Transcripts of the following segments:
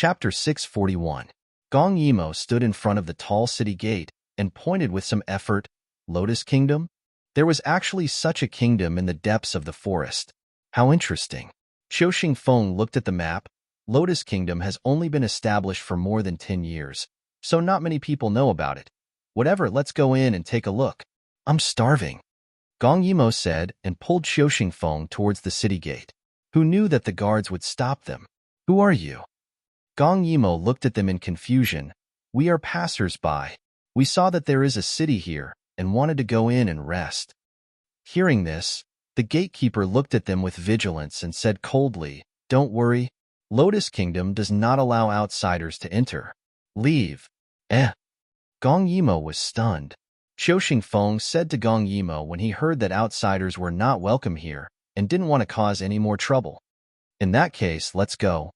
Chapter 641. Gong Yimo stood in front of the tall city gate and pointed with some effort. Lotus Kingdom? There was actually such a kingdom in the depths of the forest. How interesting. Qiu Xingfeng looked at the map. Lotus Kingdom has only been established for more than 10 years, so not many people know about it. Whatever, let's go in and take a look. I'm starving, Gong Yimo said and pulled Qiu Xingfeng towards the city gate. Who knew that the guards would stop them? Who are you? Gong Yimo looked at them in confusion. We are passers-by. We saw that there is a city here and wanted to go in and rest. Hearing this, the gatekeeper looked at them with vigilance and said coldly, Don't worry. Lotus Kingdom does not allow outsiders to enter. Leave. Gong Yimo was stunned. Qiu Xingfeng said to Gong Yimo when he heard that outsiders were not welcome here and didn't want to cause any more trouble. In that case, let's go.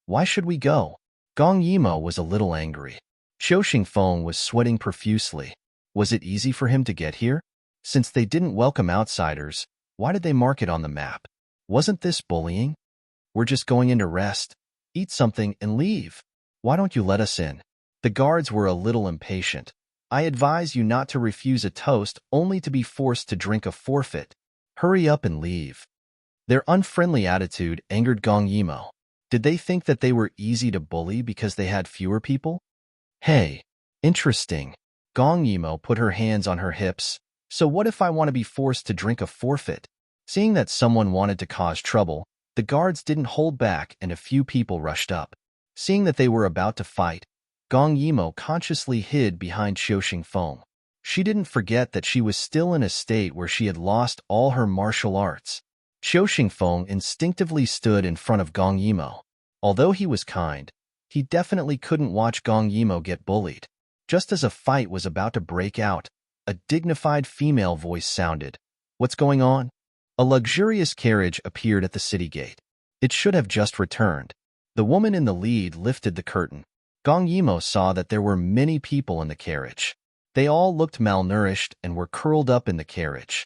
Why should we go? Gong Yimo was a little angry. Qiu Xingfeng was sweating profusely. Was it easy for him to get here? Since they didn't welcome outsiders, why did they mark it on the map? Wasn't this bullying? We're just going in to rest, eat something, and leave. Why don't you let us in? The guards were a little impatient. I advise you not to refuse a toast only to be forced to drink a forfeit. Hurry up and leave. Their unfriendly attitude angered Gong Yimo. Did they think that they were easy to bully because they had fewer people? Hey, interesting. Gong Yimo put her hands on her hips. So what if I want to be forced to drink a forfeit? Seeing that someone wanted to cause trouble, the guards didn't hold back and a few people rushed up. Seeing that they were about to fight, Gong Yimo consciously hid behind Qiu Xingfeng. She didn't forget that she was still in a state where she had lost all her martial arts. Qiu Xingfeng instinctively stood in front of Gong Yimo. Although he was kind, he definitely couldn't watch Gong Yimo get bullied. Just as a fight was about to break out, a dignified female voice sounded. What's going on? A luxurious carriage appeared at the city gate. It should have just returned. The woman in the lead lifted the curtain. Gong Yimo saw that there were many people in the carriage. They all looked malnourished and were curled up in the carriage.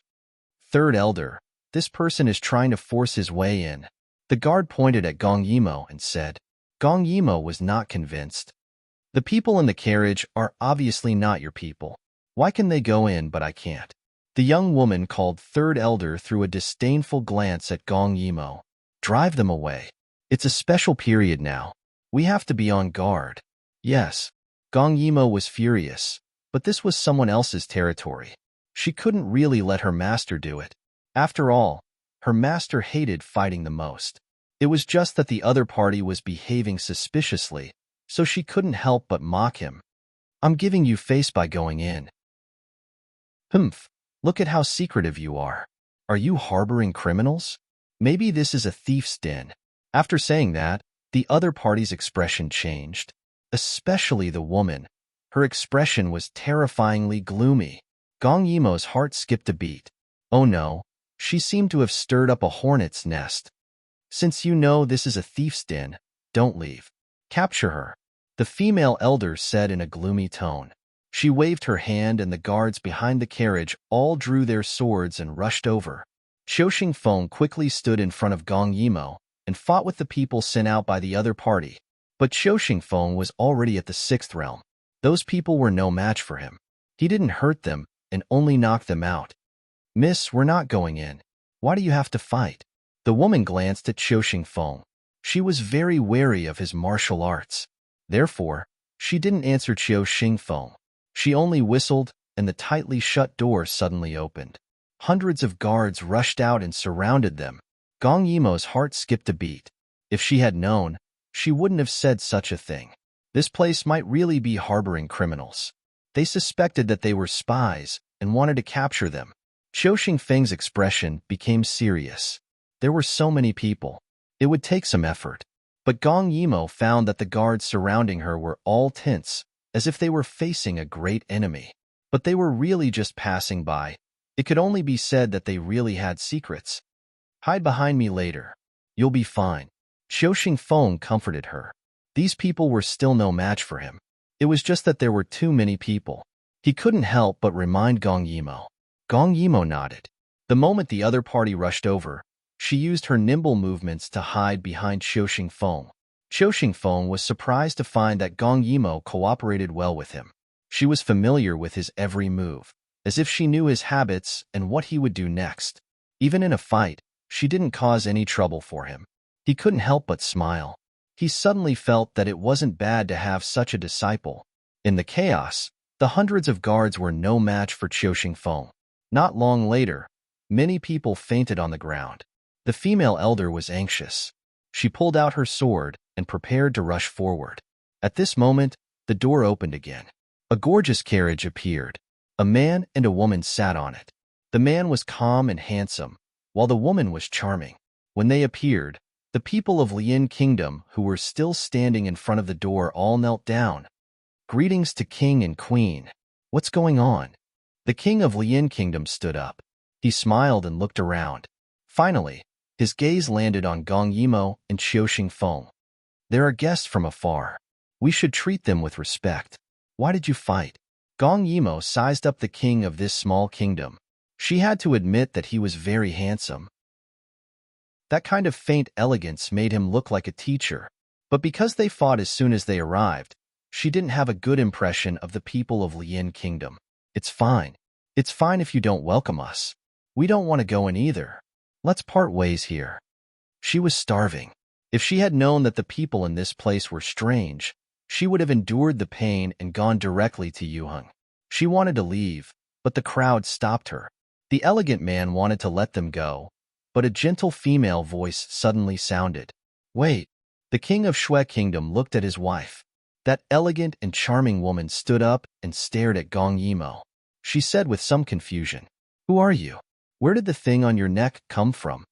Third Elder, this person is trying to force his way in. The guard pointed at Gong Yimo and said. Gong Yimo was not convinced. The people in the carriage are obviously not your people. Why can they go in but I can't? The young woman called Third Elder threw a disdainful glance at Gong Yimo. Drive them away. It's a special period now. We have to be on guard. Yes. Gong Yimo was furious, but this was someone else's territory. She couldn't really let her master do it. After all, her master hated fighting the most. It was just that the other party was behaving suspiciously, so she couldn't help but mock him. I'm giving you face by going in. Humph, look at how secretive you are. Are you harboring criminals? Maybe this is a thief's den. After saying that, the other party's expression changed. Especially the woman. Her expression was terrifyingly gloomy. Gong Yimo's heart skipped a beat. Oh no, she seemed to have stirred up a hornet's nest. Since you know this is a thief's den, don't leave. Capture her, the female elder said in a gloomy tone. She waved her hand and the guards behind the carriage all drew their swords and rushed over. Qiu Xingfeng quickly stood in front of Gong Yimo and fought with the people sent out by the other party. But Qiu Xingfeng was already at the 6th realm. Those people were no match for him. He didn't hurt them and only knocked them out. Miss, we're not going in. Why do you have to fight? The woman glanced at Qiu Xingfeng. She was very wary of his martial arts. Therefore, she didn't answer Qiu Xingfeng. She only whistled, and the tightly shut door suddenly opened. Hundreds of guards rushed out and surrounded them. Gong Yimo's heart skipped a beat. If she had known, she wouldn't have said such a thing. This place might really be harboring criminals. They suspected that they were spies and wanted to capture them. Qiu Xingfeng's expression became serious. There were so many people. It would take some effort. But Gong Yimo found that the guards surrounding her were all tense, as if they were facing a great enemy. But they were really just passing by. It could only be said that they really had secrets. Hide behind me later. You'll be fine. Qiu Xingfeng comforted her. These people were still no match for him. It was just that there were too many people. He couldn't help but remind Gong Yimo. Gong Yimo nodded. The moment the other party rushed over, she used her nimble movements to hide behind Qiu Xingfeng. Qiu Xingfeng was surprised to find that Gong Yimo cooperated well with him. She was familiar with his every move, as if she knew his habits and what he would do next. Even in a fight, she didn't cause any trouble for him. He couldn't help but smile. He suddenly felt that it wasn't bad to have such a disciple. In the chaos, the hundreds of guards were no match for Qiu Xingfeng. Not long later, many people fainted on the ground. The female elder was anxious. She pulled out her sword and prepared to rush forward. At this moment, the door opened again. A gorgeous carriage appeared. A man and a woman sat on it. The man was calm and handsome, while the woman was charming. When they appeared, the people of Lian Kingdom who were still standing in front of the door all knelt down. Greetings to King and Queen. What's going on? The king of Lian Kingdom stood up. He smiled and looked around. Finally, his gaze landed on Gong Yimo and Qiu Xingfeng. There are guests from afar. We should treat them with respect. Why did you fight? Gong Yimo sized up the king of this small kingdom. She had to admit that he was very handsome. That kind of faint elegance made him look like a teacher. But because they fought as soon as they arrived, she didn't have a good impression of the people of Lian Kingdom. It's fine. It's fine if you don't welcome us. We don't want to go in either. Let's part ways here. She was starving. If she had known that the people in this place were strange, she would have endured the pain and gone directly to Yuheng. She wanted to leave, but the crowd stopped her. The elegant man wanted to let them go, but a gentle female voice suddenly sounded. Wait. The king of Shui Kingdom looked at his wife. That elegant and charming woman stood up and stared at Gong Yimo. She said with some confusion, Who are you? Where did the thing on your neck come from?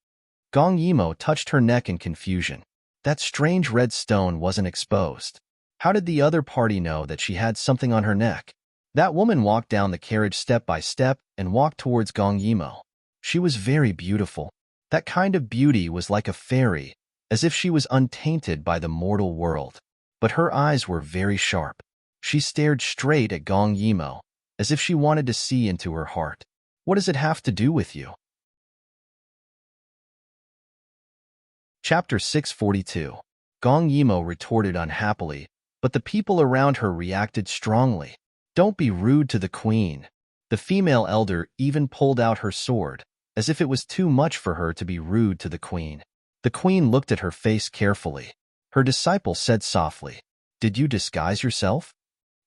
Gong Yimo touched her neck in confusion. That strange red stone wasn't exposed. How did the other party know that she had something on her neck? That woman walked down the carriage step by step and walked towards Gong Yimo. She was very beautiful. That kind of beauty was like a fairy, as if she was untainted by the mortal world. But her eyes were very sharp. She stared straight at Gong Yimo, as if she wanted to see into her heart. What does it have to do with you? Chapter 642. Gong Yimo retorted unhappily, but the people around her reacted strongly. Don't be rude to the queen. The female elder even pulled out her sword, as if it was too much for her to be rude to the queen. The queen looked at her face carefully. Her disciple said softly, Did you disguise yourself?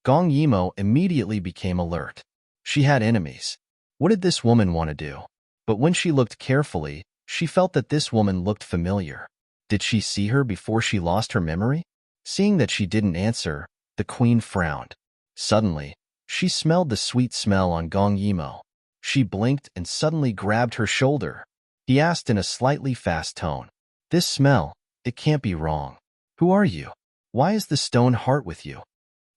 Gong Yimo immediately became alert. She had enemies. What did this woman want to do? But when she looked carefully, she felt that this woman looked familiar. Did she see her before she lost her memory? Seeing that she didn't answer, the queen frowned. Suddenly, she smelled the sweet smell on Gong Yimo. She blinked and suddenly grabbed her shoulder. He asked in a slightly fast tone, This smell, it can't be wrong. Who are you? Why is the stone heart with you?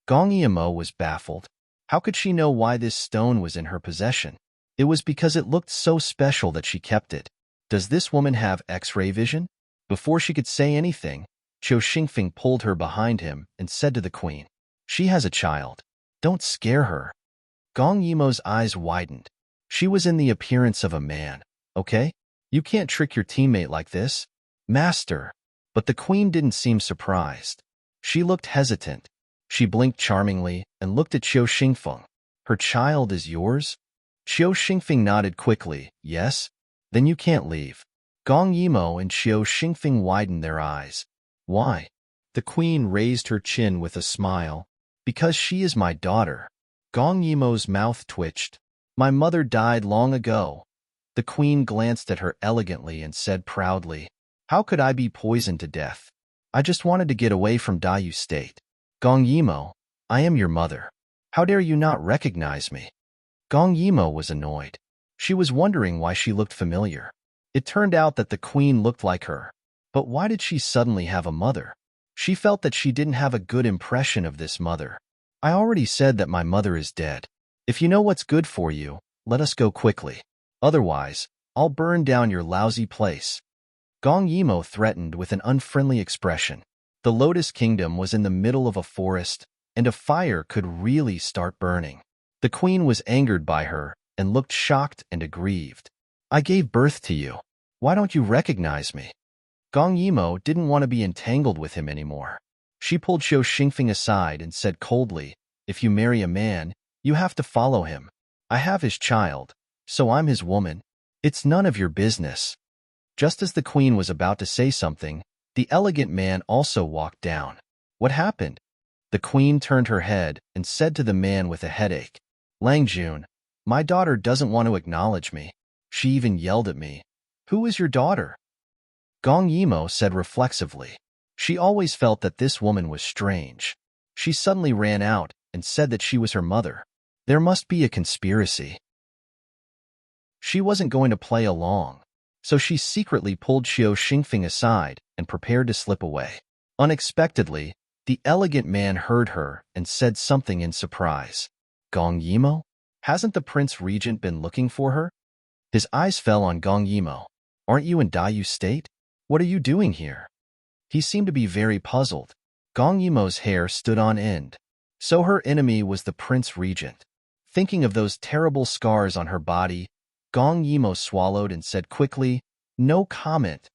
Gong Yimo was baffled. How could she know why this stone was in her possession? It was because it looked so special that she kept it. Does this woman have X-ray vision? Before she could say anything, Qiu Xingfeng pulled her behind him and said to the queen, She has a child. Don't scare her. Gong Yimo's eyes widened. She was in the appearance of a man, okay? You can't trick your teammate like this. Master. But the queen didn't seem surprised. She looked hesitant. She blinked charmingly and looked at Qiu Xingfeng. Her child is yours? Qiu Xingfeng nodded quickly. Yes? Then you can't leave. Gong Yimo and Qiu Xingfeng widened their eyes. Why? The queen raised her chin with a smile. Because she is my daughter. Gong Yimo's mouth twitched. My mother died long ago. The queen glanced at her elegantly and said proudly, How could I be poisoned to death? I just wanted to get away from Dayu State. Gong Yimo, I am your mother. How dare you not recognize me? Gong Yimo was annoyed. She was wondering why she looked familiar. It turned out that the queen looked like her. But why did she suddenly have a mother? She felt that she didn't have a good impression of this mother. I already said that my mother is dead. If you know what's good for you, let us go quickly. Otherwise, I'll burn down your lousy place. Gong Yimo threatened with an unfriendly expression. The Lotus Kingdom was in the middle of a forest, and a fire could really start burning. The queen was angered by her and looked shocked and aggrieved. I gave birth to you. Why don't you recognize me? Gong Yimo didn't want to be entangled with him anymore. She pulled Xiao Xingfeng aside and said coldly, "If you marry a man, you have to follow him. I have his child, so I'm his woman. It's none of your business." Just as the queen was about to say something, the elegant man also walked down. "What happened?" The queen turned her head and said to the man with a headache, "Lang Jun, my daughter doesn't want to acknowledge me. She even yelled at me. Who is your daughter?" Gong Yimo said reflexively. She always felt that this woman was strange. She suddenly ran out and said that she was her mother. There must be a conspiracy. She wasn't going to play along, so she secretly pulled Xiao Xingfeng aside and prepared to slip away. Unexpectedly, the elegant man heard her and said something in surprise. "Gong Yimo? Hasn't the Prince Regent been looking for her?" His eyes fell on Gong Yimo. "Aren't you in Dayu State? What are you doing here?" He seemed to be very puzzled. Gong Yimo's hair stood on end. So her enemy was the Prince Regent. Thinking of those terrible scars on her body, Gong Yimo swallowed and said quickly, "No comment."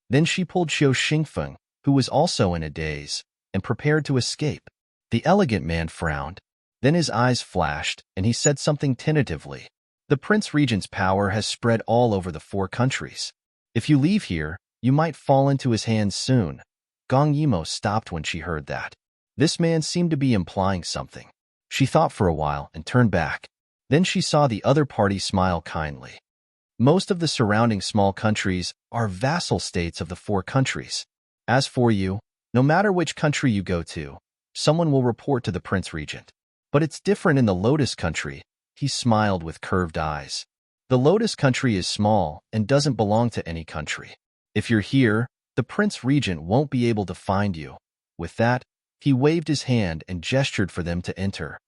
Then she pulled Xiao Xingfeng, who was also in a daze, and prepared to escape. The elegant man frowned. Then his eyes flashed, and he said something tentatively. "The Prince Regent's power has spread all over the 4 countries. If you leave here, you might fall into his hands soon." Gong Yimo stopped when she heard that. This man seemed to be implying something. She thought for a while and turned back. Then she saw the other party smile kindly. Most of the surrounding small countries are vassal states of the 4 countries. As for you, no matter which country you go to, someone will report to the Prince Regent. But it's different in the Lotus Country. He smiled with curved eyes. The Lotus Country is small and doesn't belong to any country. If you're here, the Prince Regent won't be able to find you. With that, he waved his hand and gestured for them to enter.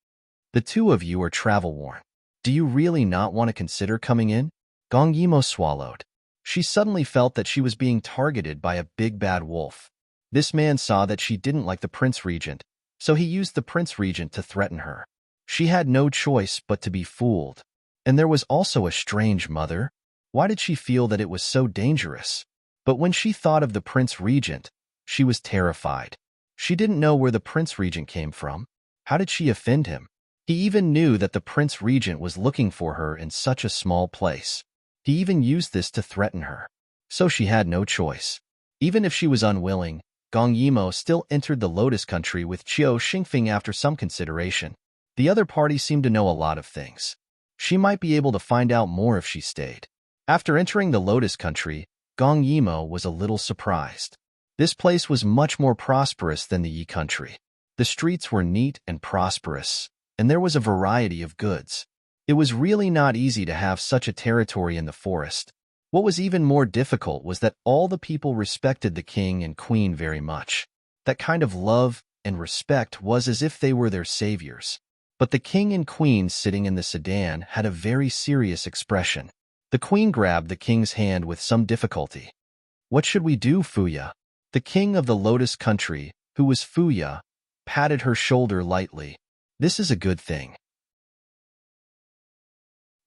The 2 of you are travel-worn. Do you really not want to consider coming in? Gong Yimo swallowed. She suddenly felt that she was being targeted by a big bad wolf. This man saw that she didn't like the Prince Regent, so he used the Prince Regent to threaten her. She had no choice but to be fooled. And there was also a strange mother. Why did she feel that it was so dangerous? But when she thought of the Prince Regent, she was terrified. She didn't know where the Prince Regent came from. How did she offend him? He even knew that the Prince Regent was looking for her in such a small place. He even used this to threaten her. So she had no choice. Even if she was unwilling, Gong Yimo still entered the Lotus Country with Xiao Xingfeng after some consideration. The other party seemed to know a lot of things. She might be able to find out more if she stayed. After entering the Lotus Country, Gong Yimo was a little surprised. This place was much more prosperous than the Yi Country. The streets were neat and prosperous, and there was a variety of goods. It was really not easy to have such a territory in the forest. What was even more difficult was that all the people respected the king and queen very much. That kind of love and respect was as if they were their saviors. But the king and queen sitting in the sedan had a very serious expression. The queen grabbed the king's hand with some difficulty. "What should we do, Fuya?" The king of the Lotus Country, who was Fuya, patted her shoulder lightly. "This is a good thing.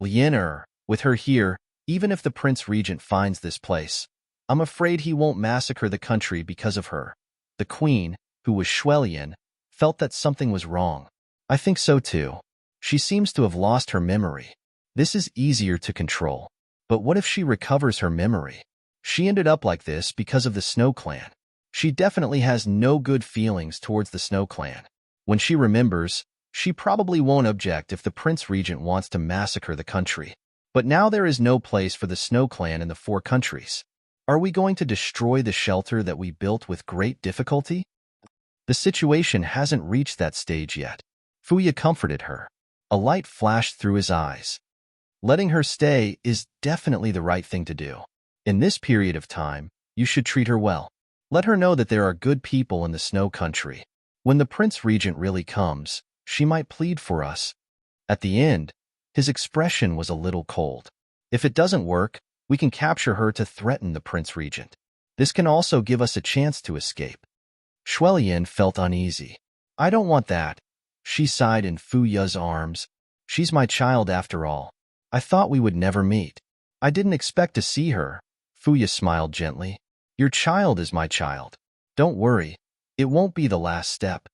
Lianer, with her here, even if the Prince Regent finds this place, I'm afraid he won't massacre the country because of her." The queen, who was Shuelian, felt that something was wrong. "I think so too. She seems to have lost her memory. This is easier to control. But what if she recovers her memory? She ended up like this because of the Snow Clan. She definitely has no good feelings towards the Snow Clan. When she remembers, she probably won't object if the Prince Regent wants to massacre the country. But now there is no place for the Snow Clan in the 4 countries. Are we going to destroy the shelter that we built with great difficulty? The situation hasn't reached that stage yet." Fuya comforted her. A light flashed through his eyes. Letting her stay is definitely the right thing to do. In this period of time, you should treat her well. Let her know that there are good people in the Snow Country. When the Prince Regent really comes, she might plead for us. At the end, his expression was a little cold. If it doesn't work, we can capture her to threaten the Prince Regent. This can also give us a chance to escape. Shuelian felt uneasy. "I don't want that." She sighed in Fuya's arms. "She's my child after all. I thought we would never meet. I didn't expect to see her." Fuya smiled gently. Your child is my child. Don't worry, it won't be the last step.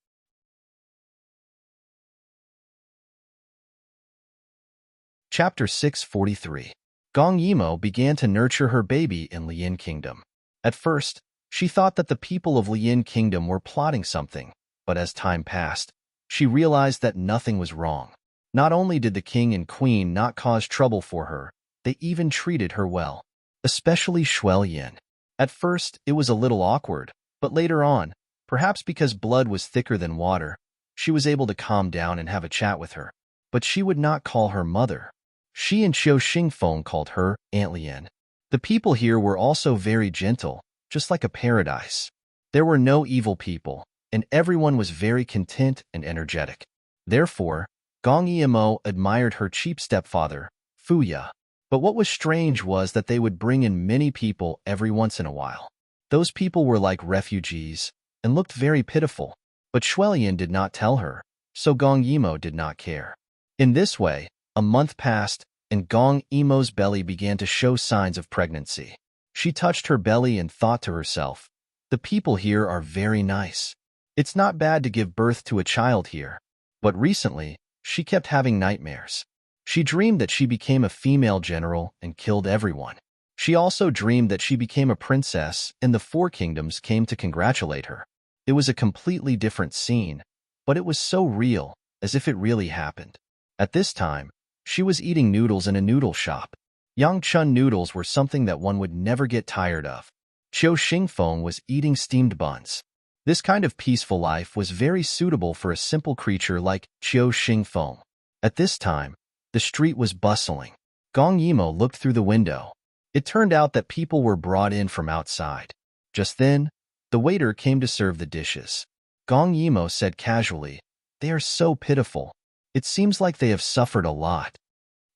Chapter 643. Gong Yimo began to nurture her baby in Lian Kingdom. At first, she thought that the people of Lian Kingdom were plotting something, but as time passed, she realized that nothing was wrong. Not only did the king and queen not cause trouble for her, they even treated her well. Especially Shuelian. At first, it was a little awkward, but later on, perhaps because blood was thicker than water, she was able to calm down and have a chat with her. But she would not call her mother. She and Qiu Xingfeng called her Aunt Lian. The people here were also very gentle, just like a paradise. There were no evil people, and everyone was very content and energetic. Therefore, Gong Yimo admired her cheap stepfather, Fuya. But what was strange was that they would bring in many people every once in a while. Those people were like refugees and looked very pitiful, but Shuelian did not tell her, so Gong Yimo did not care. In this way, a month passed, and Gong Yimo's belly began to show signs of pregnancy. She touched her belly and thought to herself, the people here are very nice. It's not bad to give birth to a child here. But recently, she kept having nightmares. She dreamed that she became a female general and killed everyone. She also dreamed that she became a princess and the four kingdoms came to congratulate her. It was a completely different scene, but it was so real, as if it really happened. At this time, she was eating noodles in a noodle shop. Yangchun noodles were something that one would never get tired of. Qiu Xingfeng was eating steamed buns. This kind of peaceful life was very suitable for a simple creature like Qiu Xingfeng. At this time, the street was bustling. Gong Yimo looked through the window. It turned out that people were brought in from outside. Just then, the waiter came to serve the dishes. Gong Yimo said casually, "They are so pitiful. It seems like they have suffered a lot."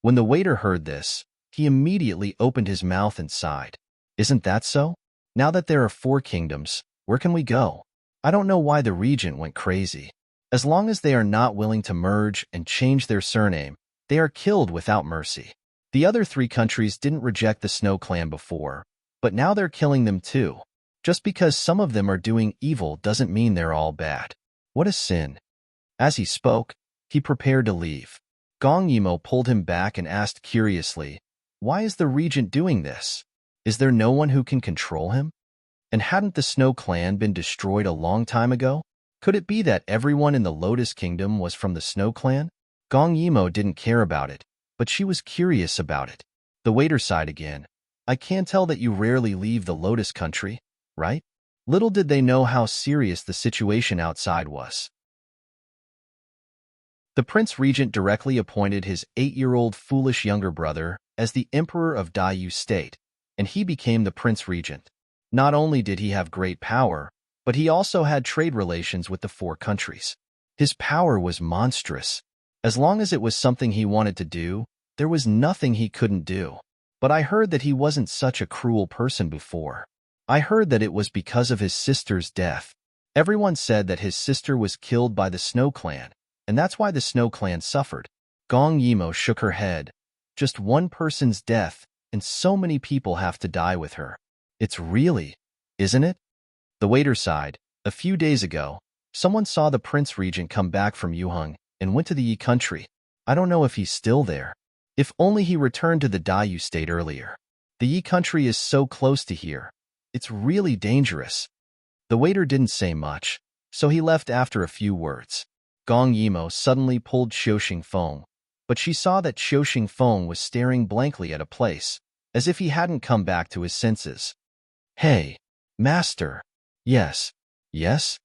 When the waiter heard this, he immediately opened his mouth and sighed. "Isn't that so? Now that there are four kingdoms, where can we go? I don't know why the regent went crazy. As long as they are not willing to merge and change their surname, they are killed without mercy. The other three countries didn't reject the Snow Clan before, but now they're killing them too. Just because some of them are doing evil doesn't mean they're all bad. What a sin." As he spoke, he prepared to leave. Gong Yimo pulled him back and asked curiously, "Why is the regent doing this? Is there no one who can control him? And hadn't the Snow Clan been destroyed a long time ago? Could it be that everyone in the Lotus Kingdom was from the Snow Clan?" Gong Yimo didn't care about it, but she was curious about it. The waiter sighed again. "I can tell that you rarely leave the Lotus country, right?" Little did they know how serious the situation outside was. The Prince Regent directly appointed his 8-year-old foolish younger brother as the Emperor of Daiyu State, and he became the Prince Regent. Not only did he have great power, but he also had trade relations with the four countries. His power was monstrous. As long as it was something he wanted to do, there was nothing he couldn't do. But I heard that he wasn't such a cruel person before. I heard that it was because of his sister's death. Everyone said that his sister was killed by the Snow Clan, and that's why the Snow Clan suffered. Gong Yimo shook her head. Just one person's death, and so many people have to die with her. It's really, isn't it? The waiter sighed. A few days ago, someone saw the Prince Regent come back from Yuheng and went to the Yi country. I don't know if he's still there. If only he returned to the Daiyu state earlier. The Yi country is so close to here. It's really dangerous. The waiter didn't say much, so he left after a few words. Gong Yimo suddenly pulled Qiu Xingfeng, but she saw that Qiu Xingfeng was staring blankly at a place, as if he hadn't come back to his senses. "Hey, master." "Yes, yes?"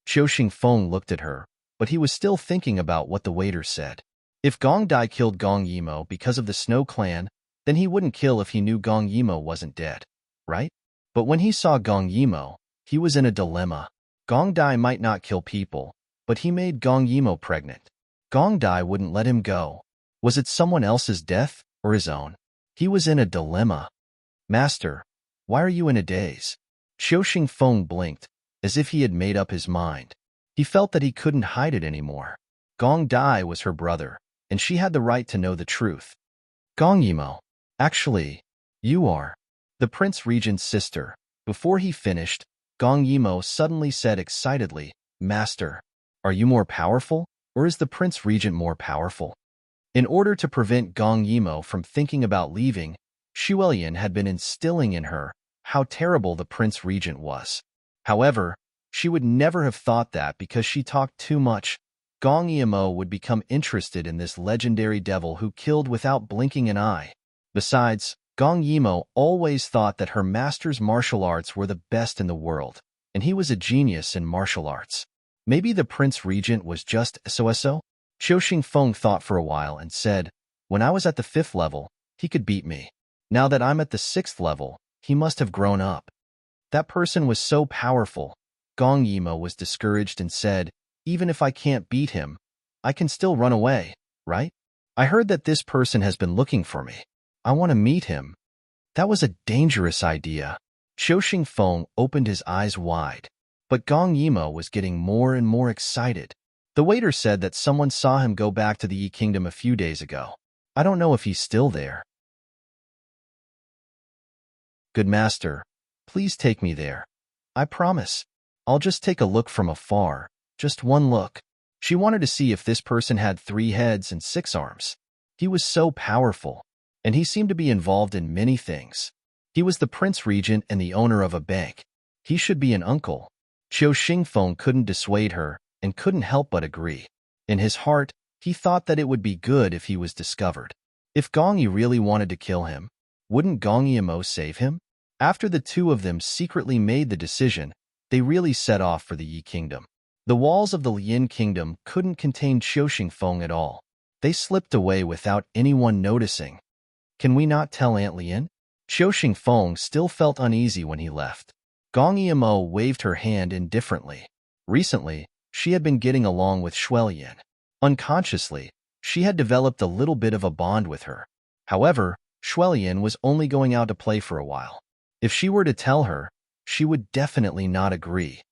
Qiu Xingfeng looked at her, but he was still thinking about what the waiter said. If Gong Dai killed Gong Yimo because of the Snow Clan, then he wouldn't kill if he knew Gong Yimo wasn't dead, right? But when he saw Gong Yimo, he was in a dilemma. Gong Dai might not kill people, but he made Gong Yimo pregnant. Gong Dai wouldn't let him go. Was it someone else's death or his own? He was in a dilemma. "Master, why are you in a daze?" Qiu Xingfeng blinked, as if he had made up his mind. He felt that he couldn't hide it anymore. Gong Dai was her brother, and she had the right to know the truth. "Gong Yimo, actually, you are the Prince Regent's sister, Before he finished, Gong Yimo suddenly said excitedly, "Master, are you more powerful, or is the Prince Regent more powerful?" In order to prevent Gong Yimo from thinking about leaving, Xuelian had been instilling in her how terrible the Prince Regent was. However, she would never have thought that because she talked too much, Gong Yimo would become interested in this legendary devil who killed without blinking an eye. Besides, Gong Yimo always thought that her master's martial arts were the best in the world, and he was a genius in martial arts. Maybe the Prince Regent was just so. Qiu Xingfeng thought for a while and said, "When I was at the 5th level, he could beat me. Now that I'm at the 6th level, he must have grown up." That person was so powerful. Gong Yimo was discouraged and said, "Even if I can't beat him, I can still run away, right? I heard that this person has been looking for me. I want to meet him." That was a dangerous idea. Qiu Xingfeng opened his eyes wide. But Gong Yimo was getting more and more excited. The waiter said that someone saw him go back to the Yi Kingdom a few days ago. I don't know if he's still there. "Good master, please take me there. I promise. I'll just take a look from afar, just one look." She wanted to see if this person had 3 heads and 6 arms. He was so powerful, and he seemed to be involved in many things. He was the Prince Regent and the owner of a bank. He should be an uncle. Qiu Xingfeng couldn't dissuade her and couldn't help but agree. In his heart, he thought that it would be good if he was discovered. If Gong Yi really wanted to kill him, wouldn't Gong Yimo save him? After the two of them secretly made the decision, they really set off for the Yi Kingdom. The walls of the Lian Kingdom couldn't contain Qiu Xingfeng at all. They slipped away without anyone noticing. "Can we not tell Aunt Lian?" Qiu Xingfeng still felt uneasy when he left. Gong Yimo waved her hand indifferently. Recently, she had been getting along with Xuelian. Unconsciously, she had developed a little bit of a bond with her. However, Xuelian was only going out to play for a while. If she were to tell her, she would definitely not agree.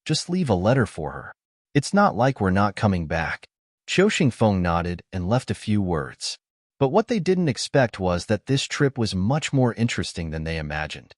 "Just leave a letter for her. It's not like we're not coming back." Qiu Xingfeng nodded and left a few words. But what they didn't expect was that this trip was much more interesting than they imagined.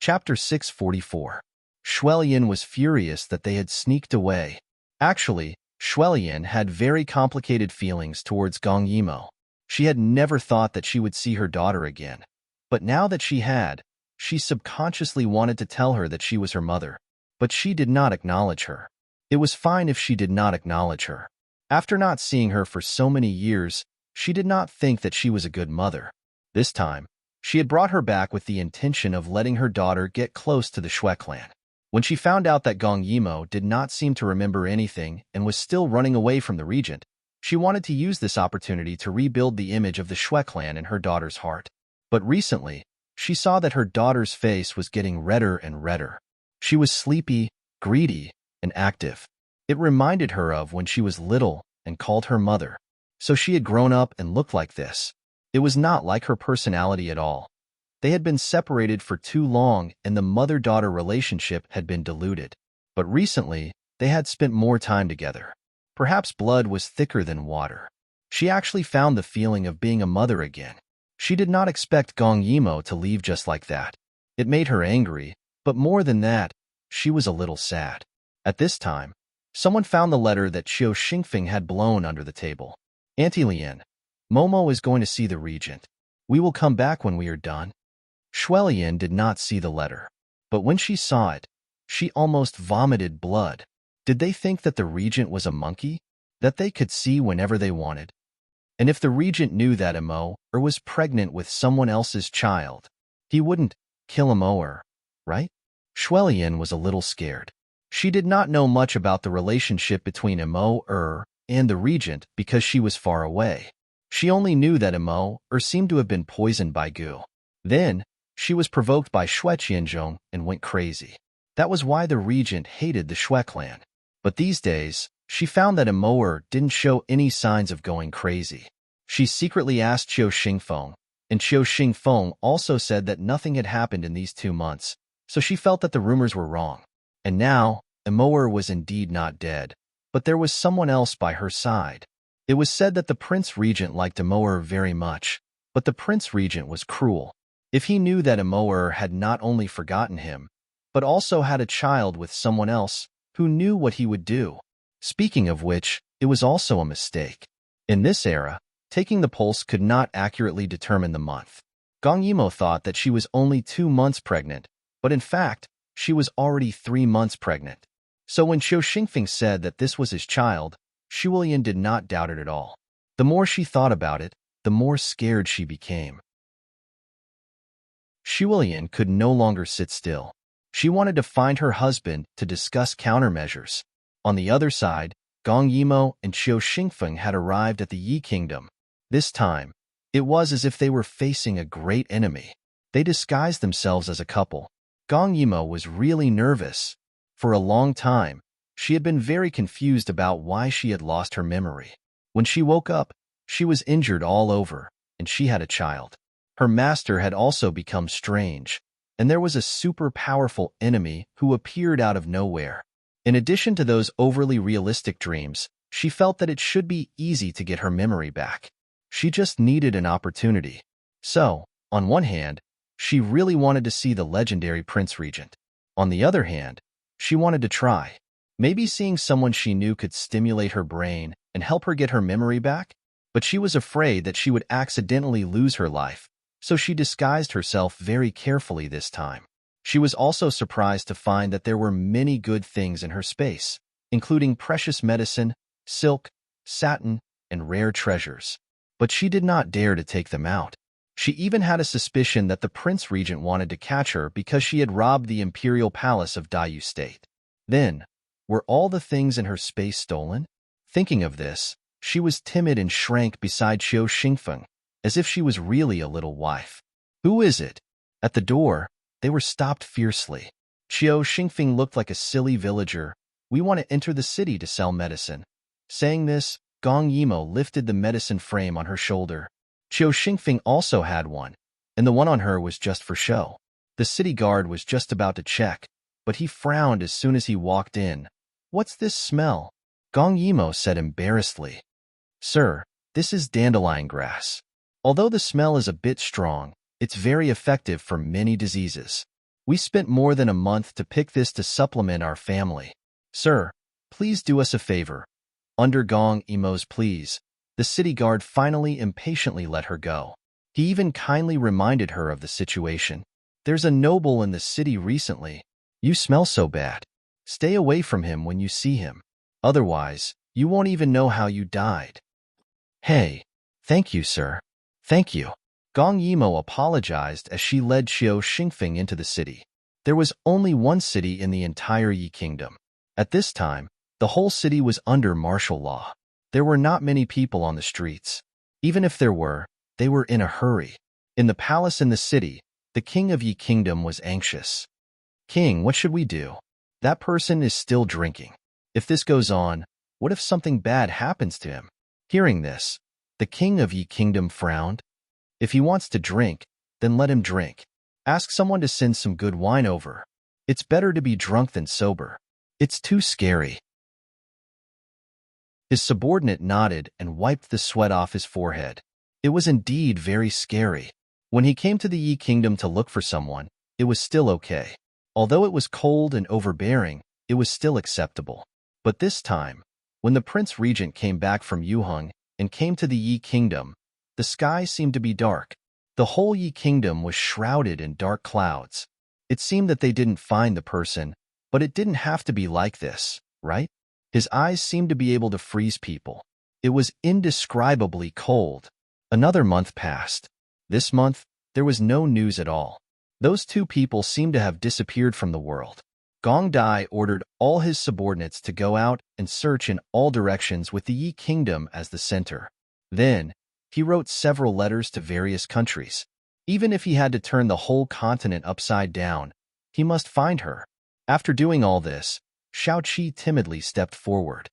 Chapter 644. Xuelian was furious that they had sneaked away. Actually, Xuelian had very complicated feelings towards Gong Yimo. She had never thought that she would see her daughter again. But now that she had, she subconsciously wanted to tell her that she was her mother. But she did not acknowledge her. It was fine if she did not acknowledge her. After not seeing her for so many years, she did not think that she was a good mother. This time, she had brought her back with the intention of letting her daughter get close to the Xue clan. When she found out that Gong Yimo did not seem to remember anything and was still running away from the regent, she wanted to use this opportunity to rebuild the image of the Xue clan in her daughter's heart. But recently, she saw that her daughter's face was getting redder and redder. She was sleepy, greedy, and active. It reminded her of when she was little and called her mother. So she had grown up and looked like this. It was not like her personality at all. They had been separated for too long and the mother-daughter relationship had been diluted. But recently, they had spent more time together. Perhaps blood was thicker than water. She actually found the feeling of being a mother again. She did not expect Gong Yimo to leave just like that. It made her angry, but more than that, she was a little sad. At this time, someone found the letter that Qiu Xingfeng had blown under the table. "Auntie Lian, Momo is going to see the regent. We will come back when we are done." Xuelian did not see the letter, but when she saw it, she almost vomited blood. Did they think that the regent was a monkey, that they could see whenever they wanted? And if the regent knew that Imo was pregnant with someone else's child, he wouldn't kill Imo, right? Xuelian was a little scared. She did not know much about the relationship between Imo and the regent because she was far away. She only knew that Imo seemed to have been poisoned by Gu. Then, she was provoked by Xue Qianzhong and went crazy. That was why the regent hated the Xue clan. But these days, she found that Imo didn't show any signs of going crazy. She secretly asked Qiu Xingfeng, and Qiu Xingfeng also said that nothing had happened in these 2 months, so she felt that the rumors were wrong. And now, Imo was indeed not dead, but there was someone else by her side. It was said that the Prince Regent liked Imo very much, But the Prince Regent was cruel. If he knew that Immerse had not only forgotten him, but also had a child with someone else, who knew what he would do. Speaking of which, it was also a mistake. In this era, taking the pulse could not accurately determine the month. Gong Yimo thought that she was only 2 months pregnant, but in fact, she was already 3 months pregnant. So when Xiao Xingfeng said that this was his child, Shulian did not doubt it at all. The more she thought about it, the more scared she became. Shulian could no longer sit still. She wanted to find her husband to discuss countermeasures. On the other side, Gong Yimo and Xiao Xingfeng had arrived at the Yi Kingdom. This time, it was as if they were facing a great enemy. They disguised themselves as a couple. Gong Yimo was really nervous. For a long time, she had been very confused about why she had lost her memory. When she woke up, she was injured all over, and she had a child. Her master had also become strange, and there was a super powerful enemy who appeared out of nowhere. In addition to those overly realistic dreams, she felt that it should be easy to get her memory back. She just needed an opportunity. So, on one hand, she really wanted to see the legendary Prince Regent. On the other hand, she wanted to try. Maybe seeing someone she knew could stimulate her brain and help her get her memory back? But she was afraid that she would accidentally lose her life, so she disguised herself very carefully this time. She was also surprised to find that there were many good things in her space, including precious medicine, silk, satin, and rare treasures. But she did not dare to take them out. She even had a suspicion that the Prince Regent wanted to catch her because she had robbed the imperial palace of Dayu State. Then, were all the things in her space stolen? Thinking of this, she was timid and shrank beside Xiao Xingfeng, as if she was really a little wife. "Who is it?" At the door, they were stopped fiercely. Xiao Xingfeng looked like a silly villager. "We want to enter the city to sell medicine." Saying this, Gong Yimo lifted the medicine frame on her shoulder. Xiao Xingfeng also had one, and the one on her was just for show. The city guard was just about to check, but he frowned as soon as he walked in. "What's this smell?" Gong Yimo said embarrassedly. "Sir, this is dandelion grass. Although the smell is a bit strong, it's very effective for many diseases. We spent more than a month to pick this to supplement our family. Sir, please do us a favor." Under Gong Yimo's pleas, the city guard finally impatiently let her go. He even kindly reminded her of the situation. "There's a noble in the city recently. You smell so bad. Stay away from him when you see him. Otherwise, you won't even know how you died." "Hey, thank you, sir. Thank you." Gong Yimo apologized as she led Xiao Xingfeng into the city. There was only one city in the entire Yi Kingdom. At this time, the whole city was under martial law. There were not many people on the streets. Even if there were, they were in a hurry. In the palace in the city, the king of Yi Kingdom was anxious. "King, what should we do? That person is still drinking. If this goes on, what if something bad happens to him?" Hearing this, the king of Yi Kingdom frowned. "If he wants to drink, then let him drink. Ask someone to send some good wine over. It's better to be drunk than sober. It's too scary." His subordinate nodded and wiped the sweat off his forehead. It was indeed very scary. When he came to the Yi Kingdom to look for someone, it was still okay. Although it was cold and overbearing, it was still acceptable. But this time, when the Prince Regent came back from Yuheng and came to the Yi Kingdom, the sky seemed to be dark. The whole Yi Kingdom was shrouded in dark clouds. It seemed that they didn't find the person, but it didn't have to be like this, right? His eyes seemed to be able to freeze people. It was indescribably cold. Another month passed. This month, there was no news at all. Those two people seemed to have disappeared from the world. Gong Dai ordered all his subordinates to go out and search in all directions with the Yi Kingdom as the center. Then, he wrote several letters to various countries. Even if he had to turn the whole continent upside down, he must find her. After doing all this, Xiao Qi timidly stepped forward.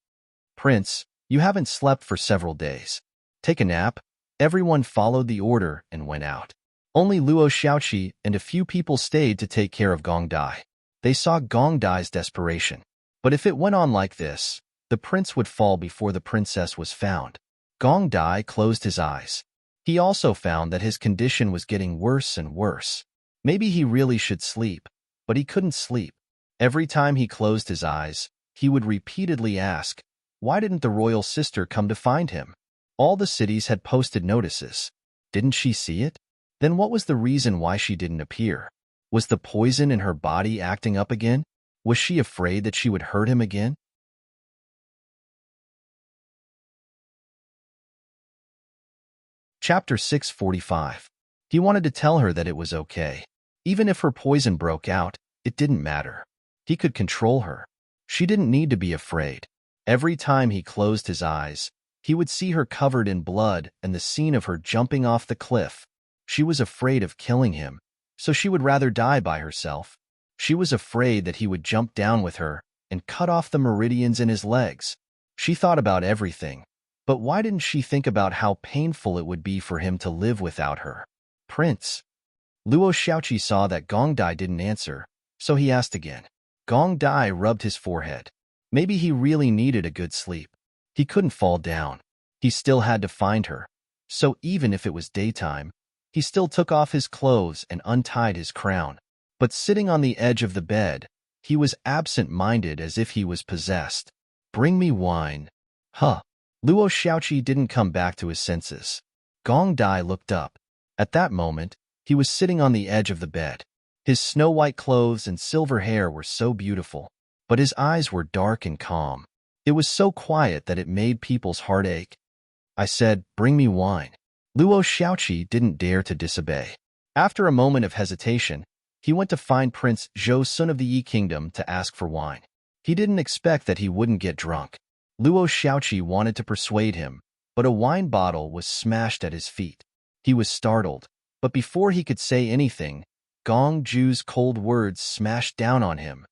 "Prince, you haven't slept for several days. Take a nap." Everyone followed the order and went out. Only Luo Xiaoqi and a few people stayed to take care of Gong Dai. They saw Gong Dai's desperation. But if it went on like this, the prince would fall before the princess was found. Gong Dai closed his eyes. He also found that his condition was getting worse and worse. Maybe he really should sleep, but he couldn't sleep. Every time he closed his eyes, he would repeatedly ask, why didn't the royal sister come to find him? All the cities had posted notices. Didn't she see it? Then what was the reason why she didn't appear? Was the poison in her body acting up again? Was she afraid that she would hurt him again? Chapter 645. He wanted to tell her that it was okay. Even if her poison broke out, it didn't matter. He could control her. She didn't need to be afraid. Every time he closed his eyes, he would see her covered in blood and the scene of her jumping off the cliff. She was afraid of killing him, so she would rather die by herself. She was afraid that he would jump down with her and cut off the meridians in his legs. She thought about everything, but why didn't she think about how painful it would be for him to live without her? Prince. Luo Xiaoqi saw that Gong Dai didn't answer, so he asked again. Gong Dai rubbed his forehead. Maybe he really needed a good sleep. He couldn't fall down. He still had to find her. So even if it was daytime, he still took off his clothes and untied his crown. But sitting on the edge of the bed, he was absent-minded as if he was possessed. Bring me wine. Huh. Luo Xiaoqi didn't come back to his senses. Gong Dai looked up. At that moment, he was sitting on the edge of the bed. His snow-white clothes and silver hair were so beautiful, but his eyes were dark and calm. It was so quiet that it made people's heart ache. I said, bring me wine. Luo Xiaoqi didn't dare to disobey. After a moment of hesitation, he went to find Prince Zhou Sun of the Yi Kingdom to ask for wine. He didn't expect that he wouldn't get drunk. Luo Xiaoqi wanted to persuade him, but a wine bottle was smashed at his feet. He was startled, but before he could say anything, Gong Ju's cold words smashed down on him.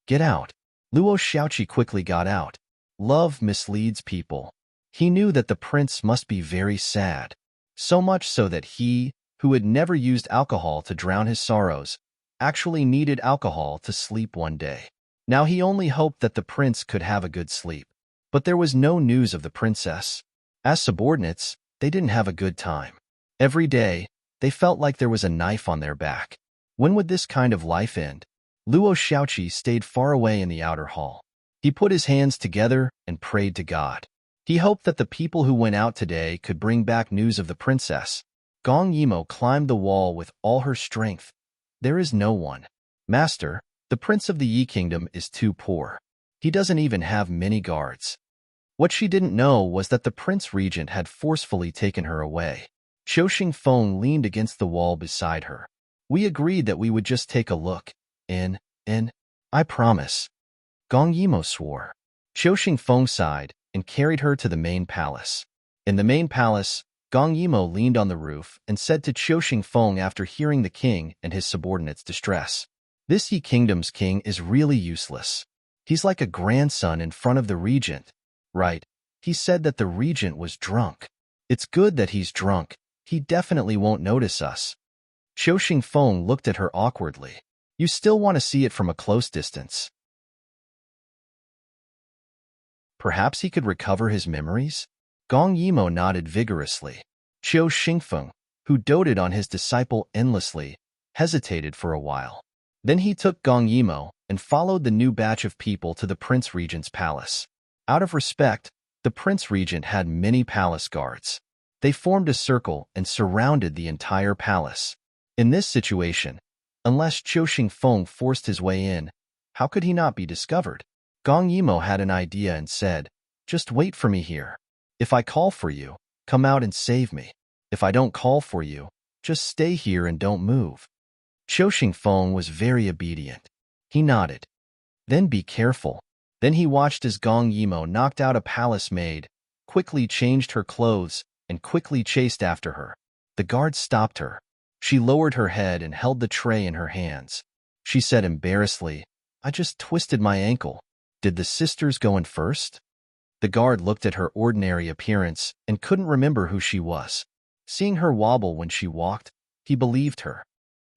Get out. Luo Xiaoqi quickly got out. Love misleads people. He knew that the prince must be very sad, so much so that he, who had never used alcohol to drown his sorrows, actually needed alcohol to sleep one day. Now he only hoped that the prince could have a good sleep. But there was no news of the princess. As subordinates, they didn't have a good time. Every day, they felt like there was a knife on their back. When would this kind of life end? Luo Xiaoqi stayed far away in the outer hall. He put his hands together and prayed to God. He hoped that the people who went out today could bring back news of the princess. Gong Yimo climbed the wall with all her strength. There is no one. Master, the prince of the Yi Kingdom is too poor. He doesn't even have many guards. What she didn't know was that the prince regent had forcefully taken her away. Qiu Xingfeng leaned against the wall beside her. We agreed that we would just take a look. I promise. Gong Yimo swore. Qiu Xingfeng sighed and carried her to the main palace. In the main palace, Gong Yimo leaned on the roof and said to Qiu Xingfeng after hearing the king and his subordinates' distress, this Yi Kingdom's king is really useless. He's like a grandson in front of the regent. Right, he said that the regent was drunk. It's good that he's drunk. He definitely won't notice us. Qiu Xingfeng looked at her awkwardly. You still want to see it from a close distance. Perhaps he could recover his memories? Gong Yimo nodded vigorously. Qiu Xingfeng, who doted on his disciple endlessly, hesitated for a while. Then he took Gong Yimo and followed the new batch of people to the Prince Regent's palace. Out of respect, the Prince Regent had many palace guards. They formed a circle and surrounded the entire palace. In this situation, unless Qiu Xingfeng forced his way in, how could he not be discovered? Gong Yimo had an idea and said, just wait for me here. If I call for you, come out and save me. If I don't call for you, just stay here and don't move. Qiu Xingfeng was very obedient. He nodded. Then be careful. Then he watched as Gong Yimo knocked out a palace maid, quickly changed her clothes, and quickly chased after her. The guards stopped her. She lowered her head and held the tray in her hands. She said embarrassedly, I just twisted my ankle. Did the sisters go in first? The guard looked at her ordinary appearance and couldn't remember who she was. Seeing her wobble when she walked, he believed her.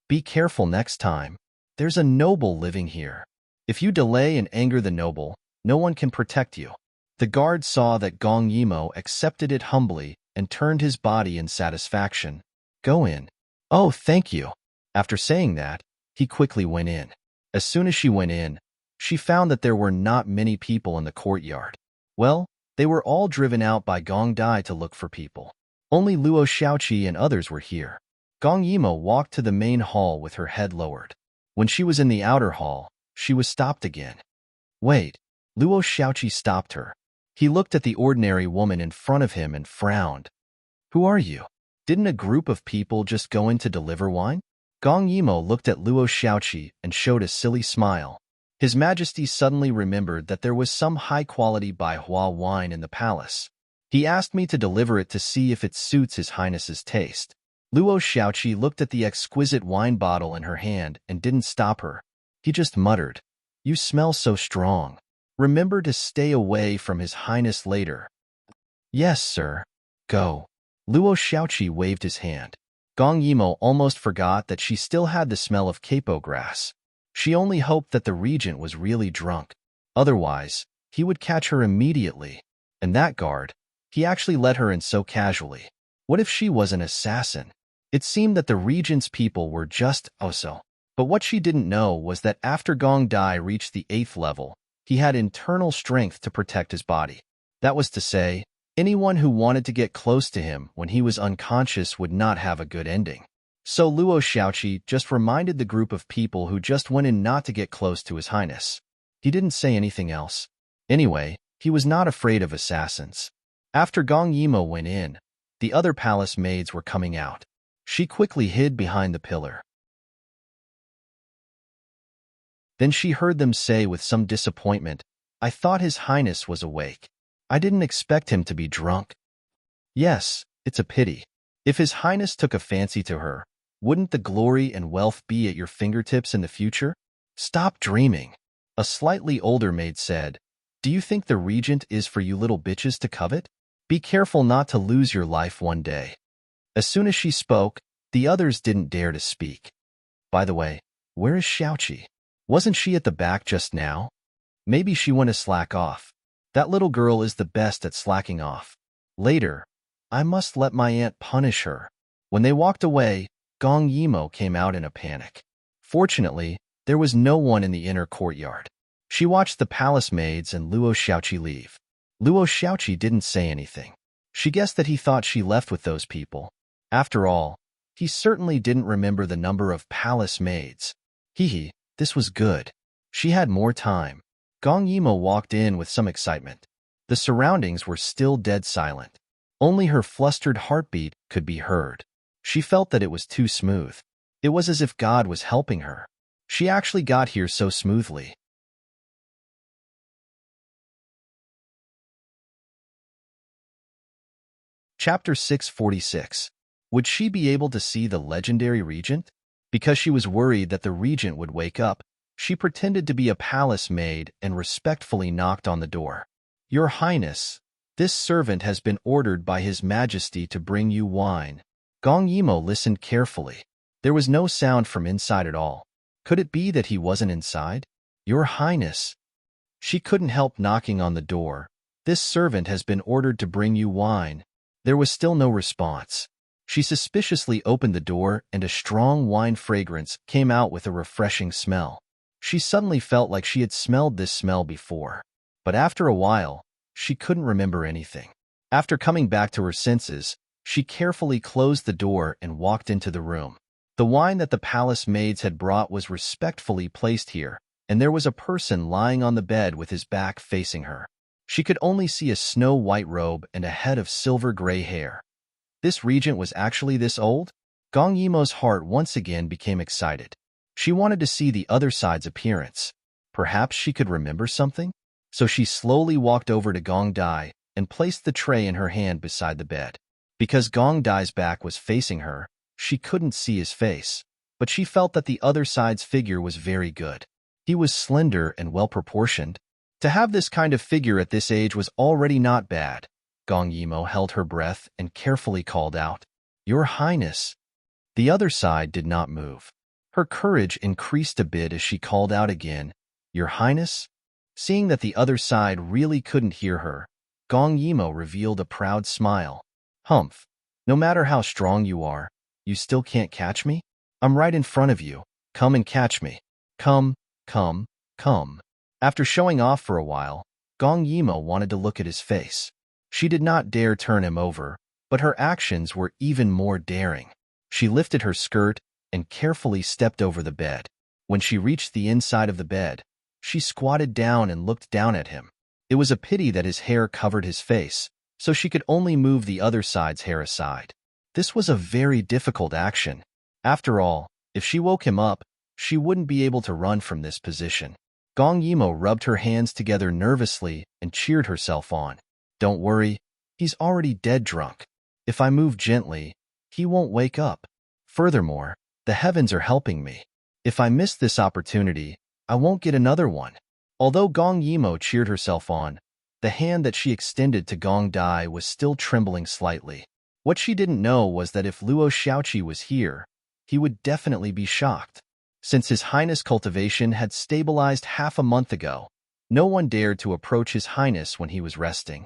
Be careful next time. There's a noble living here. If you delay and anger the noble, no one can protect you. The guard saw that Gong Yimo accepted it humbly and turned his body in satisfaction. Go in. Oh, thank you. After saying that, he quickly went in. As soon as she went in, she found that there were not many people in the courtyard. Well, they were all driven out by Gong Dai to look for people. Only Luo Xiaoqi and others were here. Gong Yimo walked to the main hall with her head lowered. When she was in the outer hall, she was stopped again. Wait, Luo Xiaoqi stopped her. He looked at the ordinary woman in front of him and frowned. Who are you? Didn't a group of people just go in to deliver wine? Gong Yimo looked at Luo Xiaoqi and showed a silly smile. His Majesty suddenly remembered that there was some high-quality Baihua wine in the palace. He asked me to deliver it to see if it suits His Highness's taste. Luo Xiaoqi looked at the exquisite wine bottle in her hand and didn't stop her. He just muttered, "You smell so strong. Remember to stay away from His Highness later." "Yes, sir. Go." Luo Xiaoqi waved his hand. Gong Yimo almost forgot that she still had the smell of capo grass. She only hoped that the regent was really drunk. Otherwise, he would catch her immediately. And that guard, he actually let her in so casually. What if she was an assassin? It seemed that the regent's people were just so. But what she didn't know was that after Gong Dai reached the 8th level, he had internal strength to protect his body. That was to say, anyone who wanted to get close to him when he was unconscious would not have a good ending. So Luo Xiaoqi just reminded the group of people who just went in not to get close to His Highness. He didn't say anything else. Anyway, he was not afraid of assassins. After Gong Yimo went in, the other palace maids were coming out. She quickly hid behind the pillar. Then she heard them say with some disappointment, "I thought His Highness was awake. I didn't expect him to be drunk." Yes, it's a pity. If His Highness took a fancy to her, wouldn't the glory and wealth be at your fingertips in the future? Stop dreaming. A slightly older maid said, "Do you think the regent is for you little bitches to covet? Be careful not to lose your life one day." As soon as she spoke, the others didn't dare to speak. By the way, where is Xiaoqi? Wasn't she at the back just now? Maybe she went to slack off. That little girl is the best at slacking off. Later, I must let my aunt punish her. When they walked away, Gong Yimo came out in a panic. Fortunately, there was no one in the inner courtyard. She watched the palace maids and Luo Xiaoqi leave. Luo Xiaoqi didn't say anything. She guessed that he thought she left with those people. After all, he certainly didn't remember the number of palace maids. Hee, this was good. She had more time. Gong Yimo walked in with some excitement. The surroundings were still dead silent. Only her flustered heartbeat could be heard. She felt that it was too smooth. It was as if God was helping her. She actually got here so smoothly. Chapter 646. Would she be able to see the legendary regent? Because she was worried that the regent would wake up, she pretended to be a palace maid and respectfully knocked on the door. "Your Highness, this servant has been ordered by His Majesty to bring you wine." Gong Yimo listened carefully. There was no sound from inside at all. Could it be that he wasn't inside? "Your Highness." She couldn't help knocking on the door. "This servant has been ordered to bring you wine." There was still no response. She suspiciously opened the door and a strong wine fragrance came out with a refreshing smell. She suddenly felt like she had smelled this smell before. But after a while, she couldn't remember anything. After coming back to her senses, she carefully closed the door and walked into the room. The wine that the palace maids had brought was respectfully placed here, and there was a person lying on the bed with his back facing her. She could only see a snow-white robe and a head of silver-gray hair. This regent was actually this old? Gong Yimo's heart once again became excited. She wanted to see the other side's appearance. Perhaps she could remember something? So she slowly walked over to Gong Dai and placed the tray in her hand beside the bed. Because Gong Dai's back was facing her, she couldn't see his face, but she felt that the other side's figure was very good. He was slender and well-proportioned. To have this kind of figure at this age was already not bad. Gong Yimo held her breath and carefully called out, "Your Highness." The other side did not move. Her courage increased a bit as she called out again, "Your Highness?" Seeing that the other side really couldn't hear her, Gong Yimo revealed a proud smile. Humph. No matter how strong you are, you still can't catch me? I'm right in front of you. Come and catch me. Come, come, come. After showing off for a while, Gong Yimo wanted to look at his face. She did not dare turn him over, but her actions were even more daring. She lifted her skirt and carefully stepped over the bed. When she reached the inside of the bed, she squatted down and looked down at him. It was a pity that his hair covered his face, so she could only move the other side's hair aside. This was a very difficult action. After all, if she woke him up, she wouldn't be able to run from this position. Gong Yimo rubbed her hands together nervously and cheered herself on. Don't worry, he's already dead drunk. If I move gently, he won't wake up. Furthermore, the heavens are helping me. If I miss this opportunity, I won't get another one. Although Gong Yimo cheered herself on, the hand that she extended to Gong Dai was still trembling slightly. What she didn't know was that if Luo Xiaoqi was here, he would definitely be shocked. Since His Highness' cultivation had stabilized half a month ago, no one dared to approach His Highness when he was resting.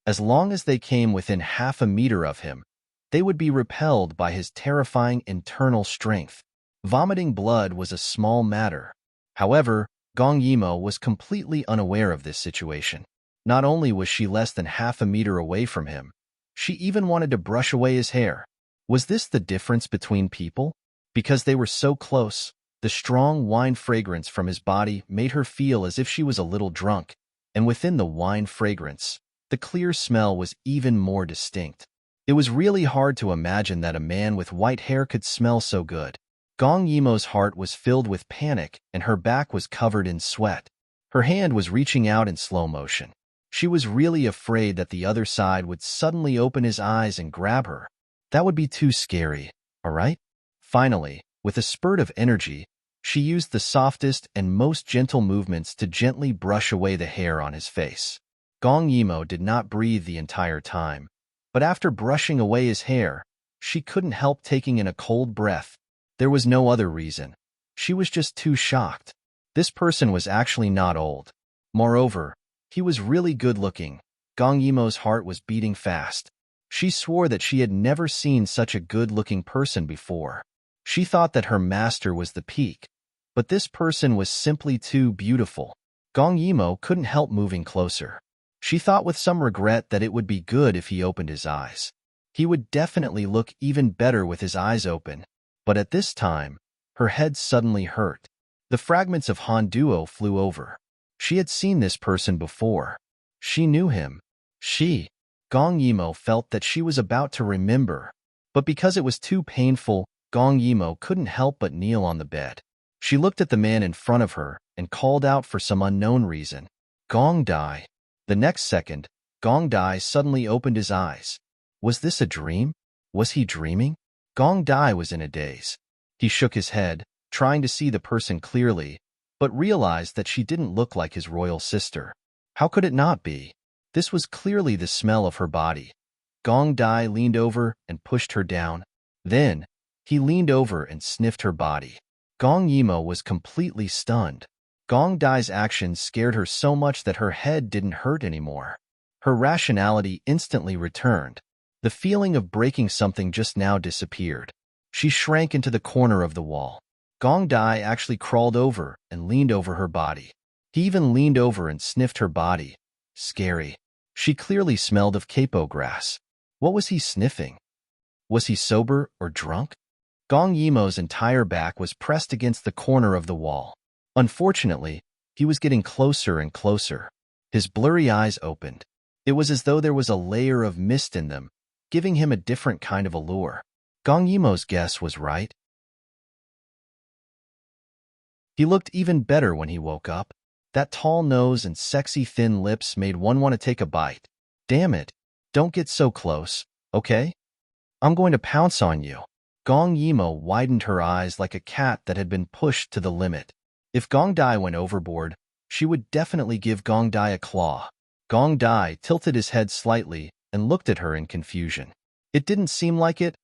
As long as they came within half a meter of him, they would be repelled by his terrifying internal strength. Vomiting blood was a small matter. However, Gong Yimo was completely unaware of this situation. Not only was she less than half a meter away from him, she even wanted to brush away his hair. Was this the difference between people? Because they were so close, the strong wine fragrance from his body made her feel as if she was a little drunk, and within the wine fragrance, the clear smell was even more distinct. It was really hard to imagine that a man with white hair could smell so good. Gong Yimo's heart was filled with panic and her back was covered in sweat. Her hand was reaching out in slow motion. She was really afraid that the other side would suddenly open his eyes and grab her. That would be too scary, all right? Finally, with a spurt of energy, she used the softest and most gentle movements to gently brush away the hair on his face. Gong Yimo did not breathe the entire time, but after brushing away his hair, she couldn't help taking in a cold breath. There was no other reason. She was just too shocked. This person was actually not old. Moreover, he was really good-looking. Gong Yimo's heart was beating fast. She swore that she had never seen such a good-looking person before. She thought that her master was the peak, but this person was simply too beautiful. Gong Yimo couldn't help moving closer. She thought with some regret that it would be good if he opened his eyes. He would definitely look even better with his eyes open. But at this time, her head suddenly hurt. The fragments of Han Duo flew over. She had seen this person before. She knew him. Gong Yimo felt that she was about to remember. But because it was too painful, Gong Yimo couldn't help but kneel on the bed. She looked at the man in front of her and called out for some unknown reason. Gong Dai. The next second, Gong Dai suddenly opened his eyes. Was this a dream? Was he dreaming? Gong Dai was in a daze. He shook his head, trying to see the person clearly, but realized that she didn't look like his royal sister. How could it not be? This was clearly the smell of her body. Gong Dai leaned over and pushed her down. Then, he leaned over and sniffed her body. Gong Yimo was completely stunned. Gong Dai's actions scared her so much that her head didn't hurt anymore. Her rationality instantly returned. The feeling of breaking something just now disappeared. She shrank into the corner of the wall. Gong Dai actually crawled over and leaned over her body. He even leaned over and sniffed her body. Scary. She clearly smelled of capo grass. What was he sniffing? Was he sober or drunk? Gong Yimo's entire back was pressed against the corner of the wall. Unfortunately, he was getting closer and closer. His blurry eyes opened. It was as though there was a layer of mist in them, giving him a different kind of allure. Gong Yimo's guess was right. He looked even better when he woke up. That tall nose and sexy thin lips made one want to take a bite. Damn it, don't get so close, okay? I'm going to pounce on you. Gong Yimo widened her eyes like a cat that had been pushed to the limit. If Gong Dai went overboard, she would definitely give Gong Dai a claw. Gong Dai tilted his head slightly and looked at her in confusion. It didn't seem like it.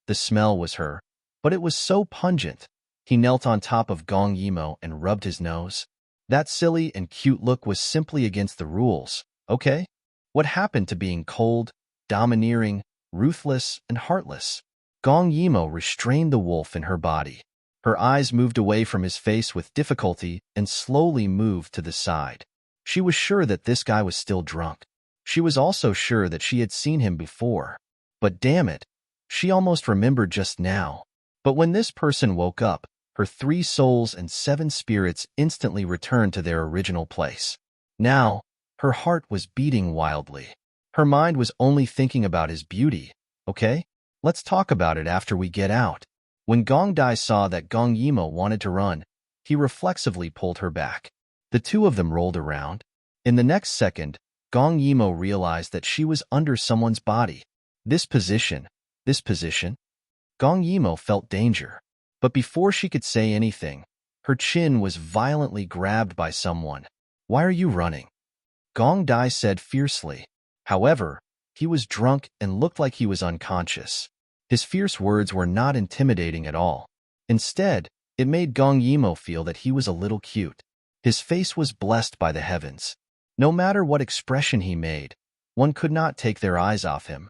The smell was her, but it was so pungent. He knelt on top of Gong Yimo and rubbed his nose. That silly and cute look was simply against the rules, okay? What happened to being cold, domineering, ruthless, and heartless? Gong Yimo restrained the wolf in her body. Her eyes moved away from his face with difficulty and slowly moved to the side. She was sure that this guy was still drunk. She was also sure that she had seen him before. But damn it, she almost remembered just now. But when this person woke up, her 3 souls and 7 spirits instantly returned to their original place. Now, her heart was beating wildly. Her mind was only thinking about his beauty. Okay, let's talk about it after we get out. When Gong Dai saw that Gong Yimo wanted to run, he reflexively pulled her back. The two of them rolled around. In the next second, Gong Yimo realized that she was under someone's body. This position. Gong Yimo felt danger. But before she could say anything, her chin was violently grabbed by someone. "Why are you running?" Gong Dai said fiercely. However, he was drunk and looked like he was unconscious. His fierce words were not intimidating at all. Instead, it made Gong Yimo feel that he was a little cute. His face was blessed by the heavens. No matter what expression he made, one could not take their eyes off him.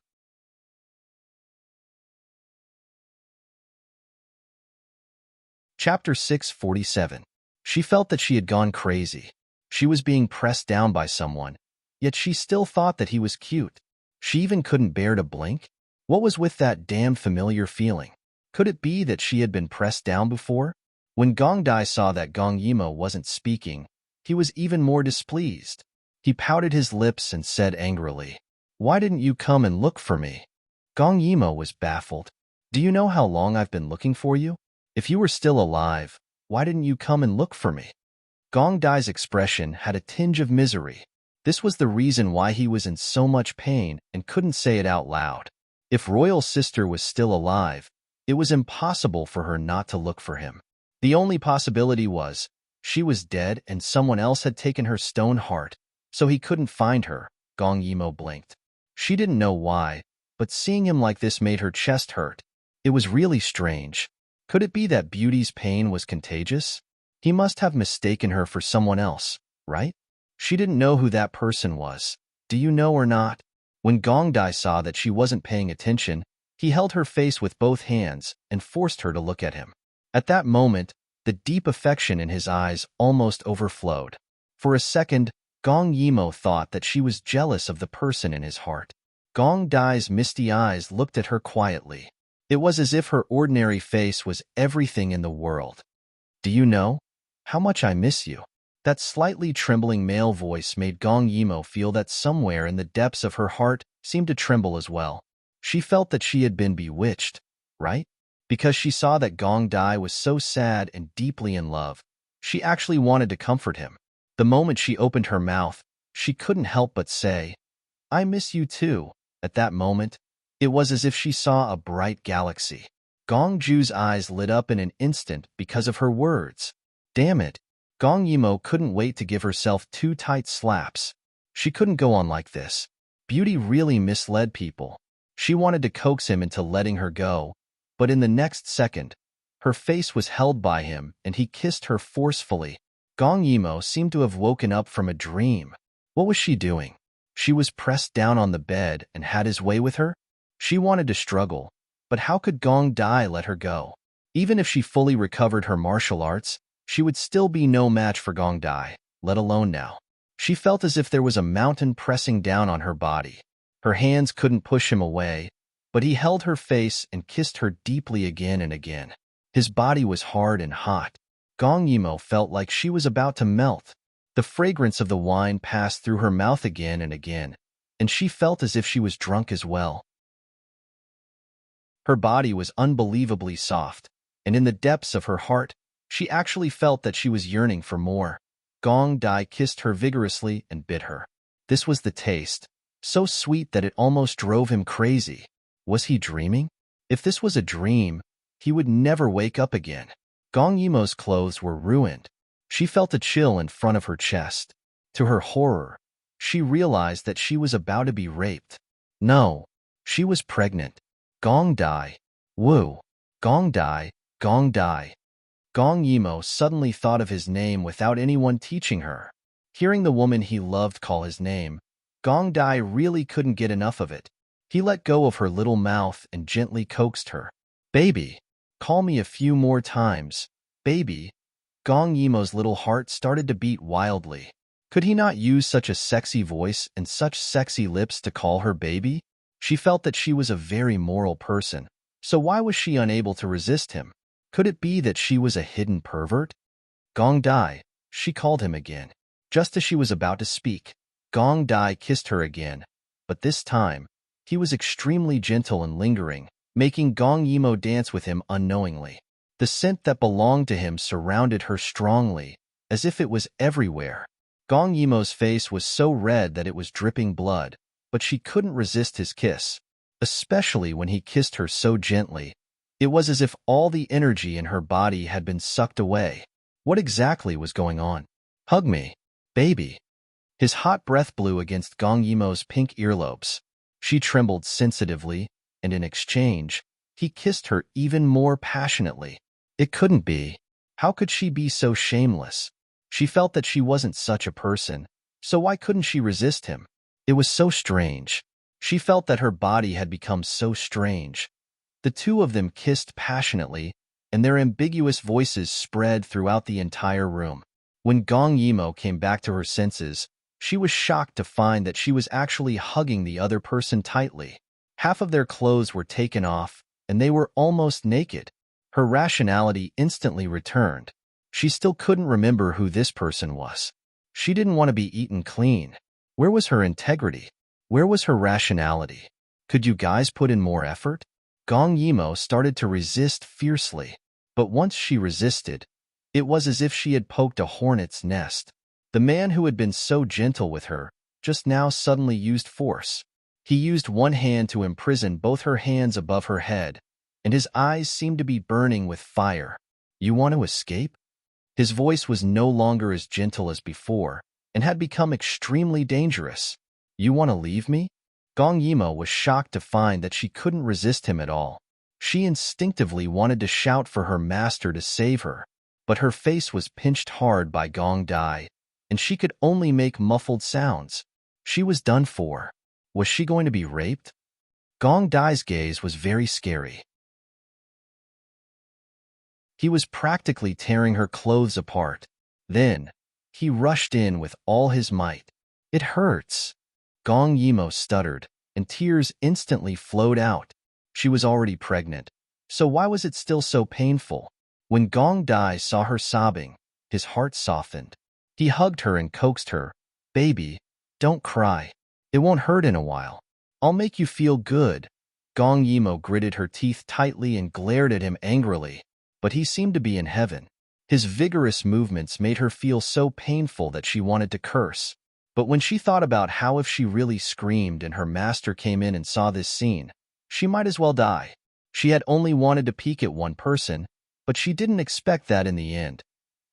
Chapter 647. She felt that she had gone crazy. She was being pressed down by someone, yet she still thought that he was cute. She even couldn't bear to blink. What was with that damn familiar feeling? Could it be that she had been pressed down before? When Gong Dai saw that Gong Yimo wasn't speaking, he was even more displeased. He pouted his lips and said angrily, "Why didn't you come and look for me?" Gong Yimo was baffled. "Do you know how long I've been looking for you? If you were still alive, why didn't you come and look for me?" Gong Dai's expression had a tinge of misery. This was the reason why he was in so much pain and couldn't say it out loud. If Royal Sister was still alive, it was impossible for her not to look for him. The only possibility was, she was dead and someone else had taken her stone heart, so he couldn't find her. Gong Yimo blinked. She didn't know why, but seeing him like this made her chest hurt. It was really strange. Could it be that Beauty's pain was contagious? He must have mistaken her for someone else, right? She didn't know who that person was. Do you know or not? When Gong Dai saw that she wasn't paying attention, he held her face with both hands and forced her to look at him. At that moment, the deep affection in his eyes almost overflowed. For a second, Gong Yimo thought that she was jealous of the person in his heart. Gong Dai's misty eyes looked at her quietly. It was as if her ordinary face was everything in the world. "Do you know how much I miss you?" That slightly trembling male voice made Gong Yimo feel that somewhere in the depths of her heart seemed to tremble as well. She felt that she had been bewitched, right? Because she saw that Gong Dai was so sad and deeply in love, she actually wanted to comfort him. The moment she opened her mouth, she couldn't help but say, "I miss you too." At that moment, it was as if she saw a bright galaxy. Gong Ju's eyes lit up in an instant because of her words. Damn it. Gong Yimo couldn't wait to give herself 2 tight slaps. She couldn't go on like this. Beauty really misled people. She wanted to coax him into letting her go, but in the next second, her face was held by him and he kissed her forcefully. Gong Yimo seemed to have woken up from a dream. What was she doing? She was pressed down on the bed and had his way with her? She wanted to struggle, but how could Gong Dai let her go? Even if she fully recovered her martial arts, she would still be no match for Gong Dai, let alone now. She felt as if there was a mountain pressing down on her body. Her hands couldn't push him away, but he held her face and kissed her deeply again and again. His body was hard and hot. Gong Yimo felt like she was about to melt. The fragrance of the wine passed through her mouth again and again, and she felt as if she was drunk as well. Her body was unbelievably soft, and in the depths of her heart, she actually felt that she was yearning for more. Gong Dai kissed her vigorously and bit her. This was the taste, so sweet that it almost drove him crazy. Was he dreaming? If this was a dream, he would never wake up again. Gong Yimo's clothes were ruined. She felt a chill in front of her chest. To her horror, she realized that she was about to be raped. No, she was pregnant. Gong Dai. Woo. Gong Dai. Gong Dai. Gong Yimo suddenly thought of his name without anyone teaching her. Hearing the woman he loved call his name, Gong Dai really couldn't get enough of it. He let go of her little mouth and gently coaxed her. "Baby, call me a few more times. Baby." Gong Yimo's little heart started to beat wildly. Could he not use such a sexy voice and such sexy lips to call her baby? She felt that she was a very moral person, so why was she unable to resist him? Could it be that she was a hidden pervert? "Gong Dai," she called him again. Just as she was about to speak, Gong Dai kissed her again, but this time, he was extremely gentle and lingering, making Gong Yimo dance with him unknowingly. The scent that belonged to him surrounded her strongly, as if it was everywhere. Gong Yimo's face was so red that it was dripping blood, but she couldn't resist his kiss, especially when he kissed her so gently. It was as if all the energy in her body had been sucked away. What exactly was going on? "Hug me, baby." His hot breath blew against Gong Yimo's pink earlobes. She trembled sensitively, and in exchange, he kissed her even more passionately. It couldn't be. How could she be so shameless? She felt that she wasn't such a person, so why couldn't she resist him? It was so strange. She felt that her body had become so strange. The two of them kissed passionately, and their ambiguous voices spread throughout the entire room. When Gong Yimo came back to her senses, she was shocked to find that she was actually hugging the other person tightly. Half of their clothes were taken off, and they were almost naked. Her rationality instantly returned. She still couldn't remember who this person was. She didn't want to be eaten clean. Where was her integrity? Where was her rationality? Could you guys put in more effort? Gong Yimo started to resist fiercely, but once she resisted, it was as if she had poked a hornet's nest. The man who had been so gentle with her just now suddenly used force. He used one hand to imprison both her hands above her head, and his eyes seemed to be burning with fire. "You want to escape?" His voice was no longer as gentle as before, and had become extremely dangerous. "You want to leave me?" Gong Yimo was shocked to find that she couldn't resist him at all. She instinctively wanted to shout for her master to save her, but her face was pinched hard by Gong Dai, and she could only make muffled sounds. She was done for. Was she going to be raped? Gong Dai's gaze was very scary. He was practically tearing her clothes apart. Then, he rushed in with all his might. "It hurts." Gong Yimo stuttered, and tears instantly flowed out. She was already pregnant, so why was it still so painful? When Gong Dai saw her sobbing, his heart softened. He hugged her and coaxed her. "Baby, don't cry. It won't hurt in a while. I'll make you feel good." Gong Yimo gritted her teeth tightly and glared at him angrily, but he seemed to be in heaven. His vigorous movements made her feel so painful that she wanted to curse. But when she thought about how if she really screamed and her master came in and saw this scene, she might as well die. She had only wanted to peek at one person, but she didn't expect that in the end.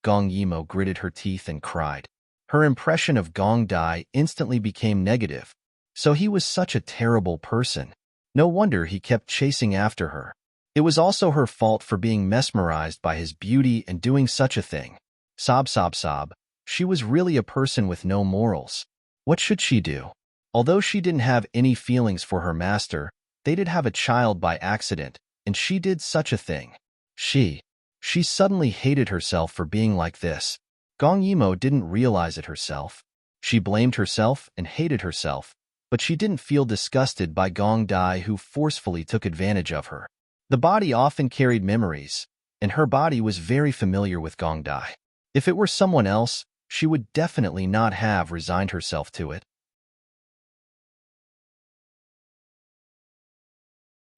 Gong Yimo gritted her teeth and cried. Her impression of Gong Dai instantly became negative. So he was such a terrible person. No wonder he kept chasing after her. It was also her fault for being mesmerized by his beauty and doing such a thing. Sob, sob, sob. She was really a person with no morals. What should she do? Although she didn't have any feelings for her master, they did have a child by accident, and she did such a thing. She suddenly hated herself for being like this. Gong Yimo didn't realize it herself. She blamed herself and hated herself, but she didn't feel disgusted by Gong Dai, who forcefully took advantage of her. The body often carried memories, and her body was very familiar with Gong Dai. If it were someone else, she would definitely not have resigned herself to it.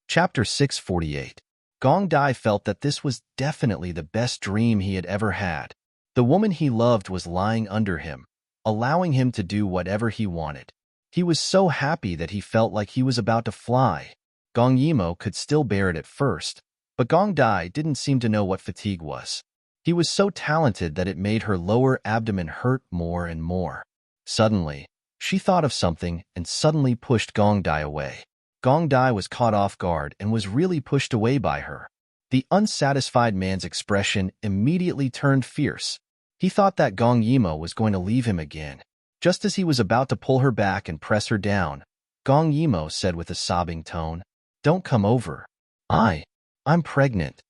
Chapter 648. Gong Dai felt that this was definitely the best dream he had ever had. The woman he loved was lying under him, allowing him to do whatever he wanted. He was so happy that he felt like he was about to fly. Gong Yimo could still bear it at first, but Gong Dai didn't seem to know what fatigue was. He was so talented that it made her lower abdomen hurt more and more. Suddenly, she thought of something and suddenly pushed Gong Dai away. Gong Dai was caught off guard and was really pushed away by her. The unsatisfied man's expression immediately turned fierce. He thought that Gong Yimo was going to leave him again. Just as he was about to pull her back and press her down, Gong Yimo said with a sobbing tone, "Don't come over. I'm pregnant."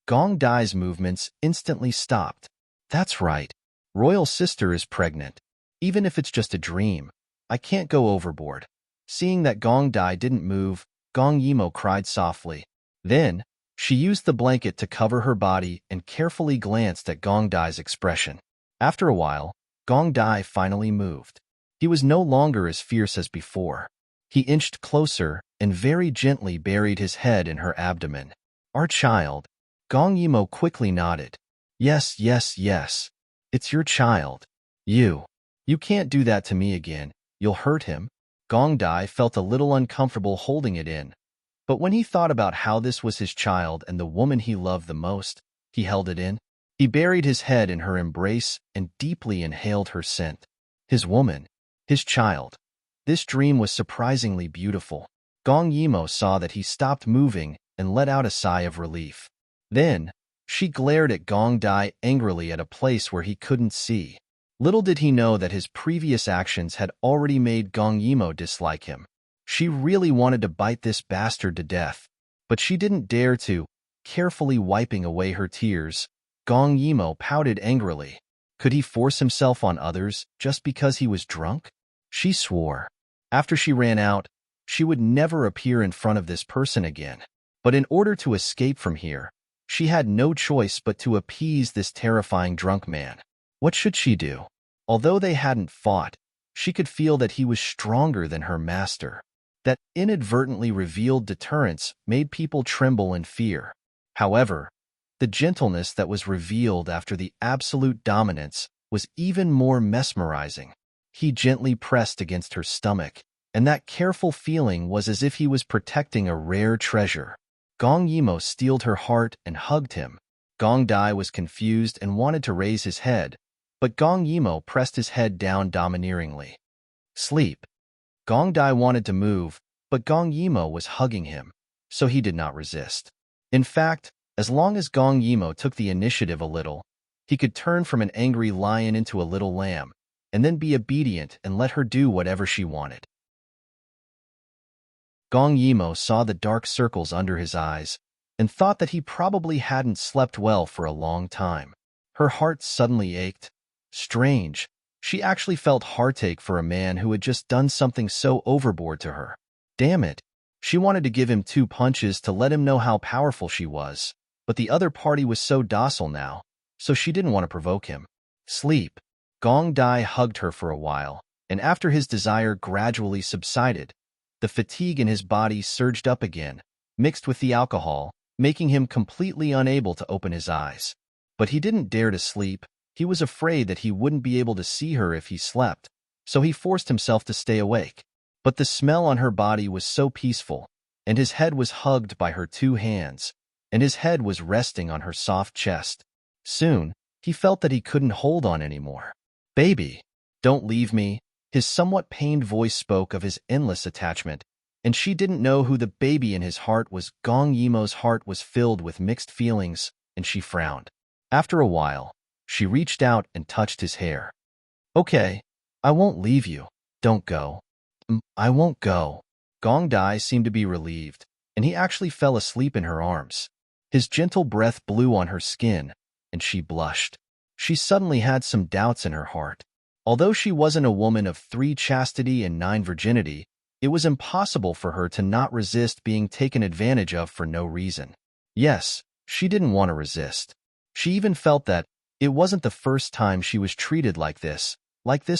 Gong Dai's movements instantly stopped. "That's right. Royal sister is pregnant. Even if it's just a dream, I can't go overboard." Seeing that Gong Dai didn't move, Gong Yimo cried softly. Then, she used the blanket to cover her body and carefully glanced at Gong Dai's expression. After a while, Gong Dai finally moved. He was no longer as fierce as before. He inched closer and very gently buried his head in her abdomen. "Our child." Gong Yimo quickly nodded. Yes, yes, yes. It's your child. You can't do that to me again. You'll hurt him." Gong Dai felt a little uncomfortable holding it in, but when he thought about how this was his child and the woman he loved the most, he held it in. He buried his head in her embrace and deeply inhaled her scent. His woman, his child. This dream was surprisingly beautiful. Gong Yimo saw that he stopped moving and let out a sigh of relief. Then, she glared at Gong Dai angrily at a place where he couldn't see. Little did he know that his previous actions had already made Gong Yimo dislike him. She really wanted to bite this bastard to death, but she didn't dare to. Carefully wiping away her tears, Gong Yimo pouted angrily. Could he force himself on others just because he was drunk? She swore. After she ran out, she would never appear in front of this person again. But in order to escape from here, she had no choice but to appease this terrifying drunk man. What should she do? Although they hadn't fought, she could feel that he was stronger than her master. That inadvertently revealed deterrence made people tremble in fear. However, the gentleness that was revealed after the absolute dominance was even more mesmerizing. He gently pressed against her stomach, and that careful feeling was as if he was protecting a rare treasure. Gong Yimo steeled her heart and hugged him. Gong Dai was confused and wanted to raise his head, but Gong Yimo pressed his head down domineeringly. "Sleep." Gong Dai wanted to move, but Gong Yimo was hugging him, so he did not resist. In fact, as long as Gong Yimo took the initiative a little, he could turn from an angry lion into a little lamb, and then be obedient and let her do whatever she wanted. Gong Yimo saw the dark circles under his eyes and thought that he probably hadn't slept well for a long time. Her heart suddenly ached. Strange, she actually felt heartache for a man who had just done something so overboard to her. Damn it, she wanted to give him 2 punches to let him know how powerful she was, but the other party was so docile now, so she didn't want to provoke him. Sleep. Gong Dai hugged her for a while, and after his desire gradually subsided, the fatigue in his body surged up again, mixed with the alcohol, making him completely unable to open his eyes. But he didn't dare to sleep. He was afraid that he wouldn't be able to see her if he slept, so he forced himself to stay awake. But the smell on her body was so peaceful, and his head was hugged by her 2 hands, and his head was resting on her soft chest. Soon, he felt that he couldn't hold on anymore. "Baby, don't leave me." His somewhat pained voice spoke of his endless attachment, and she didn't know who the baby in his heart was. Gong Yimo's heart was filled with mixed feelings, and she frowned. After a while, she reached out and touched his hair. "Okay, I won't leave you. Don't go." "I won't go." Gong Dai seemed to be relieved, and he actually fell asleep in her arms. His gentle breath blew on her skin, and she blushed. She suddenly had some doubts in her heart. Although she wasn't a woman of 3 chastity and 9 virginity, it was impossible for her to not resist being taken advantage of for no reason. Yes, she didn't want to resist. She even felt that it wasn't the first time she was treated like this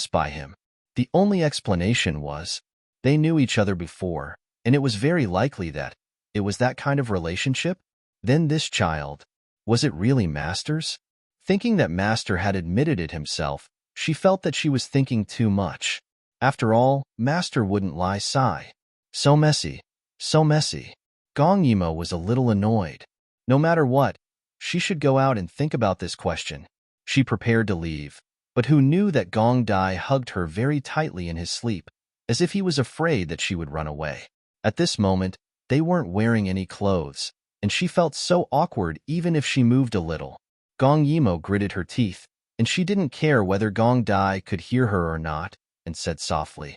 by him. The only explanation was, they knew each other before, and it was very likely that it was that kind of relationship. Then this child, was it really Master's? Thinking that Master had admitted it himself, she felt that she was thinking too much. After all, Master wouldn't lie. Sigh. So messy, so messy. Gong Yimo was a little annoyed. No matter what, she should go out and think about this question. She prepared to leave, but who knew that Gong Dai hugged her very tightly in his sleep, as if he was afraid that she would run away. At this moment, they weren't wearing any clothes, and she felt so awkward even if she moved a little. Gong Yimo gritted her teeth, and she didn't care whether Gong Dai could hear her or not. and said softly,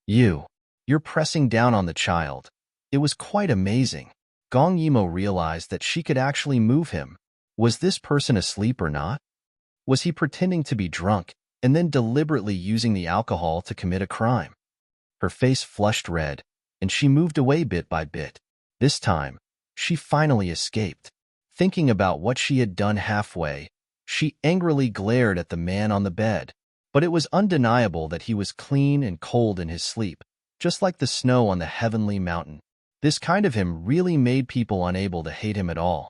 You're pressing down on the child. It was quite amazing. Gong Yimo realized that she could actually move him. Was this person asleep or not? Was he pretending to be drunk and then deliberately using the alcohol to commit a crime? Her face flushed red, and she moved away bit by bit. This time, she finally escaped. Thinking about what she had done halfway, she angrily glared at the man on the bed. But it was undeniable that he was clean and cold in his sleep, just like the snow on the heavenly mountain. This kind of him really made people unable to hate him at all.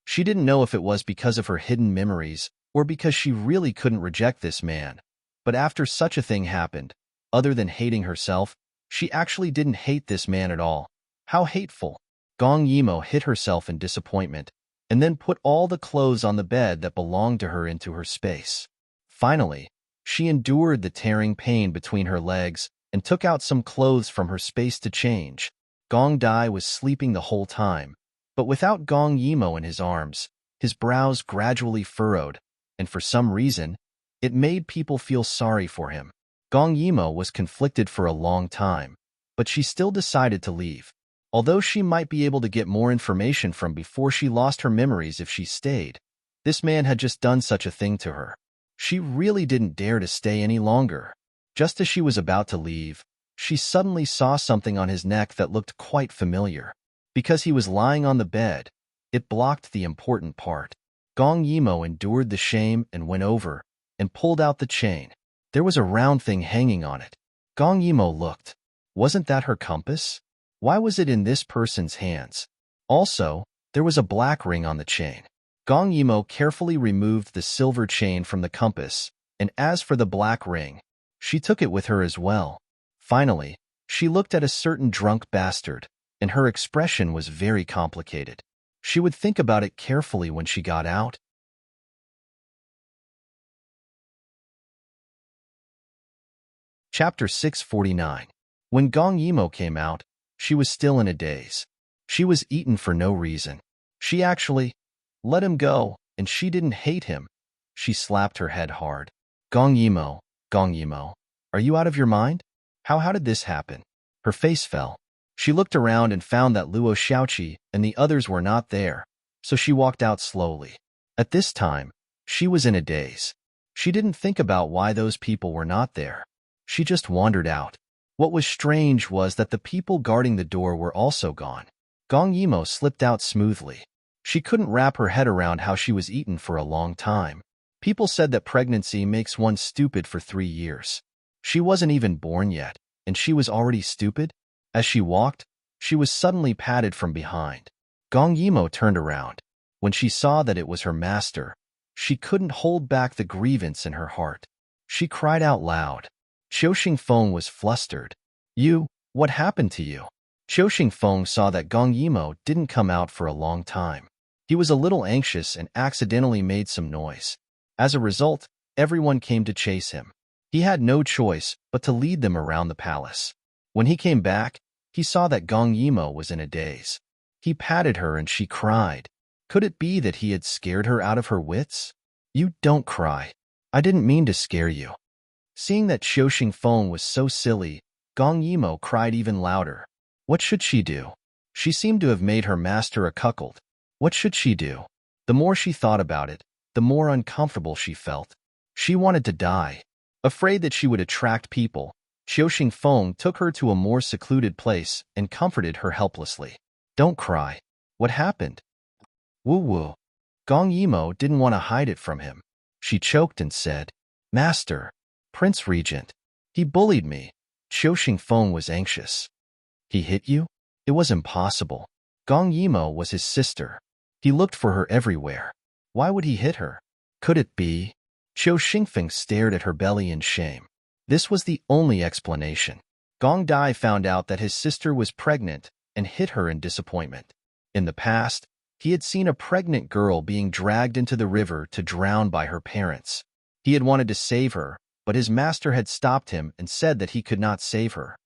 She didn't know if it was because of her hidden memories or because she really couldn't reject this man. But after such a thing happened, other than hating herself, she actually didn't hate this man at all. How hateful! Gong Yimo hit herself in disappointment and then put all the clothes on the bed that belonged to her into her space. Finally, she endured the tearing pain between her legs and took out some clothes from her space to change. Gong Dai was sleeping the whole time, but without Gong Yimo in his arms, his brows gradually furrowed, and for some reason, it made people feel sorry for him. Gong Yimo was conflicted for a long time, but she still decided to leave. Although she might be able to get more information from before she lost her memories if she stayed, this man had just done such a thing to her. She really didn't dare to stay any longer. Just as she was about to leave, she suddenly saw something on his neck that looked quite familiar. Because he was lying on the bed, it blocked the important part. Gong Yimo endured the shame and went over and pulled out the chain. There was a round thing hanging on it. Gong Yimo looked. Wasn't that her compass? Why was it in this person's hands? Also, there was a black ring on the chain. Gong Yimo carefully removed the silver chain from the compass, and as for the black ring, she took it with her as well. Finally, she looked at a certain drunk bastard, and her expression was very complicated. She would think about it carefully when she got out. Chapter 649. When Gong Yimo came out, she was still in a daze. She was eaten for no reason. She actually let him go, and she didn't hate him. She slapped her head hard. Gong Yimo, are you out of your mind? How did this happen? Her face fell. She looked around and found that Luo Xiaoqi and the others were not there, so she walked out slowly. At this time, she was in a daze. She didn't think about why those people were not there. She just wandered out. What was strange was that the people guarding the door were also gone. Gong Yimo slipped out smoothly. She couldn't wrap her head around how she was eaten for a long time. People said that pregnancy makes one stupid for 3 years. She wasn't even born yet, and she was already stupid? As she walked, she was suddenly patted from behind. Gong Yimo turned around. When she saw that it was her master, she couldn't hold back the grievance in her heart. She cried out loud. Qiu Xingfeng was flustered. What happened to you? Qiu Xingfeng saw that Gong Yimo didn't come out for a long time. He was a little anxious and accidentally made some noise. As a result, everyone came to chase him. He had no choice but to lead them around the palace. When he came back, he saw that Gong Yimo was in a daze. He patted her and she cried. Could it be that he had scared her out of her wits? You don't cry. I didn't mean to scare you. Seeing that Qiu Xingfeng was so silly, Gong Yimo cried even louder. What should she do? She seemed to have made her master a cuckold. What should she do? The more she thought about it, the more uncomfortable she felt. She wanted to die. Afraid that she would attract people, Qiu Xingfeng took her to a more secluded place and comforted her helplessly. Don't cry. What happened? Woo. Gong Yimo didn't want to hide it from him. She choked and said, Master, Prince Regent, he bullied me. Qiu Xingfeng was anxious. He hit you? It was impossible. Gong Yimo was his sister. He looked for her everywhere. Why would he hit her? Could it be? Qiu Xingfeng stared at her belly in shame. This was the only explanation. Gong Dai found out that his sister was pregnant and hit her in disappointment. In the past, he had seen a pregnant girl being dragged into the river to drown by her parents. He had wanted to save her, but his master had stopped him and said that he could not save her.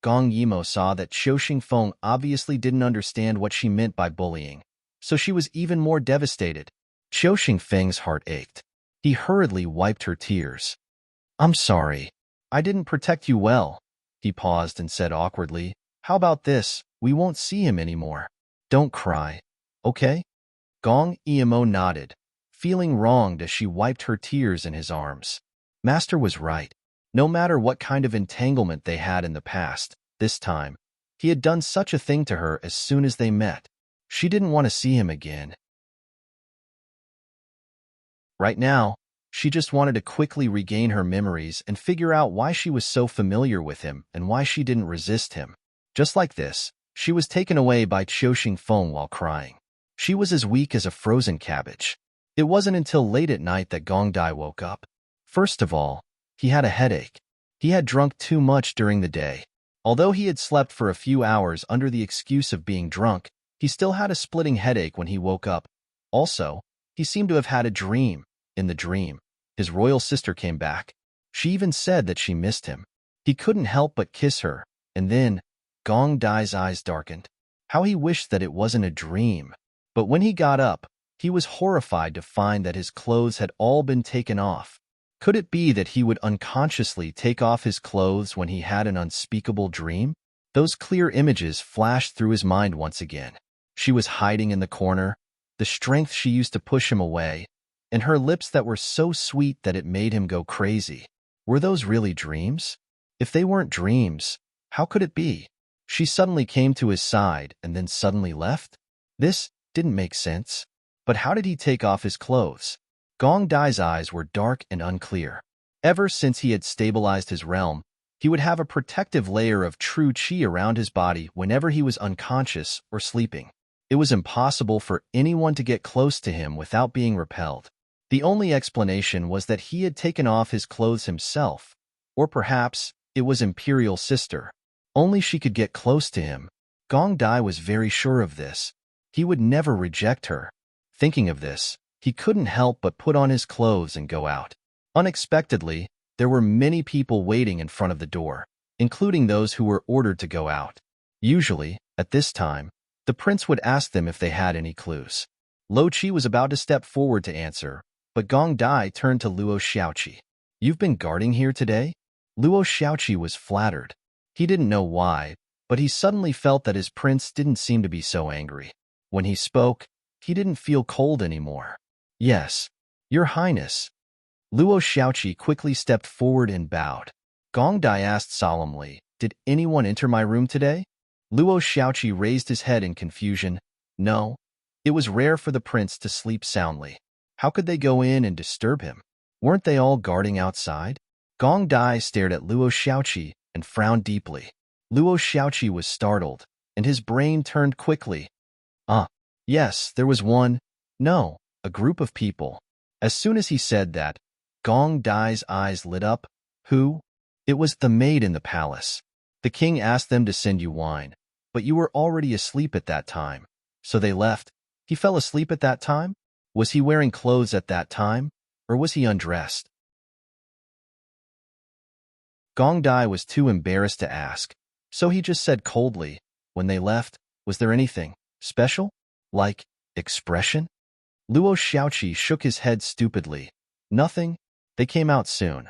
Gong Yimo saw that Qiu Xingfeng obviously didn't understand what she meant by bullying, so she was even more devastated. Qiu Xingfeng's heart ached. He hurriedly wiped her tears. I'm sorry. I didn't protect you well. He paused and said awkwardly, How about this? We won't see him anymore. Don't cry. Okay? Gong Emo nodded, feeling wronged as she wiped her tears in his arms. Master was right. No matter what kind of entanglement they had in the past, this time, he had done such a thing to her as soon as they met. She didn't want to see him again. Right now, she just wanted to quickly regain her memories and figure out why she was so familiar with him and why she didn't resist him. Just like this, she was taken away by Chioxing Feng while crying. She was as weak as a frozen cabbage. It wasn't until late at night that Gong Dai woke up. First of all, he had a headache. He had drunk too much during the day. Although he had slept for a few hours under the excuse of being drunk, he still had a splitting headache when he woke up. Also, he seemed to have had a dream. In the dream, his royal sister came back. She even said that she missed him. He couldn't help but kiss her, and then Gong Dai's eyes darkened. How he wished that it wasn't a dream. But when he got up, he was horrified to find that his clothes had all been taken off. Could it be that he would unconsciously take off his clothes when he had an unspeakable dream? Those clear images flashed through his mind once again. She was hiding in the corner, the strength she used to push him away, and her lips that were so sweet that it made him go crazy. Were those really dreams? If they weren't dreams, how could it be? She suddenly came to his side and then suddenly left? This didn't make sense. But how did he take off his clothes? Gong Dai's eyes were dark and unclear. Ever since he had stabilized his realm, he would have a protective layer of true qi around his body whenever he was unconscious or sleeping. It was impossible for anyone to get close to him without being repelled. The only explanation was that he had taken off his clothes himself, or perhaps it was Imperial Sister. Only she could get close to him. Gong Dai was very sure of this. He would never reject her. Thinking of this, he couldn't help but put on his clothes and go out. Unexpectedly, there were many people waiting in front of the door, including those who were ordered to go out. Usually, at this time, the prince would ask them if they had any clues. Lo Qi was about to step forward to answer, but Gong Dai turned to Luo Xiaoqi. You've been guarding here today? Luo Xiaoqi was flattered. He didn't know why, but he suddenly felt that his prince didn't seem to be so angry. When he spoke, he didn't feel cold anymore. Yes, Your Highness. Luo Xiaoqi quickly stepped forward and bowed. Gong Dai asked solemnly, Did anyone enter my room today? Luo Xiaoqi raised his head in confusion. No, it was rare for the prince to sleep soundly. How could they go in and disturb him? Weren't they all guarding outside? Gong Dai stared at Luo Xiaoqi and frowned deeply. Luo Xiaoqi was startled, and his brain turned quickly. Yes, there was one. No, a group of people. As soon as he said that, Gong Dai's eyes lit up. Who? It was the maid in the palace. The king asked them to send you wine, but you were already asleep at that time. So they left. He fell asleep at that time? Was he wearing clothes at that time, or was he undressed? Gong Dai was too embarrassed to ask, so he just said coldly, when they left, was there anything special? Like expression? Luo Xiaoqi shook his head stupidly. Nothing. They came out soon.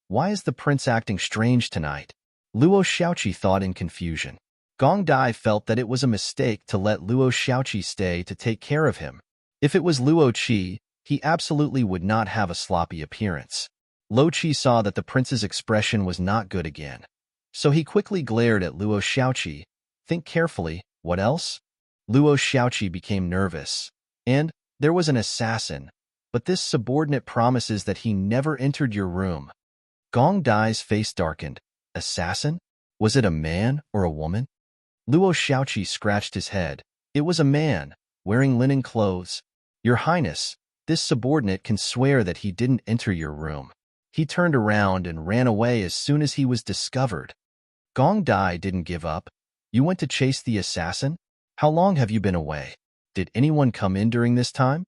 Why is the prince acting strange tonight? Luo Xiaoqi thought in confusion. Gong Dai felt that it was a mistake to let Luo Xiaoqi stay to take care of him. If it was Luo Qi, he absolutely would not have a sloppy appearance. Lo Qi saw that the prince's expression was not good again. So he quickly glared at Luo Xiaoqi. Think carefully, what else? Luo Xiaoqi became nervous. And there was an assassin, but this subordinate promises that he never entered your room. Gong Dai's face darkened. Assassin? Was it a man or a woman? Luo Xiaoqi scratched his head. It was a man, wearing linen clothes. Your Highness, this subordinate can swear that he didn't enter your room. He turned around and ran away as soon as he was discovered. Gong Dai didn't give up. You went to chase the assassin? How long have you been away? Did anyone come in during this time?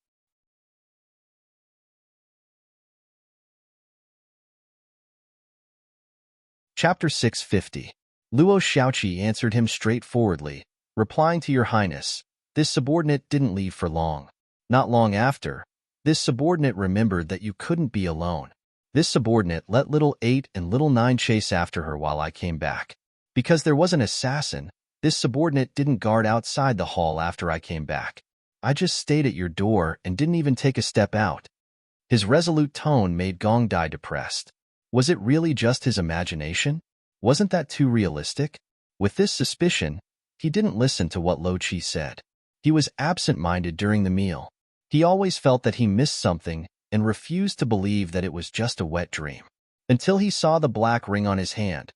Chapter 650. Luo Xiaoqi answered him straightforwardly, replying to Your Highness, this subordinate didn't leave for long. Not long after, This subordinate remembered that you couldn't be alone. This subordinate let little 8 and little 9 chase after her while I came back. Because there was an assassin, this subordinate didn't guard outside the hall after I came back. I just stayed at your door and didn't even take a step out. His resolute tone made Gong Dai depressed. Was it really just his imagination? Wasn't that too realistic? With this suspicion, he didn't listen to what Lo Chi said. He was absent-minded during the meal. He always felt that he missed something and refused to believe that it was just a wet dream. Until he saw the black ring on his hand.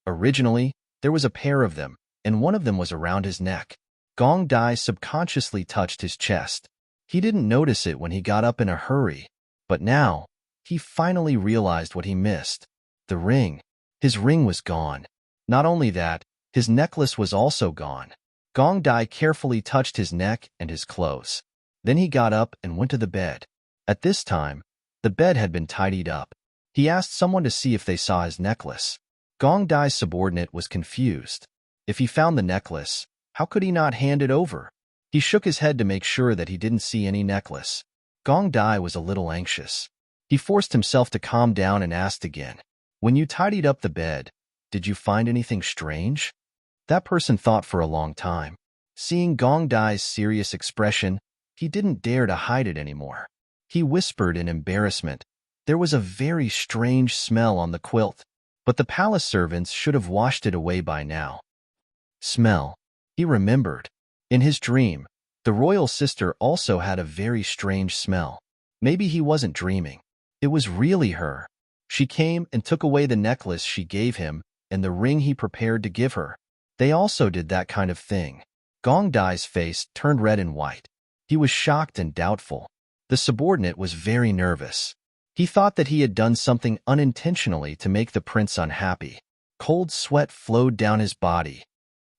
Originally, there was a pair of them, and one of them was around his neck. Gong Dai subconsciously touched his chest. He didn't notice it when he got up in a hurry, but now, he finally realized what he missed. The ring. His ring was gone. Not only that, his necklace was also gone. Gong Dai carefully touched his neck and his clothes. Then he got up and went to the bed. At this time, the bed had been tidied up. He asked someone to see if they saw his necklace. Gong Dai's subordinate was confused. If he found the necklace, how could he not hand it over? He shook his head to make sure that he didn't see any necklace. Gong Dai was a little anxious. He forced himself to calm down and asked again, "When you tidied up the bed, did you find anything strange?" That person thought for a long time. Seeing Gong Dai's serious expression, he didn't dare to hide it anymore. He whispered in embarrassment, "There was a very strange smell on the quilt, but the palace servants should have washed it away by now." Smell. He remembered. In his dream, the royal sister also had a very strange smell. Maybe he wasn't dreaming. It was really her. She came and took away the necklace she gave him and the ring he prepared to give her. They also did that kind of thing. Gong Dai's face turned red and white. He was shocked and doubtful. The subordinate was very nervous. He thought that he had done something unintentionally to make the prince unhappy. Cold sweat flowed down his body.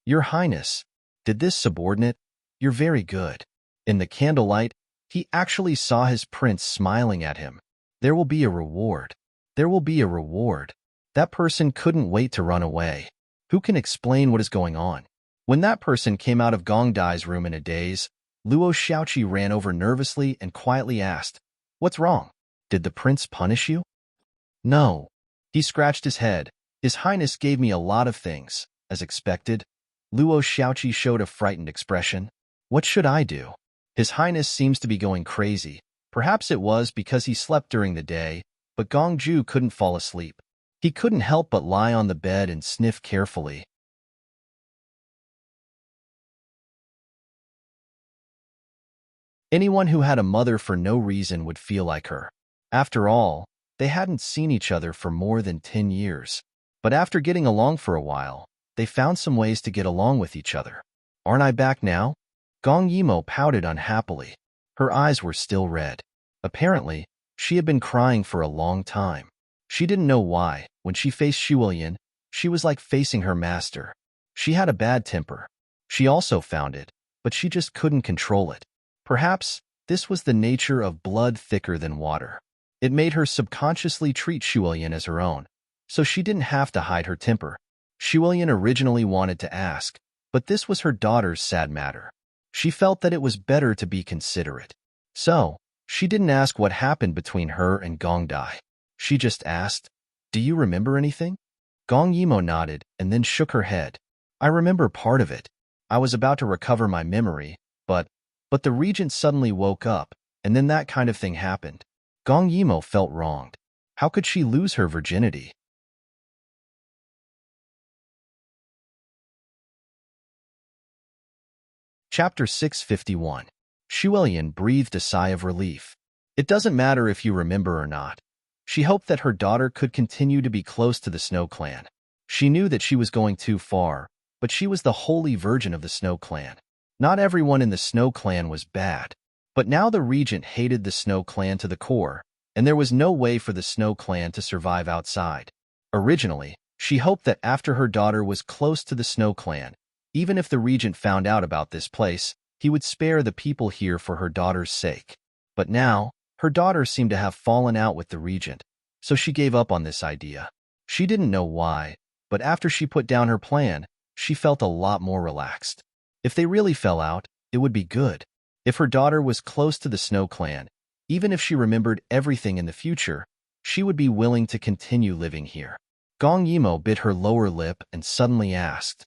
"Your Highness," did this subordinate, "you're very good." In the candlelight, he actually saw his prince smiling at him. There will be a reward. There will be a reward. That person couldn't wait to run away. Who can explain what is going on? When that person came out of Gong Dai's room in a daze, Luo Xiaoqi ran over nervously and quietly asked, "What's wrong? Did the prince punish you?" "No." He scratched his head. "His Highness gave me a lot of things, as expected." Luo Xiaoqi showed a frightened expression. "What should I do? His Highness seems to be going crazy." Perhaps it was because he slept during the day, but Gong Ju couldn't fall asleep. He couldn't help but lie on the bed and sniff carefully. Anyone who had a mother for no reason would feel like her. After all, they hadn't seen each other for more than 10 years. But after getting along for a while, they found some ways to get along with each other. "Aren't I back now?" Gong Yimo pouted unhappily. Her eyes were still red. Apparently, she had been crying for a long time. She didn't know why. When she faced Shuilian, she was like facing her master. She had a bad temper. She also found it, but she just couldn't control it. Perhaps this was the nature of blood thicker than water. It made her subconsciously treat Shuilian as her own, so she didn't have to hide her temper. Shuilian originally wanted to ask, but this was her daughter's sad matter. She felt that it was better to be considerate. So, she didn't ask what happened between her and Gong Dai. She just asked, "Do you remember anything?" Gong Yimo nodded and then shook her head. "I remember part of it. I was about to recover my memory, but the regent suddenly woke up, and then that kind of thing happened." Gong Yimo felt wronged. How could she lose her virginity? Chapter 651. Shuilian breathed a sigh of relief. It doesn't matter if you remember or not. She hoped that her daughter could continue to be close to the Snow Clan. She knew that she was going too far, but she was the holy virgin of the Snow Clan. Not everyone in the Snow Clan was bad. But now the regent hated the Snow Clan to the core, and there was no way for the Snow Clan to survive outside. Originally, she hoped that after her daughter was close to the Snow Clan, even if the regent found out about this place, he would spare the people here for her daughter's sake. But now, her daughter seemed to have fallen out with the regent, so she gave up on this idea. She didn't know why, but after she put down her plan, she felt a lot more relaxed. If they really fell out, it would be good. If her daughter was close to the Snow Clan, Even if she remembered everything in the future, she would be willing to continue living here. Gong Yimo bit her lower lip and suddenly asked,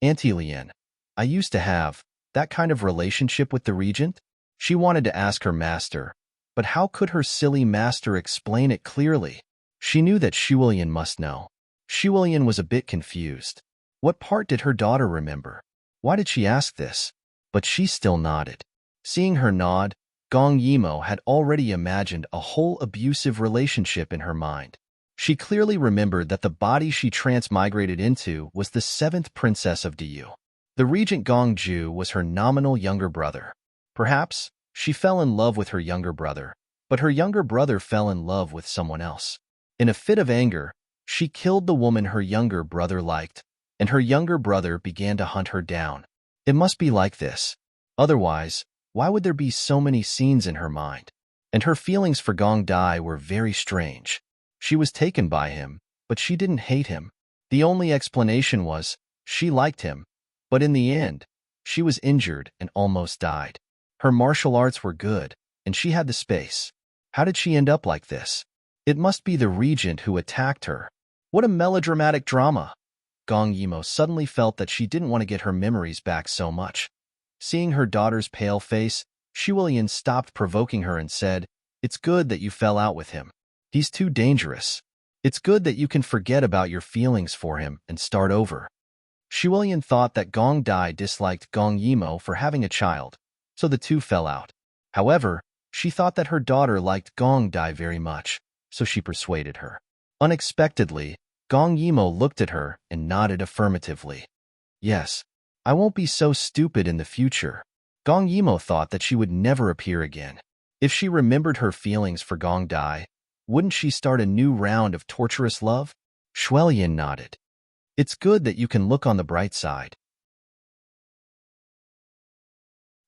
Auntie Lien, I used to have that kind of relationship with the regent? She wanted to ask her master, but how could her silly master explain it clearly? She knew that Shuilian must know. Shuilian was a bit confused. What part did her daughter remember? Why did she ask this? But she still nodded. Seeing her nod, Gong Yimo had already imagined a whole abusive relationship in her mind. She clearly remembered that the body she transmigrated into was the 7th princess of Diyu. The regent Gong Ju was her nominal younger brother. Perhaps she fell in love with her younger brother, but her younger brother fell in love with someone else. In a fit of anger, she killed the woman her younger brother liked, and her younger brother began to hunt her down. It must be like this. Otherwise, why would there be so many scenes in her mind? And her feelings for Gong Dai were very strange. She was taken by him, but she didn't hate him. The only explanation was, she liked him, but in the end, she was injured and almost died. Her martial arts were good, and she had the space. How did she end up like this? It must be the regent who attacked her. What a melodramatic drama! Gong Yimo suddenly felt that she didn't want to get her memories back so much. Seeing her daughter's pale face, Shuilian stopped provoking her and said, It's good that you fell out with him. He's too dangerous. It's good that you can forget about your feelings for him and start over. Shuilian thought that Gong Dai disliked Gong Yimo for having a child, so the two fell out. However, she thought that her daughter liked Gong Dai very much, so she persuaded her. Unexpectedly, Gong Yimo looked at her and nodded affirmatively. Yes, I won't be so stupid in the future. Gong Yimo thought that she would never appear again. If she remembered her feelings for Gong Dai, wouldn't she start a new round of torturous love? Shuilian nodded. It's good that you can look on the bright side.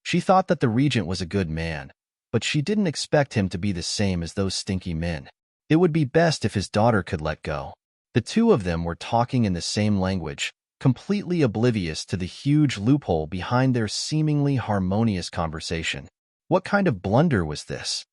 She thought that the regent was a good man, but she didn't expect him to be the same as those stinky men. It would be best if his daughter could let go. The two of them were talking in the same language, completely oblivious to the huge loophole behind their seemingly harmonious conversation. What kind of blunder was this?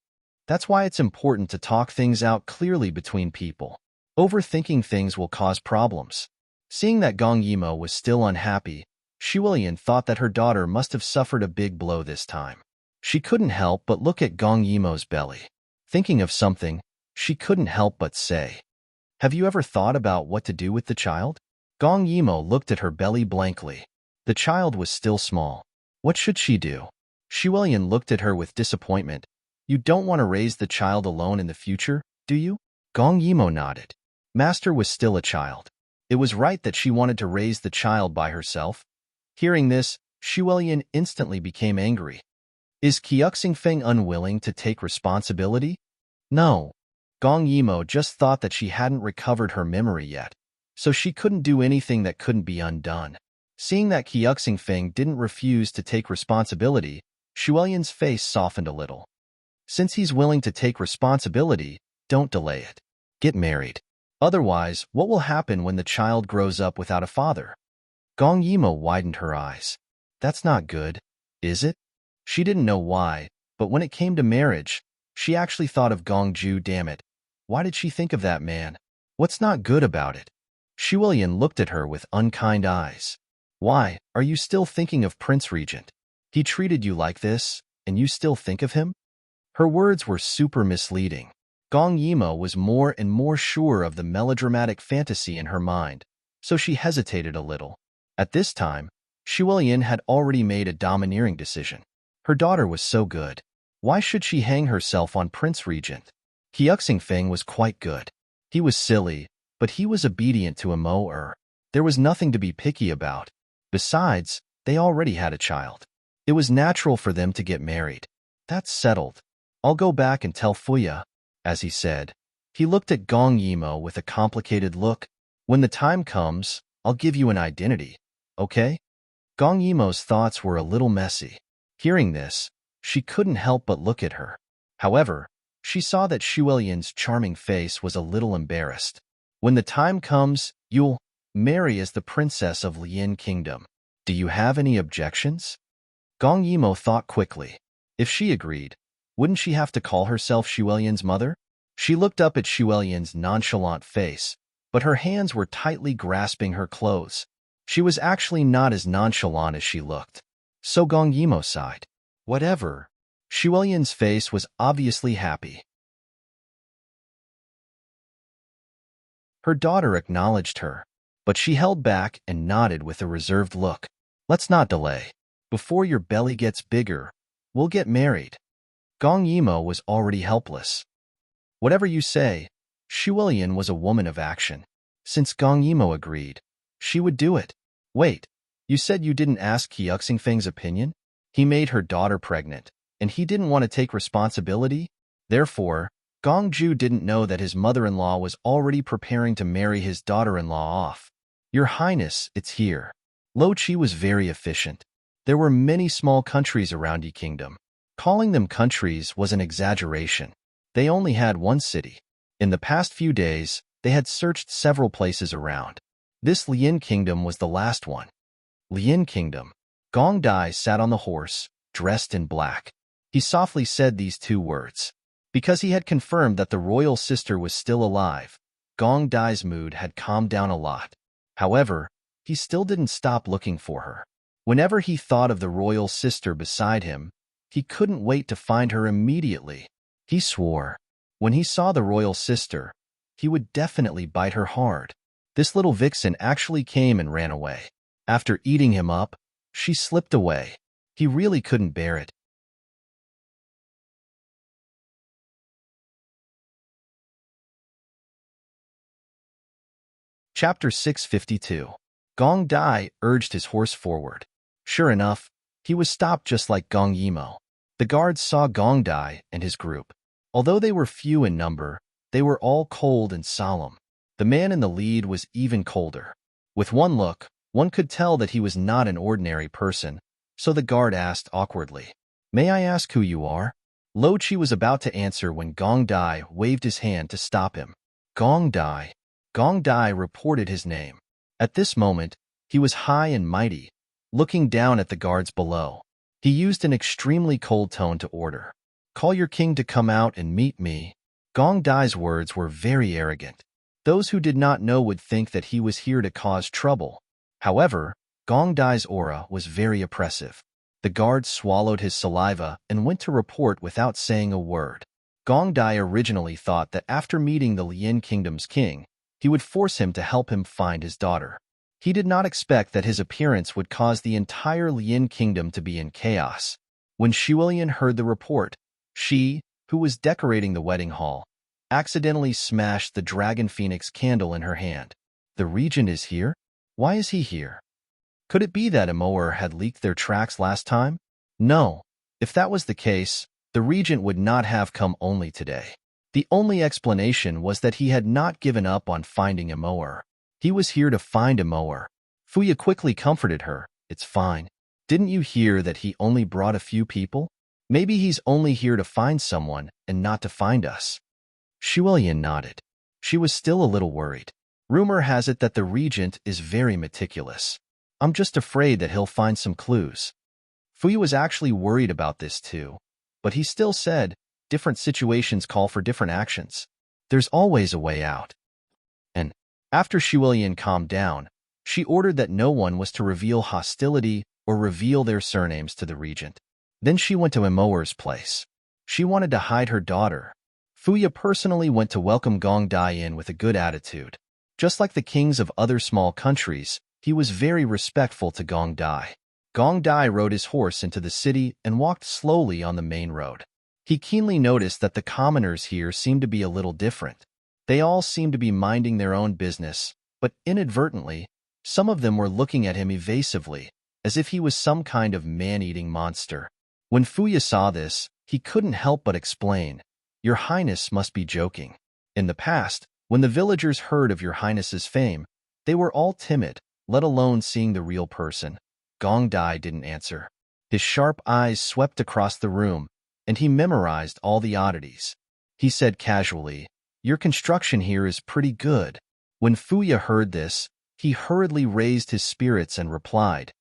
That's why it's important to talk things out clearly between people. Overthinking things will cause problems. Seeing that Gong Yimo was still unhappy, Shuilian thought that her daughter must have suffered a big blow this time. She couldn't help but look at Gong Yimo's belly. Thinking of something, she couldn't help but say, Have you ever thought about what to do with the child? Gong Yimo looked at her belly blankly. The child was still small. What should she do? Shuilian looked at her with disappointment. You don't want to raise the child alone in the future, do you? Gong Yimo nodded. Master was still a child. It was right that she wanted to raise the child by herself. Hearing this, Shuilian instantly became angry. Is Qiuxingfeng unwilling to take responsibility? No. Gong Yimo just thought that she hadn't recovered her memory yet, so she couldn't do anything that couldn't be undone. Seeing that Qiuxingfeng didn't refuse to take responsibility, Shuilian's face softened a little. Since he's willing to take responsibility, don't delay it. Get married. Otherwise, what will happen when the child grows up without a father? Gong Yimo widened her eyes. That's not good, is it? She didn't know why, but when it came to marriage, she actually thought of Gong Ju. Damn it. Why did she think of that man? What's not good about it? Shuilian looked at her with unkind eyes. Why, are you still thinking of Prince Regent? He treated you like this, and you still think of him? Her words were super misleading. Gong Yimo was more and more sure of the melodramatic fantasy in her mind, so she hesitated a little. At this time, Shuilian had already made a domineering decision. Her daughter was so good. Why should she hang herself on Prince Regent? Qiuxingfeng was quite good. He was silly, but he was obedient to Imo. There was nothing to be picky about. Besides, they already had a child. It was natural for them to get married. That's settled. I'll go back and tell Fuya. As he said, he looked at Gong Yimo with a complicated look. When the time comes, I'll give you an identity, okay? Gong Yimo's thoughts were a little messy. Hearing this, she couldn't help but look at her. However, she saw that Shuilian's charming face was a little embarrassed. When the time comes, you'll marry as the princess of Lien Kingdom. Do you have any objections? Gong Yimo thought quickly. If she agreed, Wouldn't she have to call herself Xuelian's mother? She looked up at Xuelian's nonchalant face, but her hands were tightly grasping her clothes. She was actually not as nonchalant as she looked. So Gong Yimo sighed. Whatever. Xuelian's face was obviously happy. Her daughter acknowledged her, but she held back and nodded with a reserved look. Let's not delay. Before your belly gets bigger, we'll get married. Gong Yimo was already helpless. Whatever you say, Xuelian was a woman of action. Since Gong Yimo agreed, she would do it. Wait, you said you didn't ask Hyuxingfeng's opinion? He made her daughter pregnant, and he didn't want to take responsibility? Therefore, Gong Ju didn't know that his mother-in-law was already preparing to marry his daughter-in-law off. Your Highness, it's here. Lo Qi was very efficient. There were many small countries around Yi Kingdom. Calling them countries was an exaggeration. They only had one city. In the past few days, they had searched several places around. This Lian Kingdom was the last one. Lian Kingdom. Gong Dai sat on the horse, dressed in black. He softly said these two words. Because he had confirmed that the royal sister was still alive, Gong Dai's mood had calmed down a lot. However, he still didn't stop looking for her. Whenever he thought of the royal sister beside him, he couldn't wait to find her immediately. He swore. When he saw the royal sister, he would definitely bite her hard. This little vixen actually came and ran away. After eating him up, she slipped away. He really couldn't bear it. Chapter 652. Gong Dai urged his horse forward. Sure enough, he was stopped just like Gong Yimo. The guards saw Gong Dai and his group. Although they were few in number, they were all cold and solemn. The man in the lead was even colder. With one look, one could tell that he was not an ordinary person, so the guard asked awkwardly, "May I ask who you are?" Lo Qi was about to answer when Gong Dai waved his hand to stop him. Gong Dai. Gong Dai reported his name. At this moment, he was high and mighty, looking down at the guards below. He used an extremely cold tone to order, "Call your king to come out and meet me." Gong Dai's words were very arrogant. Those who did not know would think that he was here to cause trouble. However, Gong Dai's aura was very oppressive. The guard swallowed his saliva and went to report without saying a word. Gong Dai originally thought that after meeting the Lian Kingdom's king, he would force him to help him find his daughter. He did not expect that his appearance would cause the entire Lian Kingdom to be in chaos. When Xuelian heard the report, she, who was decorating the wedding hall, accidentally smashed the dragon phoenix candle in her hand. The regent is here? Why is he here? Could it be that Immerse had leaked their tracks last time? No. If that was the case, the regent would not have come only today. The only explanation was that he had not given up on finding Immerse. He was here to find Immerse. Fuya quickly comforted her. It's fine. Didn't you hear that he only brought a few people? Maybe he's only here to find someone and not to find us. Xuelian nodded. She was still a little worried. Rumor has it that the regent is very meticulous. I'm just afraid that he'll find some clues. Fuya was actually worried about this too, but he still said, different situations call for different actions. There's always a way out. And after Xuelian calmed down, she ordered that no one was to reveal hostility or reveal their surnames to the regent. Then she went to Immerse's place. She wanted to hide her daughter. Fuya personally went to welcome Gong Dai in with a good attitude. Just like the kings of other small countries, he was very respectful to Gong Dai. Gong Dai rode his horse into the city and walked slowly on the main road. He keenly noticed that the commoners here seemed to be a little different. They all seemed to be minding their own business, but inadvertently, some of them were looking at him evasively, as if he was some kind of man-eating monster. When Fuya saw this, he couldn't help but explain, "Your Highness must be joking. In the past, when the villagers heard of your Highness's fame, they were all timid, let alone seeing the real person." Gong Dai didn't answer. His sharp eyes swept across the room, and he memorized all the oddities. He said casually, "Your construction here is pretty good." When Fuya heard this, he hurriedly raised his spirits and replied,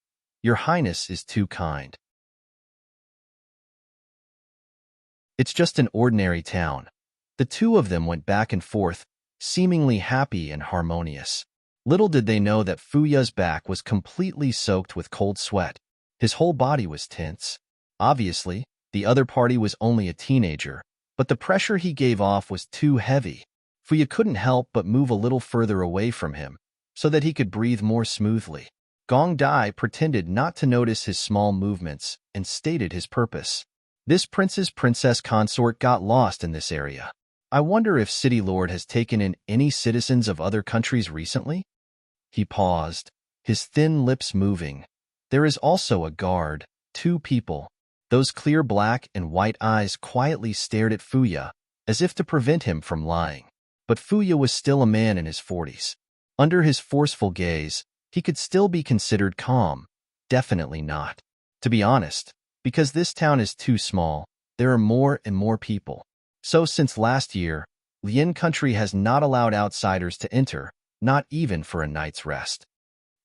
"Your Highness is too kind." It's just an ordinary town. The two of them went back and forth, seemingly happy and harmonious. Little did they know that Fuya's back was completely soaked with cold sweat. His whole body was tense. Obviously, the other party was only a teenager, but the pressure he gave off was too heavy. Fuya couldn't help but move a little further away from him, so that he could breathe more smoothly. Gong Dai pretended not to notice his small movements and stated his purpose. This princess consort got lost in this area. I wonder if City Lord has taken in any citizens of other countries recently? He paused, his thin lips moving. There is also a guard, 2 people. Those clear black and white eyes quietly stared at Fuya, as if to prevent him from lying. But Fuya was still a man in his 40s. Under his forceful gaze, he could still be considered calm. Definitely not. To be honest, because this town is too small, there are more and more people. So since last year, Lian country has not allowed outsiders to enter, not even for a night's rest.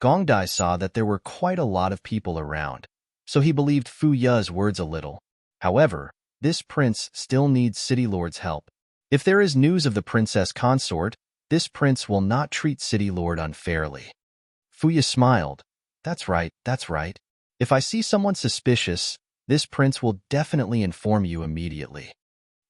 Gong Dai saw that there were quite a lot of people around, so he believed Fu Ya's words a little. However, this prince still needs City Lord's help. If there is news of the princess consort, this prince will not treat City Lord unfairly. Fuya smiled. That's right. If I see someone suspicious, this prince will definitely inform you immediately.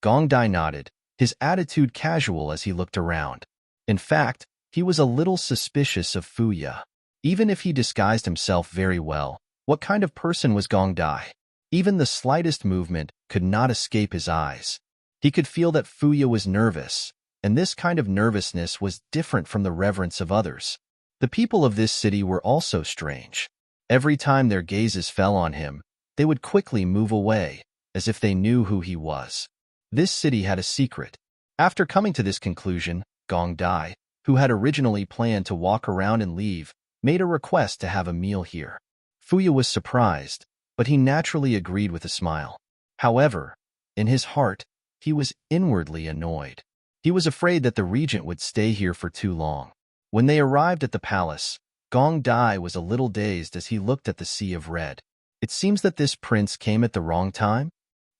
Gong Dai nodded, his attitude casual as he looked around. In fact, he was a little suspicious of Fuya. Even if he disguised himself very well, what kind of person was Gong Dai? Even the slightest movement could not escape his eyes. He could feel that Fuya was nervous, and this kind of nervousness was different from the reverence of others. The people of this city were also strange. Every time their gazes fell on him, they would quickly move away, as if they knew who he was. This city had a secret. After coming to this conclusion, Gong Dai, who had originally planned to walk around and leave, made a request to have a meal here. Fuya was surprised, but he naturally agreed with a smile. However, in his heart, he was inwardly annoyed. He was afraid that the regent would stay here for too long. When they arrived at the palace, Gong Dai was a little dazed as he looked at the sea of red. It seems that this prince came at the wrong time?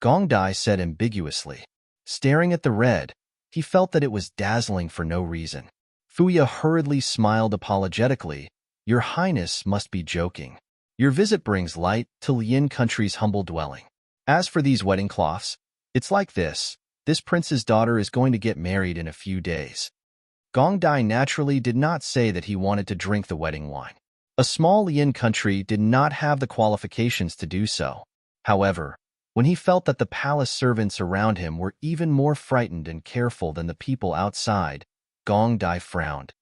Gong Dai said ambiguously. Staring at the red, he felt that it was dazzling for no reason. Fuya hurriedly smiled apologetically. Your Highness must be joking. Your visit brings light to Lian country's humble dwelling. As for these wedding cloths, it's like this. This prince's daughter is going to get married in a few days. Gong Dai naturally did not say that he wanted to drink the wedding wine. A small Lian country did not have the qualifications to do so. However, when he felt that the palace servants around him were even more frightened and careful than the people outside, Gong Dai frowned.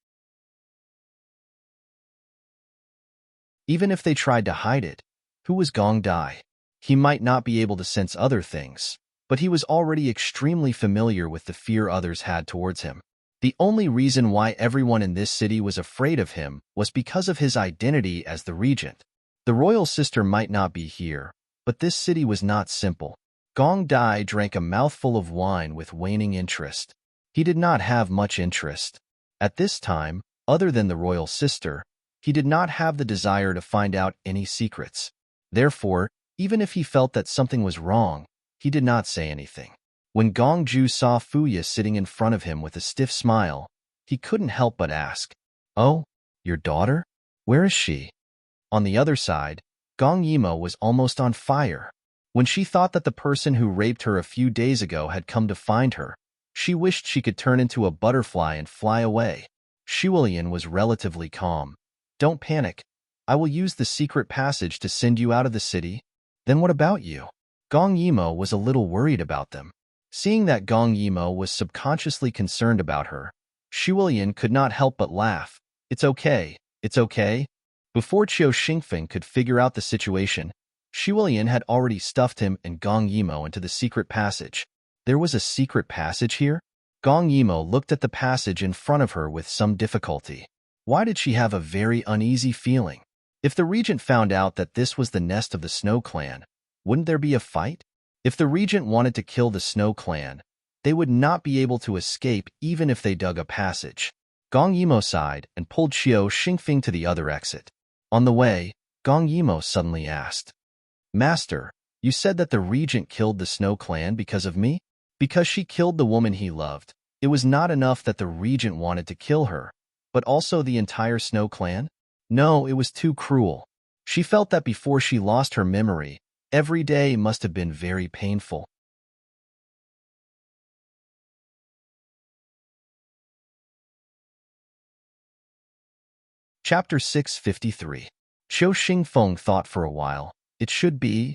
Even if they tried to hide it, who was Gong Dai? He might not be able to sense other things, but he was already extremely familiar with the fear others had towards him. The only reason why everyone in this city was afraid of him was because of his identity as the regent. The royal sister might not be here, but this city was not simple. Gong Dai drank a mouthful of wine with waning interest. He did not have much interest. At this time, other than the royal sister, he did not have the desire to find out any secrets. Therefore, even if he felt that something was wrong, he did not say anything. When Gong Ju saw Fuya sitting in front of him with a stiff smile, he couldn't help but ask, "Oh, your daughter? Where is she?" On the other side, Gong Yimo was almost on fire. When she thought that the person who raped her a few days ago had come to find her, she wished she could turn into a butterfly and fly away. Shuilian was relatively calm. "Don't panic. I will use the secret passage to send you out of the city." "Then what about you?" Gong Yimo was a little worried about them. Seeing that Gong Yimo was subconsciously concerned about her, Shuilian could not help but laugh. It's okay. Before Qiu Xingfeng could figure out the situation, Shuilian had already stuffed him and Gong Yimo into the secret passage. There was a secret passage here? Gong Yimo looked at the passage in front of her with some difficulty. Why did she have a very uneasy feeling? If the regent found out that this was the nest of the Snow Clan, wouldn't there be a fight? If the regent wanted to kill the Snow Clan, they would not be able to escape even if they dug a passage. Gong Yimo sighed and pulled Qiu Xingfeng to the other exit. On the way, Gong Yimo suddenly asked, "Master, You said that the regent killed the Snow Clan because of me? Because she killed the woman he loved. It was not enough that the regent wanted to kill her, but also the entire Snow Clan? No, it was too cruel. She felt that before she lost her memory, every day must have been very painful. Chapter 653. Qiu Xingfeng thought for a while. It should be.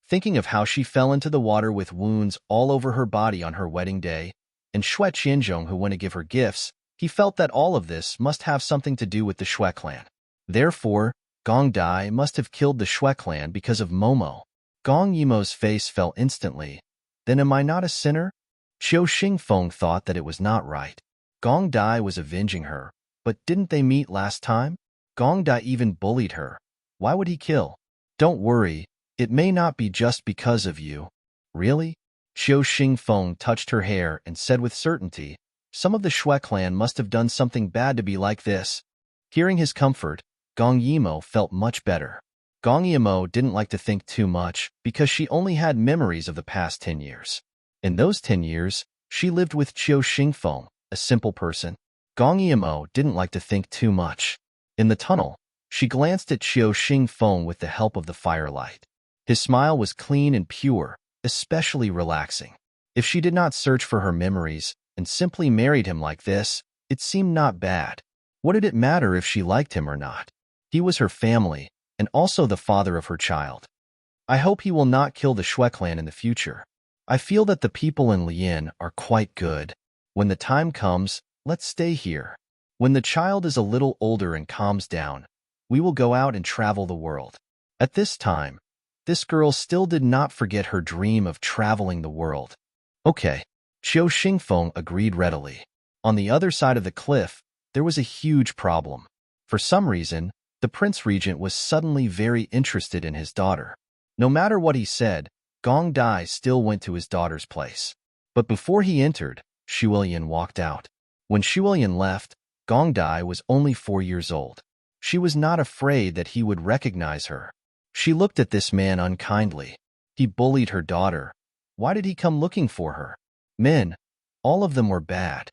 Thinking of how she fell into the water with wounds all over her body on her wedding day, and Xue Qianzhong who went to give her gifts, he felt that all of this must have something to do with the Xue clan. Therefore, Gong Dai must have killed the Xue clan because of Momo. Gong Yimo's face fell instantly. Then am I not a sinner? Qiu Xingfeng thought that it was not right. Gong Dai was avenging her, but didn't they meet last time? Gong Dai even bullied her. Why would he kill? Don't worry, it may not be just because of you. Really? Qiu Xingfeng touched her hair and said with certainty, some of the Xue clan must have done something bad to be like this. Hearing his comfort, Gong Yimo felt much better. Gong Yimo didn't like to think too much because she only had memories of the past 10 years. In those 10 years, she lived with Qiu Xingfeng, a simple person. Gong Yimo didn't like to think too much. In the tunnel, she glanced at Qiu Xingfeng with the help of the firelight. His smile was clean and pure, especially relaxing. If she did not search for her memories and simply married him like this, it seemed not bad. What did it matter if she liked him or not? He was her family, and also the father of her child. I hope he will not kill the Xue clan in the future. I feel that the people in Lian are quite good. When the time comes, let's stay here. When the child is a little older and calms down, we will go out and travel the world. At this time, this girl still did not forget her dream of traveling the world. Okay, Qiu Xingfeng agreed readily. On the other side of the cliff, there was a huge problem. For some reason, the Prince Regent was suddenly very interested in his daughter. No matter what he said, Gong Dai still went to his daughter's place. But before he entered, Shuilian walked out. When Shuilian left, Gong Dai was only 4 years old. She was not afraid that he would recognize her. She looked at this man unkindly. He bullied her daughter. Why did he come looking for her? Men, all of them were bad.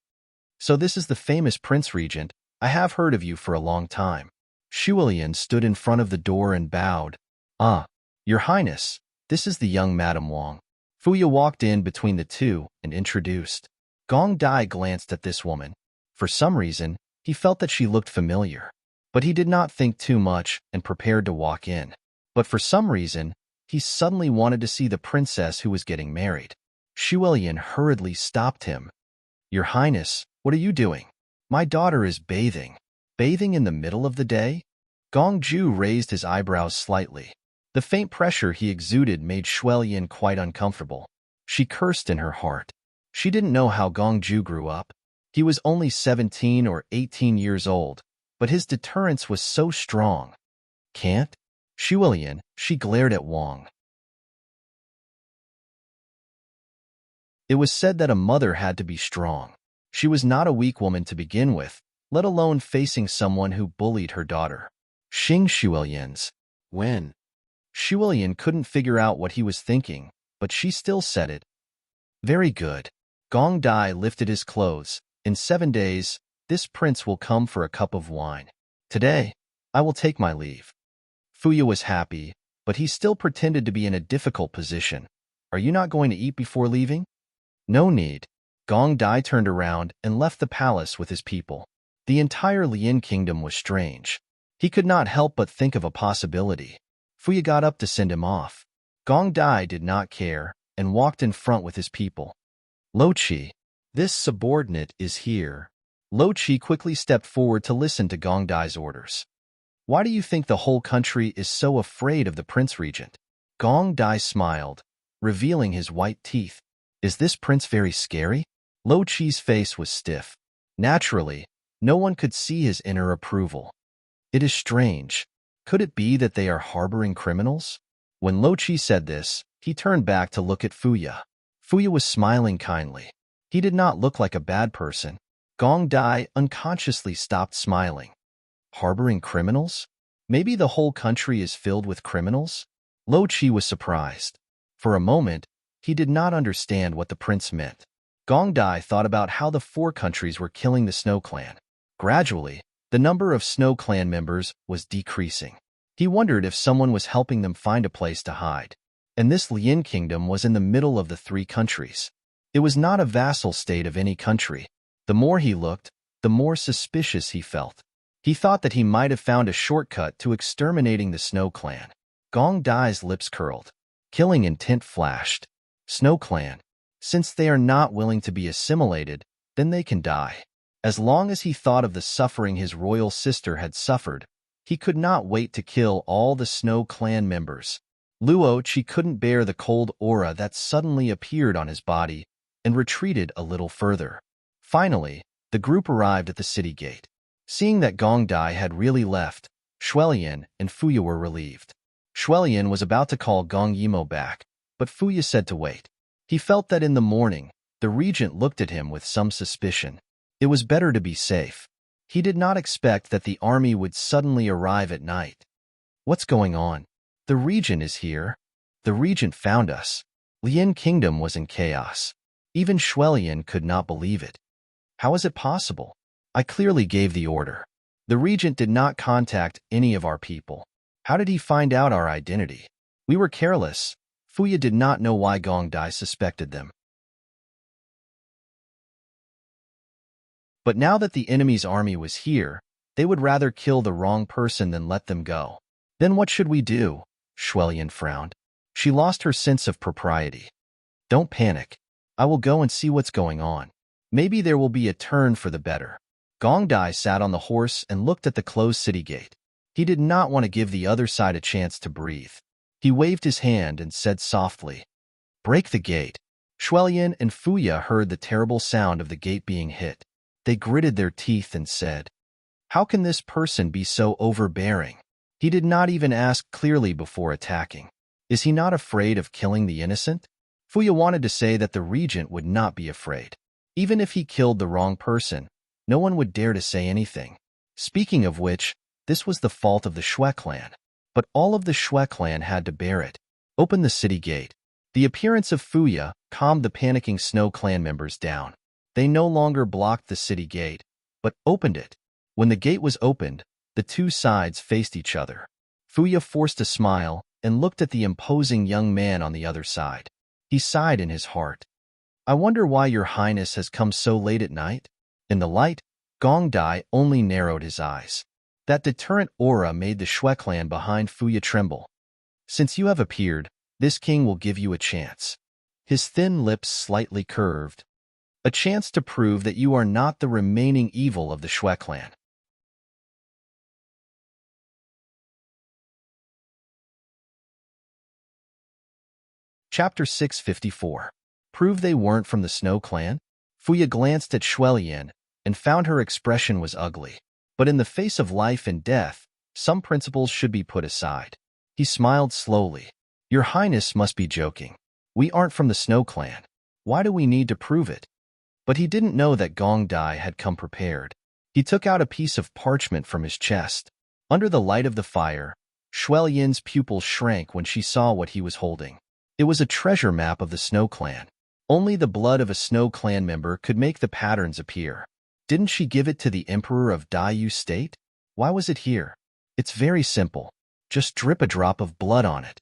So this is the famous Prince Regent. I have heard of you for a long time. Shuilian stood in front of the door and bowed. Ah, Your Highness, this is the young Madame Wang. Fuya walked in between the two and introduced. Gong Dai glanced at this woman. For some reason, he felt that she looked familiar. But he did not think too much and prepared to walk in. But for some reason, he suddenly wanted to see the princess who was getting married. Shuilian hurriedly stopped him. Your Highness, what are you doing? My daughter is bathing. Bathing in the middle of the day? Gong Ju raised his eyebrows slightly. The faint pressure he exuded made Shuilian quite uncomfortable. She cursed in her heart. She didn't know how Gong Ju grew up. He was only 17 or 18 years old, but his deterrence was so strong. Can't? Shuilian, she glared at Wang. It was said that a mother had to be strong. She was not a weak woman to begin with, let alone facing someone who bullied her daughter. Xing Shuilian's. When? Shuilian couldn't figure out what he was thinking, but she still said it. Very good. Gong Dai lifted his clothes. In 7 days, this prince will come for a cup of wine. Today, I will take my leave. Fuya was happy, but he still pretended to be in a difficult position. Are you not going to eat before leaving? No need. Gong Dai turned around and left the palace with his people. The entire Lian kingdom was strange. He could not help but think of a possibility. Fuya got up to send him off. Gong Dai did not care and walked in front with his people. Lo Qi, this subordinate is here. Lo Qi quickly stepped forward to listen to Gong Dai's orders. Why do you think the whole country is so afraid of the Prince Regent? Gong Dai smiled, revealing his white teeth. Is this prince very scary? Lo Qi's face was stiff. Naturally, no one could see his inner approval. It is strange. Could it be that they are harboring criminals? When Lo Qi said this, he turned back to look at Fuya. Fuya was smiling kindly. He did not look like a bad person. Gong Dai unconsciously stopped smiling. Harboring criminals? Maybe the whole country is filled with criminals? Lo Qi was surprised. For a moment, he did not understand what the prince meant. Gong Dai thought about how the four countries were killing the Snow Clan. Gradually, the number of Snow Clan members was decreasing. He wondered if someone was helping them find a place to hide. And this Lien kingdom was in the middle of the three countries. It was not a vassal state of any country. The more he looked, the more suspicious he felt. He thought that he might have found a shortcut to exterminating the Snow Clan. Gong Dai's lips curled. Killing intent flashed. Snow Clan. Since they are not willing to be assimilated, then they can die. As long as he thought of the suffering his royal sister had suffered, he could not wait to kill all the Snow Clan members. Luochi couldn't bear the cold aura that suddenly appeared on his body and retreated a little further. Finally, the group arrived at the city gate. Seeing that Gong Dai had really left, Shuelian and Fuya were relieved. Shuelian was about to call Gong Yimo back, but Fuya said to wait. He felt that in the morning, the regent looked at him with some suspicion. It was better to be safe. He did not expect that the army would suddenly arrive at night. What's going on? The regent is here. The regent found us. Lien Kingdom was in chaos. Even Shuelian could not believe it. How is it possible? I clearly gave the order. The regent did not contact any of our people. How did he find out our identity? We were careless. Fuya did not know why Gong Dai suspected them. But now that the enemy's army was here, they would rather kill the wrong person than let them go. Then what should we do? Shuelian frowned. She lost her sense of propriety. Don't panic. I will go and see what's going on. Maybe there will be a turn for the better. Gong Dai sat on the horse and looked at the closed city gate. He did not want to give the other side a chance to breathe. He waved his hand and said softly, "Break the gate." Shuelian and Fuya heard the terrible sound of the gate being hit. They gritted their teeth and said, "How can this person be so overbearing? He did not even ask clearly before attacking. Is he not afraid of killing the innocent?" Fuya wanted to say that the regent would not be afraid. Even if he killed the wrong person, no one would dare to say anything. Speaking of which, this was the fault of the Shui clan. But all of the Shui clan had to bear it. Open the city gate. The appearance of Fuya calmed the panicking Snow Clan members down. They no longer blocked the city gate, but opened it. When the gate was opened, the two sides faced each other. Fuya forced a smile and looked at the imposing young man on the other side. He sighed in his heart. "I wonder why your highness has come so late at night?" In the light, Gong Dai only narrowed his eyes. That deterrent aura made the Shui clan behind Fuya tremble. "Since you have appeared, this king will give you a chance." His thin lips slightly curved. "A chance to prove that you are not the remaining evil of the Shui clan." Chapter 654. Prove they weren't from the Snow Clan? Fuya glanced at Shuelian and found her expression was ugly. But in the face of life and death, some principles should be put aside. He smiled slowly. "Your Highness must be joking. We aren't from the Snow Clan. Why do we need to prove it?" But he didn't know that Gong Dai had come prepared. He took out a piece of parchment from his chest. Under the light of the fire, Shuelian's pupils shrank when she saw what he was holding. It was a treasure map of the Snow Clan. Only the blood of a Snow Clan member could make the patterns appear. Didn't she give it to the Emperor of Daiyu State? Why was it here? It's very simple. Just drip a drop of blood on it.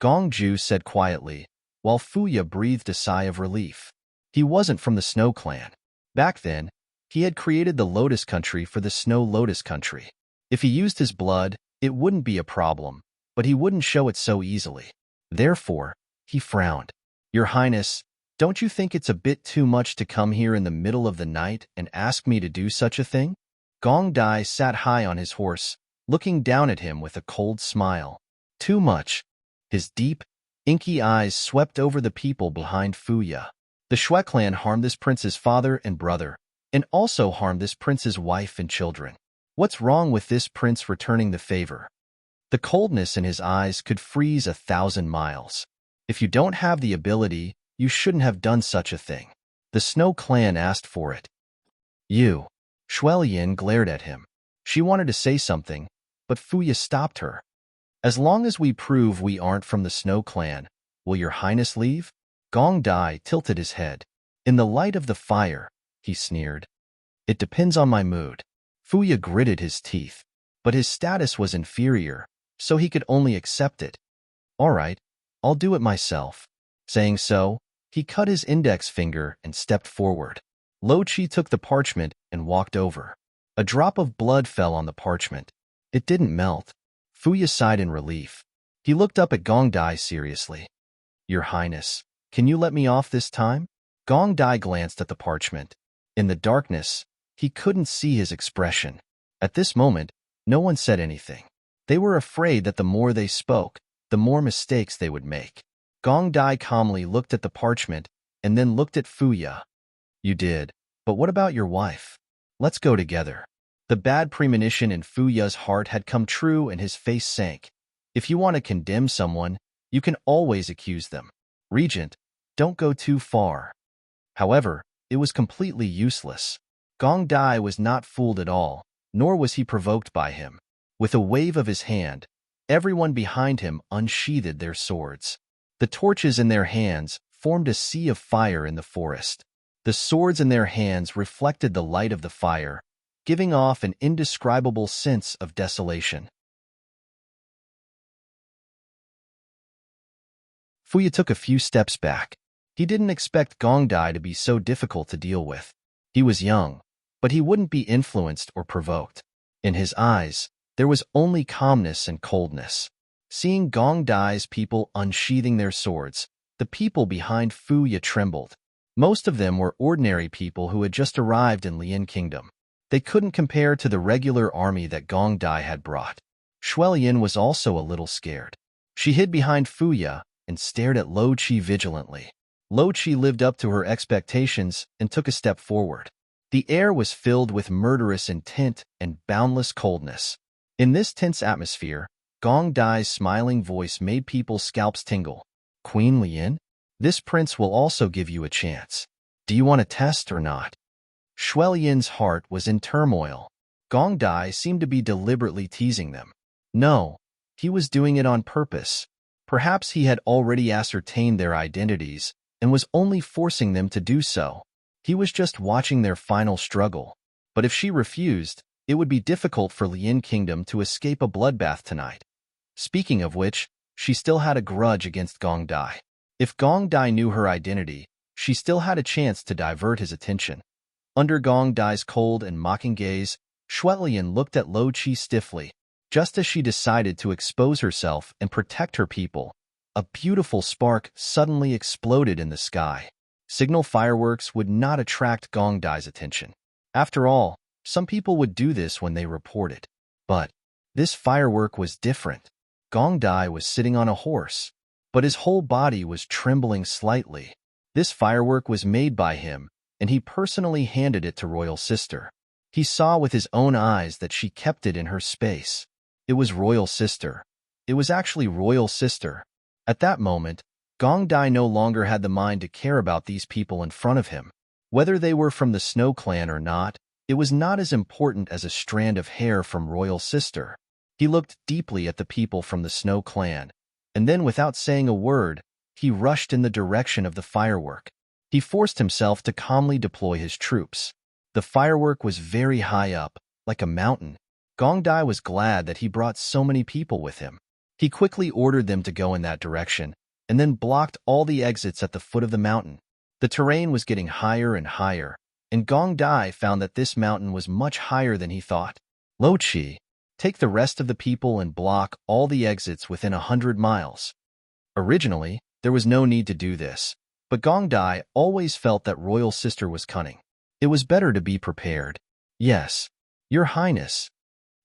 Gongju said quietly, while Fuya breathed a sigh of relief. He wasn't from the Snow Clan. Back then, he had created the Lotus Country for the Snow Lotus Country. If he used his blood, it wouldn't be a problem, but he wouldn't show it so easily. Therefore, he frowned. "Your Highness, don't you think it's a bit too much to come here in the middle of the night and ask me to do such a thing?" Gong Dai sat high on his horse, looking down at him with a cold smile. "Too much." His deep, inky eyes swept over the people behind Fuya. The Shui clan harmed this prince's father and brother, and also harmed this prince's wife and children. What's wrong with this prince returning the favor? The coldness in his eyes could freeze 1,000 miles. If you don't have the ability, you shouldn't have done such a thing. The Snow Clan asked for it. "You." Shuelian glared at him. She wanted to say something, but Fuya stopped her. "As long as we prove we aren't from the Snow Clan, Will your highness leave? Gong Dai tilted his head. In the light of the fire, he sneered. It depends on my mood. Fuya gritted his teeth, but his status was inferior, so he could only accept it. All right, I'll do it myself. Saying so, he cut his index finger and stepped forward. Lo Chi took the parchment and walked over. A drop of blood fell on the parchment. It didn't melt. Fuya sighed in relief. He looked up at Gong Dai seriously. Your Highness, can you let me off this time? Gong Dai glanced at the parchment. In the darkness, he couldn't see his expression. At this moment, no one said anything. They were afraid that the more they spoke, the more mistakes they would make. Gong Dai calmly looked at the parchment and then looked at Fuya. You did, but what about your wife? Let's go together. The bad premonition in Fuya's heart had come true and his face sank. If you want to condemn someone, you can always accuse them. Regent, don't go too far. However, it was completely useless. Gong Dai was not fooled at all, nor was he provoked by him. With a wave of his hand, everyone behind him unsheathed their swords. The torches in their hands formed a sea of fire in the forest. The swords in their hands reflected the light of the fire, giving off an indescribable sense of desolation. Fuya took a few steps back. He didn't expect Gong Dai to be so difficult to deal with. He was young, but he wouldn't be influenced or provoked. In his eyes, there was only calmness and coldness. Seeing Gong Dai's people unsheathing their swords, the people behind Fuya trembled. Most of them were ordinary people who had just arrived in Lian Kingdom. They couldn't compare to the regular army that Gong Dai had brought. Shuelian was also a little scared. She hid behind Fuya and stared at Lo Chi vigilantly. Lo Chi lived up to her expectations and took a step forward. The air was filled with murderous intent and boundless coldness. In this tense atmosphere, Gong Dai's smiling voice made people's scalps tingle. Queen Lian, this prince will also give you a chance. Do you want to test or not? Shuelian's heart was in turmoil. Gong Dai seemed to be deliberately teasing them. No, he was doing it on purpose. Perhaps he had already ascertained their identities and was only forcing them to do so. He was just watching their final struggle. But if she refused, it would be difficult for Lian Kingdom to escape a bloodbath tonight. Speaking of which, she still had a grudge against Gong Dai. If Gong Dai knew her identity, she still had a chance to divert his attention. Under Gong Dai's cold and mocking gaze, Shuelian looked at Lo Chi stiffly. Just as she decided to expose herself and protect her people, a beautiful spark suddenly exploded in the sky. Signal fireworks would not attract Gong Dai's attention. After all, some people would do this when they reported. But this firework was different. Gong Dai was sitting on a horse, but his whole body was trembling slightly. This firework was made by him, and he personally handed it to Royal Sister. He saw with his own eyes that she kept it in her space. It was Royal Sister. It was actually Royal Sister. At that moment, Gong Dai no longer had the mind to care about these people in front of him. Whether they were from the Snow Clan or not, it was not as important as a strand of hair from Royal Sister. He looked deeply at the people from the Snow Clan, and then without saying a word, he rushed in the direction of the firework. He forced himself to calmly deploy his troops. The firework was very high up, like a mountain. Gong Dai was glad that he brought so many people with him. He quickly ordered them to go in that direction, and then blocked all the exits at the foot of the mountain. The terrain was getting higher and higher, and Gong Dai found that this mountain was much higher than he thought. Lo Chi, take the rest of the people and block all the exits within 100 miles. Originally, there was no need to do this, but Gong Dai always felt that Royal Sister was cunning. It was better to be prepared. Yes, Your Highness.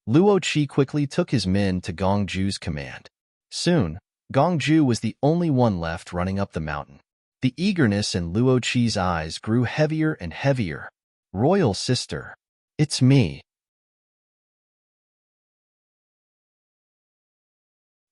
Luo Chi quickly took his men to Gong Ju's command. Soon, Gong Ju was the only one left running up the mountain. The eagerness in Luo Chi's eyes grew heavier and heavier. Royal Sister, it's me.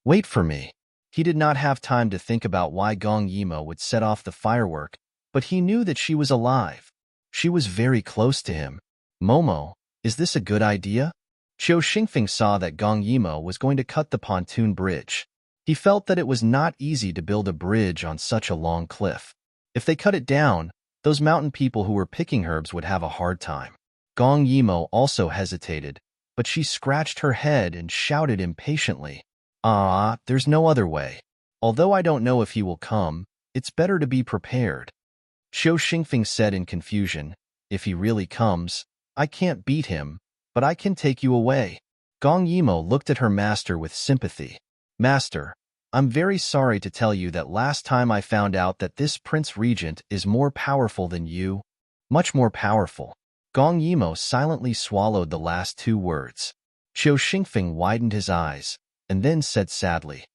Wait for me. He did not have time to think about why Gong Yimo would set off the firework, but he knew that she was alive. She was very close to him. Momo, is this a good idea? Qiu Xingfeng saw that Gong Yimo was going to cut the pontoon bridge. He felt that it was not easy to build a bridge on such a long cliff. If they cut it down, those mountain people who were picking herbs would have a hard time. Gong Yimo also hesitated, but she scratched her head and shouted impatiently, there's no other way. Although I don't know if he will come, it's better to be prepared. Xiao Xingfeng said in confusion, if he really comes, I can't beat him, but I can take you away. Gong Yimo looked at her master with sympathy. Master, I'm very sorry to tell you that last time I found out that this Prince Regent is more powerful than you. Much more powerful. Gong Yimo silently swallowed the last two words. Xiao Xingfeng widened his eyes, and then said sadly,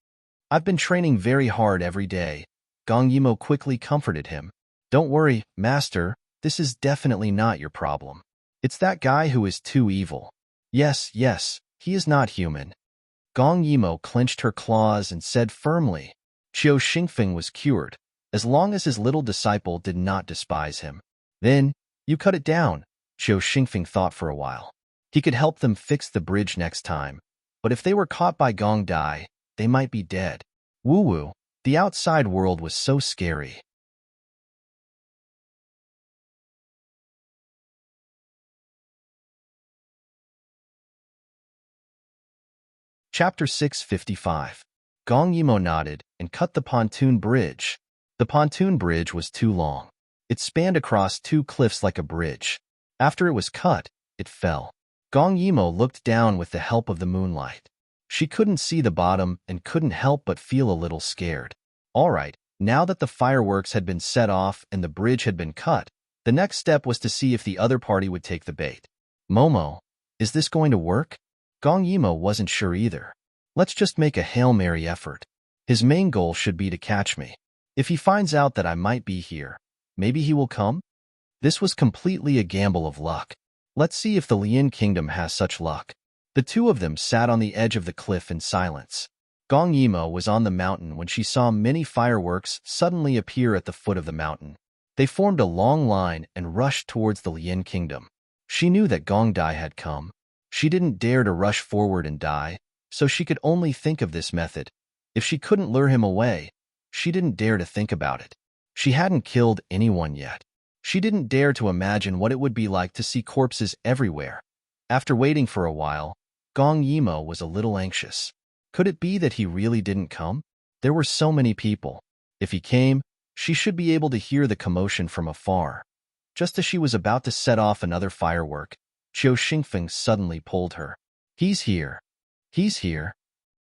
I've been training very hard every day. Gong Yimo quickly comforted him. Don't worry, Master, this is definitely not your problem. It's that guy who is too evil. Yes, he is not human. Gong Yimo clenched her claws and said firmly, Xiao Xingfeng was cured, as long as his little disciple did not despise him. Then, you cut it down. Xiao Xingfeng thought for a while. He could help them fix the bridge next time, but if they were caught by Gong Dai, they might be dead. Woo-woo, the outside world was so scary. Chapter 655. Gong Yimo nodded and cut the pontoon bridge. The pontoon bridge was too long. It spanned across two cliffs like a bridge. After it was cut, it fell. Gong Yimo looked down with the help of the moonlight. She couldn't see the bottom and couldn't help but feel a little scared. All right, now that the fireworks had been set off and the bridge had been cut, the next step was to see if the other party would take the bait. Momo, is this going to work? Gong Yimo wasn't sure either. Let's just make a Hail Mary effort. His main goal should be to catch me. If he finds out that I might be here, maybe he will come? This was completely a gamble of luck. Let's see if the Lian Kingdom has such luck. The two of them sat on the edge of the cliff in silence. Gong Yimo was on the mountain when she saw many fireworks suddenly appear at the foot of the mountain. They formed a long line and rushed towards the Lian Kingdom. She knew that Gong Dai had come. She didn't dare to rush forward and die, so she could only think of this method. If she couldn't lure him away, she didn't dare to think about it. She hadn't killed anyone yet. She didn't dare to imagine what it would be like to see corpses everywhere. After waiting for a while, Gong Yimo was a little anxious. Could it be that he really didn't come? There were so many people. If he came, she should be able to hear the commotion from afar. Just as she was about to set off another firework, Xiao Xingfeng suddenly pulled her. He's here. He's here.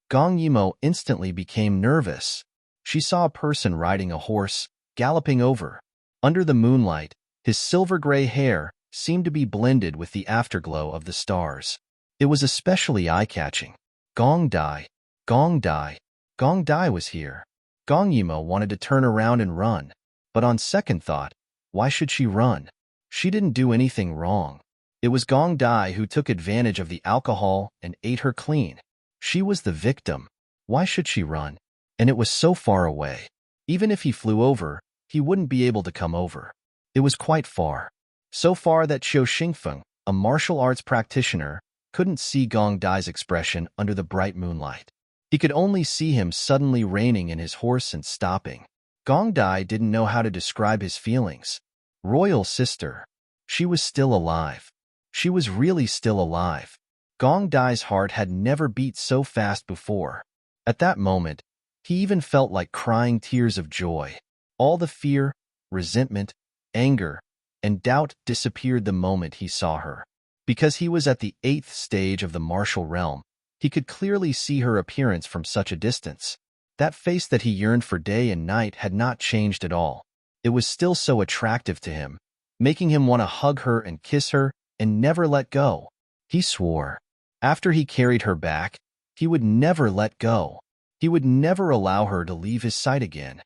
Gong Yimo instantly became nervous. She saw a person riding a horse, galloping over. Under the moonlight, his silver-gray hair seemed to be blended with the afterglow of the stars. It was especially eye-catching. Gong Dai. Gong Dai. Gong Dai was here. Gong Yimo wanted to turn around and run, but on second thought, why should she run? She didn't do anything wrong. It was Gong Dai who took advantage of the alcohol and ate her clean. She was the victim. Why should she run? And it was so far away. Even if he flew over, he wouldn't be able to come over. It was quite far. So far that Xiao Xingfeng, a martial arts practitioner, couldn't see Gong Dai's expression under the bright moonlight. He could only see him suddenly reining in his horse and stopping. Gong Dai didn't know how to describe his feelings. Royal sister. She was still alive. She was really still alive. Gong Dai's heart had never beat so fast before. At that moment, he even felt like crying tears of joy. All the fear, resentment, anger, and doubt disappeared the moment he saw her. Because he was at the 8th stage of the martial realm, he could clearly see her appearance from such a distance. That face that he yearned for day and night had not changed at all. It was still so attractive to him, making him want to hug her and kiss her and never let go. He swore. After he carried her back, he would never let go. He would never allow her to leave his sight again.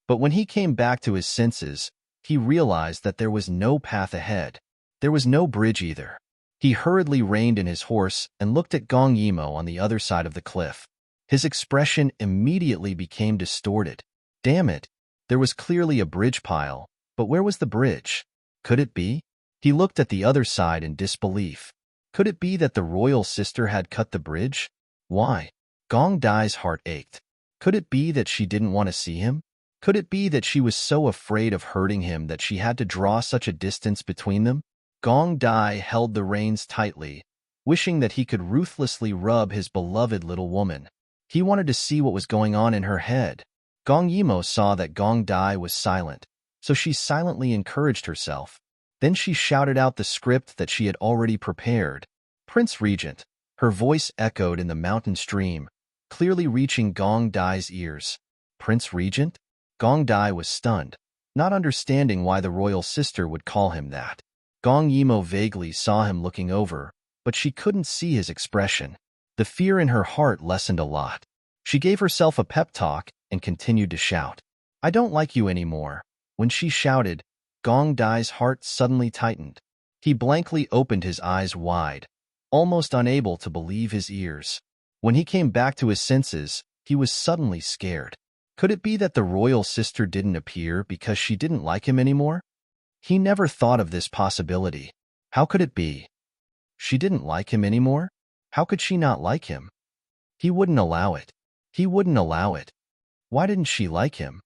But when he came back to his senses, he realized that there was no path ahead. There was no bridge either. He hurriedly reined in his horse and looked at Gong Yimo on the other side of the cliff. His expression immediately became distorted. Damn it! There was clearly a bridge pile, but where was the bridge? Could it be? He looked at the other side in disbelief. Could it be that the royal sister had cut the bridge? Why? Gong Dai's heart ached. Could it be that she didn't want to see him? Could it be that she was so afraid of hurting him that she had to draw such a distance between them? Gong Dai held the reins tightly, wishing that he could ruthlessly rub his beloved little woman. He wanted to see what was going on in her head. Gong Yimo saw that Gong Dai was silent, so she silently encouraged herself. Then she shouted out the script that she had already prepared. Prince Regent. Her voice echoed in the mountain stream, clearly reaching Gong Dai's ears. Prince Regent? Gong Dai was stunned, not understanding why the royal sister would call him that. Gong Yimo vaguely saw him looking over, but she couldn't see his expression. The fear in her heart lessened a lot. She gave herself a pep talk and continued to shout, "I don't like you anymore." When she shouted, Gong Dai's heart suddenly tightened. He blankly opened his eyes wide, almost unable to believe his ears. When he came back to his senses, he was suddenly scared. Could it be that the royal sister didn't appear because she didn't like him anymore? He never thought of this possibility. How could it be? She didn't like him anymore? How could she not like him? He wouldn't allow it. He wouldn't allow it. Why didn't she like him?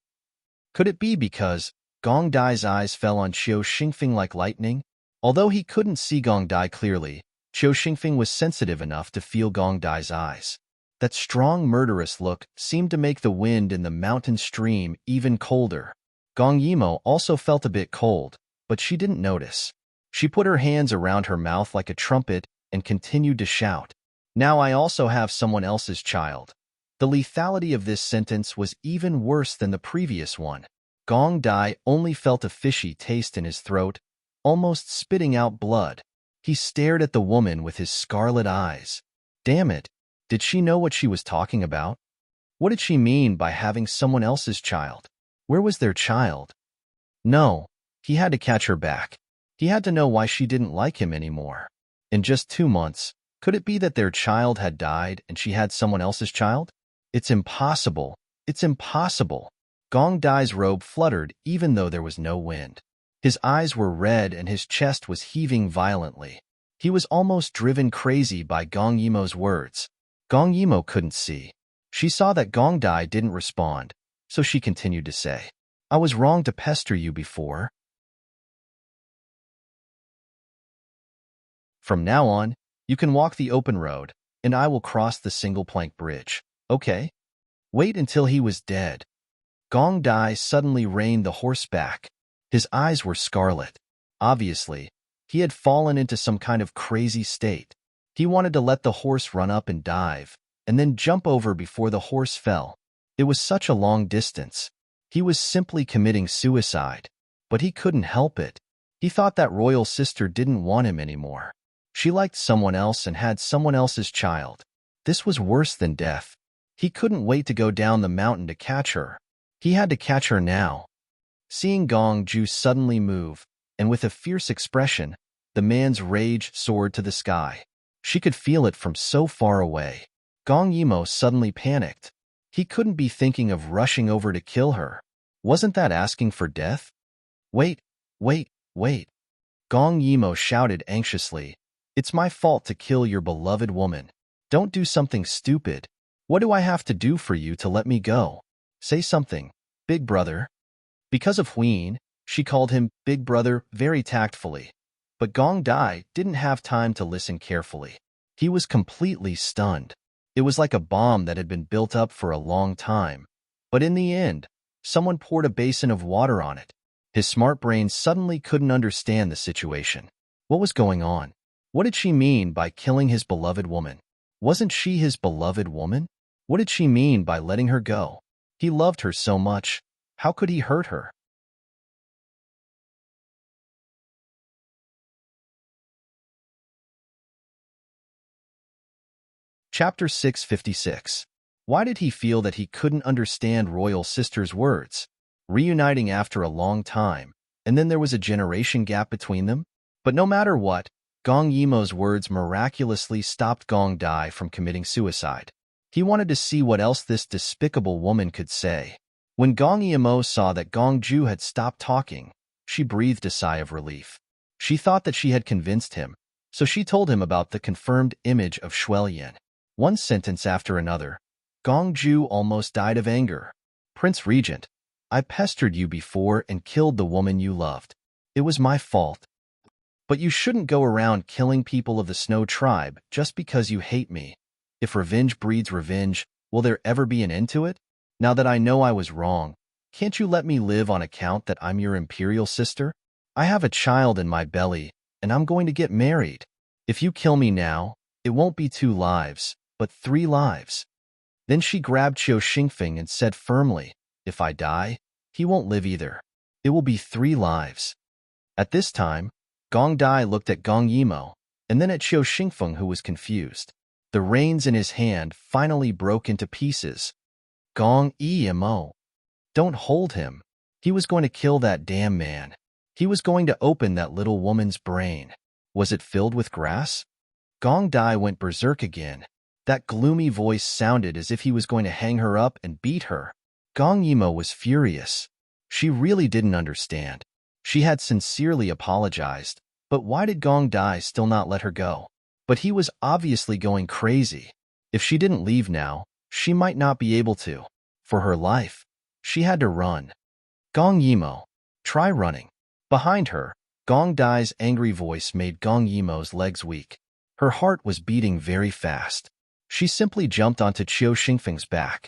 Could it be because Gong Dai's eyes fell on Qiu Xingfeng like lightning? Although he couldn't see Gong Dai clearly, Qiu Xingfeng was sensitive enough to feel Gong Dai's eyes. That strong, murderous look seemed to make the wind in the mountain stream even colder. Gong Yimo also felt a bit cold, but she didn't notice. She put her hands around her mouth like a trumpet and continued to shout, "Now I also have someone else's child." The lethality of this sentence was even worse than the previous one. Gong Dai only felt a fishy taste in his throat, almost spitting out blood. He stared at the woman with his scarlet eyes. Damn it! Did she know what she was talking about? What did she mean by having someone else's child? Where was their child? No, he had to catch her back. He had to know why she didn't like him anymore. In just 2 months, could it be that their child had died and she had someone else's child? It's impossible. It's impossible. Gong Dai's robe fluttered even though there was no wind. His eyes were red and his chest was heaving violently. He was almost driven crazy by Gong Yimo's words. Gong Yimo couldn't see. She saw that Gong Dai didn't respond, so she continued to say, "I was wrong to pester you before. From now on, you can walk the open road, and I will cross the single-plank bridge, okay?" Wait until he was dead. Gong Dai suddenly reined the horse back. His eyes were scarlet. Obviously, he had fallen into some kind of crazy state. He wanted to let the horse run up and dive, and then jump over before the horse fell. It was such a long distance. He was simply committing suicide, but he couldn't help it. He thought that royal sister didn't want him anymore. She liked someone else and had someone else's child. This was worse than death. He couldn't wait to go down the mountain to catch her. He had to catch her now. Seeing Gong Ju suddenly move, and with a fierce expression, the man's rage soared to the sky. She could feel it from so far away. Gong Yimo suddenly panicked. He couldn't be thinking of rushing over to kill her. Wasn't that asking for death? Wait, wait, wait. Gong Yimo shouted anxiously, "It's my fault to kill your beloved woman. Don't do something stupid. What do I have to do for you to let me go? Say something, big brother." Because of Huyen, she called him big brother very tactfully. But Gong Dai didn't have time to listen carefully. He was completely stunned. It was like a bomb that had been built up for a long time. But in the end, someone poured a basin of water on it. His smart brain suddenly couldn't understand the situation. What was going on? What did she mean by killing his beloved woman? Wasn't she his beloved woman? What did she mean by letting her go? He loved her so much. How could he hurt her? Chapter 656. Why did he feel that he couldn't understand royal sister's words? Reuniting after a long time, and then there was a generation gap between them? But no matter what, Gong Yimo's words miraculously stopped Gong Dai from committing suicide. He wanted to see what else this despicable woman could say. When Gong Yimo saw that Gong Ju had stopped talking, she breathed a sigh of relief. She thought that she had convinced him, So she told him about the confirmed image of Shuelyan. One sentence after another, Gongju almost died of anger. Prince Regent, I pestered you before and killed the woman you loved. It was my fault. But you shouldn't go around killing people of the Snow tribe just because you hate me. If revenge breeds revenge, will there ever be an end to it? Now that I know I was wrong, can't you let me live on account that I'm your imperial sister? I have a child in my belly, and I'm going to get married. If you kill me now, it won't be 2 lives, but 3 lives. Then she grabbed Qiu Xingfeng and said firmly, if I die, he won't live either. It will be 3 lives. At this time, Gong Dai looked at Gong Yimo, and then at Qiu Xingfeng, who was confused. The reins in his hand finally broke into pieces. Gong Yimo. Don't hold him. He was going to kill that damn man. He was going to open that little woman's brain. Was it filled with grass? Gong Dai went berserk again. That gloomy voice sounded as if he was going to hang her up and beat her. Gong Yimo was furious. She really didn't understand. She had sincerely apologized, but why did Gong Dai still not let her go? But he was obviously going crazy. If she didn't leave now, she might not be able to. For her life, she had to run. Gong Yimo, try running. Behind her, Gong Dai's angry voice made Gong Yimo's legs weak. Her heart was beating very fast. She simply jumped onto Qiu Xingfeng's back.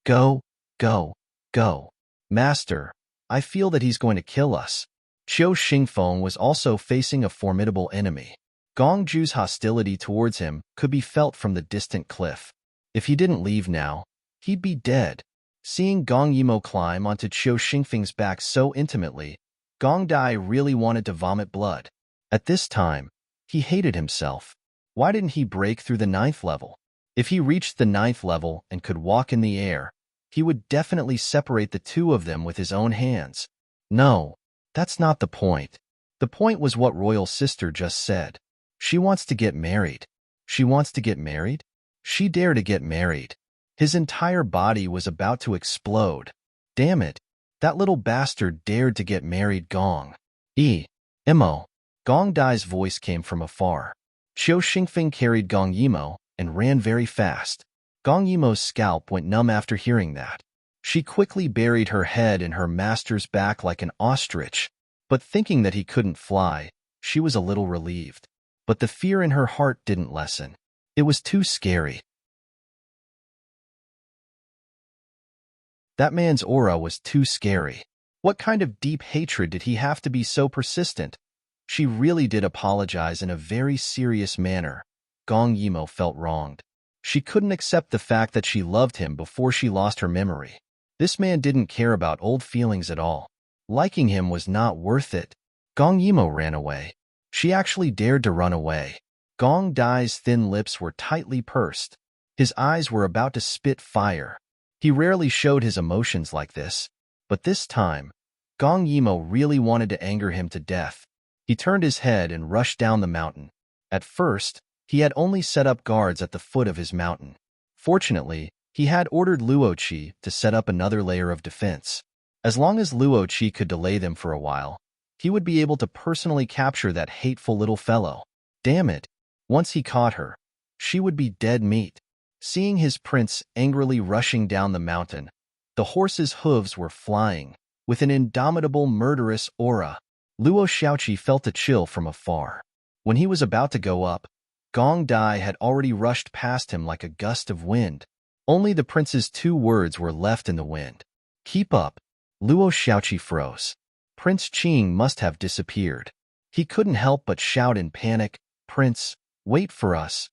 Go, go, go. Master, I feel that he's going to kill us. Qiu Xingfeng was also facing a formidable enemy. Gong Ju's hostility towards him could be felt from the distant cliff. If he didn't leave now, he'd be dead. Seeing Gong Yimo climb onto Qiu Xingfeng's back so intimately, Gong Dai really wanted to vomit blood. At this time, he hated himself. Why didn't he break through the 9th level? If he reached the 9th level and could walk in the air, he would definitely separate the 2 of them with his own hands. No, that's not the point. The point was what Royal Sister just said. She wants to get married. She wants to get married? She dared to get married. His entire body was about to explode. Damn it. That little bastard dared to get married. Gong Yimo. Gong Dai's voice came from afar. Qiu Xingfeng carried Gong Yimo and ran very fast. Gong Yimo's scalp went numb after hearing that. She quickly buried her head in her master's back like an ostrich, but thinking that he couldn't fly, she was a little relieved. But the fear in her heart didn't lessen. It was too scary. That man's aura was too scary. What kind of deep hatred did he have to be so persistent? She really did apologize in a very serious manner. Gong Yimo felt wronged. She couldn't accept the fact that she loved him before she lost her memory. This man didn't care about old feelings at all. Liking him was not worth it. Gong Yimo ran away. She actually dared to run away. Gong Dai's thin lips were tightly pursed. His eyes were about to spit fire. He rarely showed his emotions like this, but this time, Gong Yimo really wanted to anger him to death. He turned his head and rushed down the mountain. At first, he had only set up guards at the foot of his mountain. Fortunately, he had ordered Luoqi to set up another layer of defense. As long as Luoqi could delay them for a while, he would be able to personally capture that hateful little fellow. Damn it! Once he caught her, she would be dead meat. Seeing his prince angrily rushing down the mountain, the horse's hooves were flying, with an indomitable murderous aura. Luo Xiaoqi felt a chill from afar. When he was about to go up, Gong Dai had already rushed past him like a gust of wind. Only the prince's 2 words were left in the wind. Keep up. Luo Xiaoqi froze. Prince Qing must have disappeared. He couldn't help but shout in panic, Prince, wait for us.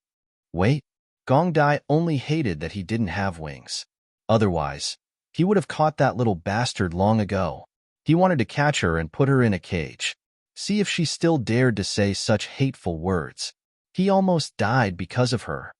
Wait? Gong Dai only hated that he didn't have wings. Otherwise, he would have caught that little bastard long ago. He wanted to catch her and put her in a cage. See if she still dared to say such hateful words. He almost died because of her.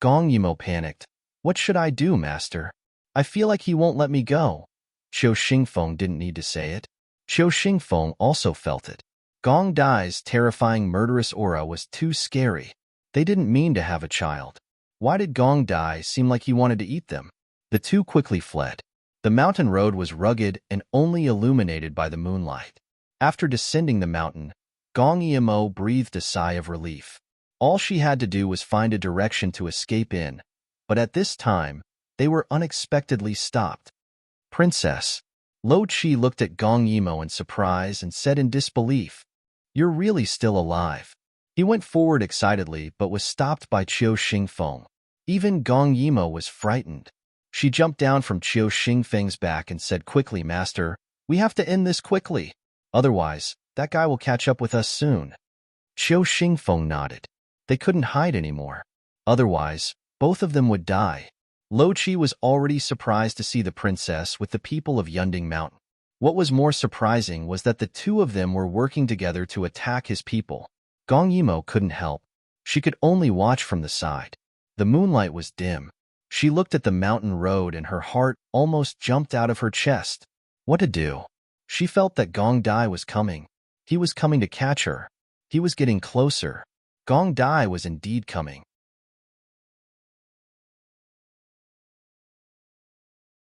Gong Yimo panicked. What should I do, master? I feel like he won't let me go. Qiu Xingfeng didn't need to say it. Qiu Xingfeng also felt it. Gong Dai's terrifying murderous aura was too scary. They didn't mean to have a child. Why did Gong Dai seem like he wanted to eat them? The 2 quickly fled. The mountain road was rugged and only illuminated by the moonlight. After descending the mountain, Gong Emo breathed a sigh of relief. All she had to do was find a direction to escape in, but at this time, they were unexpectedly stopped. Princess. Lo Chi looked at Gong Emo in surprise and said in disbelief, "You're really still alive." He went forward excitedly but was stopped by Qiu Xingfeng. Even Gong Emo was frightened. She jumped down from Qiu Xingfeng's back and said quickly, "Master, we have to end this quickly. Otherwise, that guy will catch up with us soon." Qiu Xingfeng nodded. They couldn't hide anymore. Otherwise, both of them would die. Lo Chi was already surprised to see the princess with the people of Yunding Mountain. What was more surprising was that the two of them were working together to attack his people. Gong Emo couldn't help. She could only watch from the side. The moonlight was dim. She looked at the mountain road and her heart almost jumped out of her chest. What to do? She felt that Gong Dai was coming. He was coming to catch her. He was getting closer. Gong Dai was indeed coming.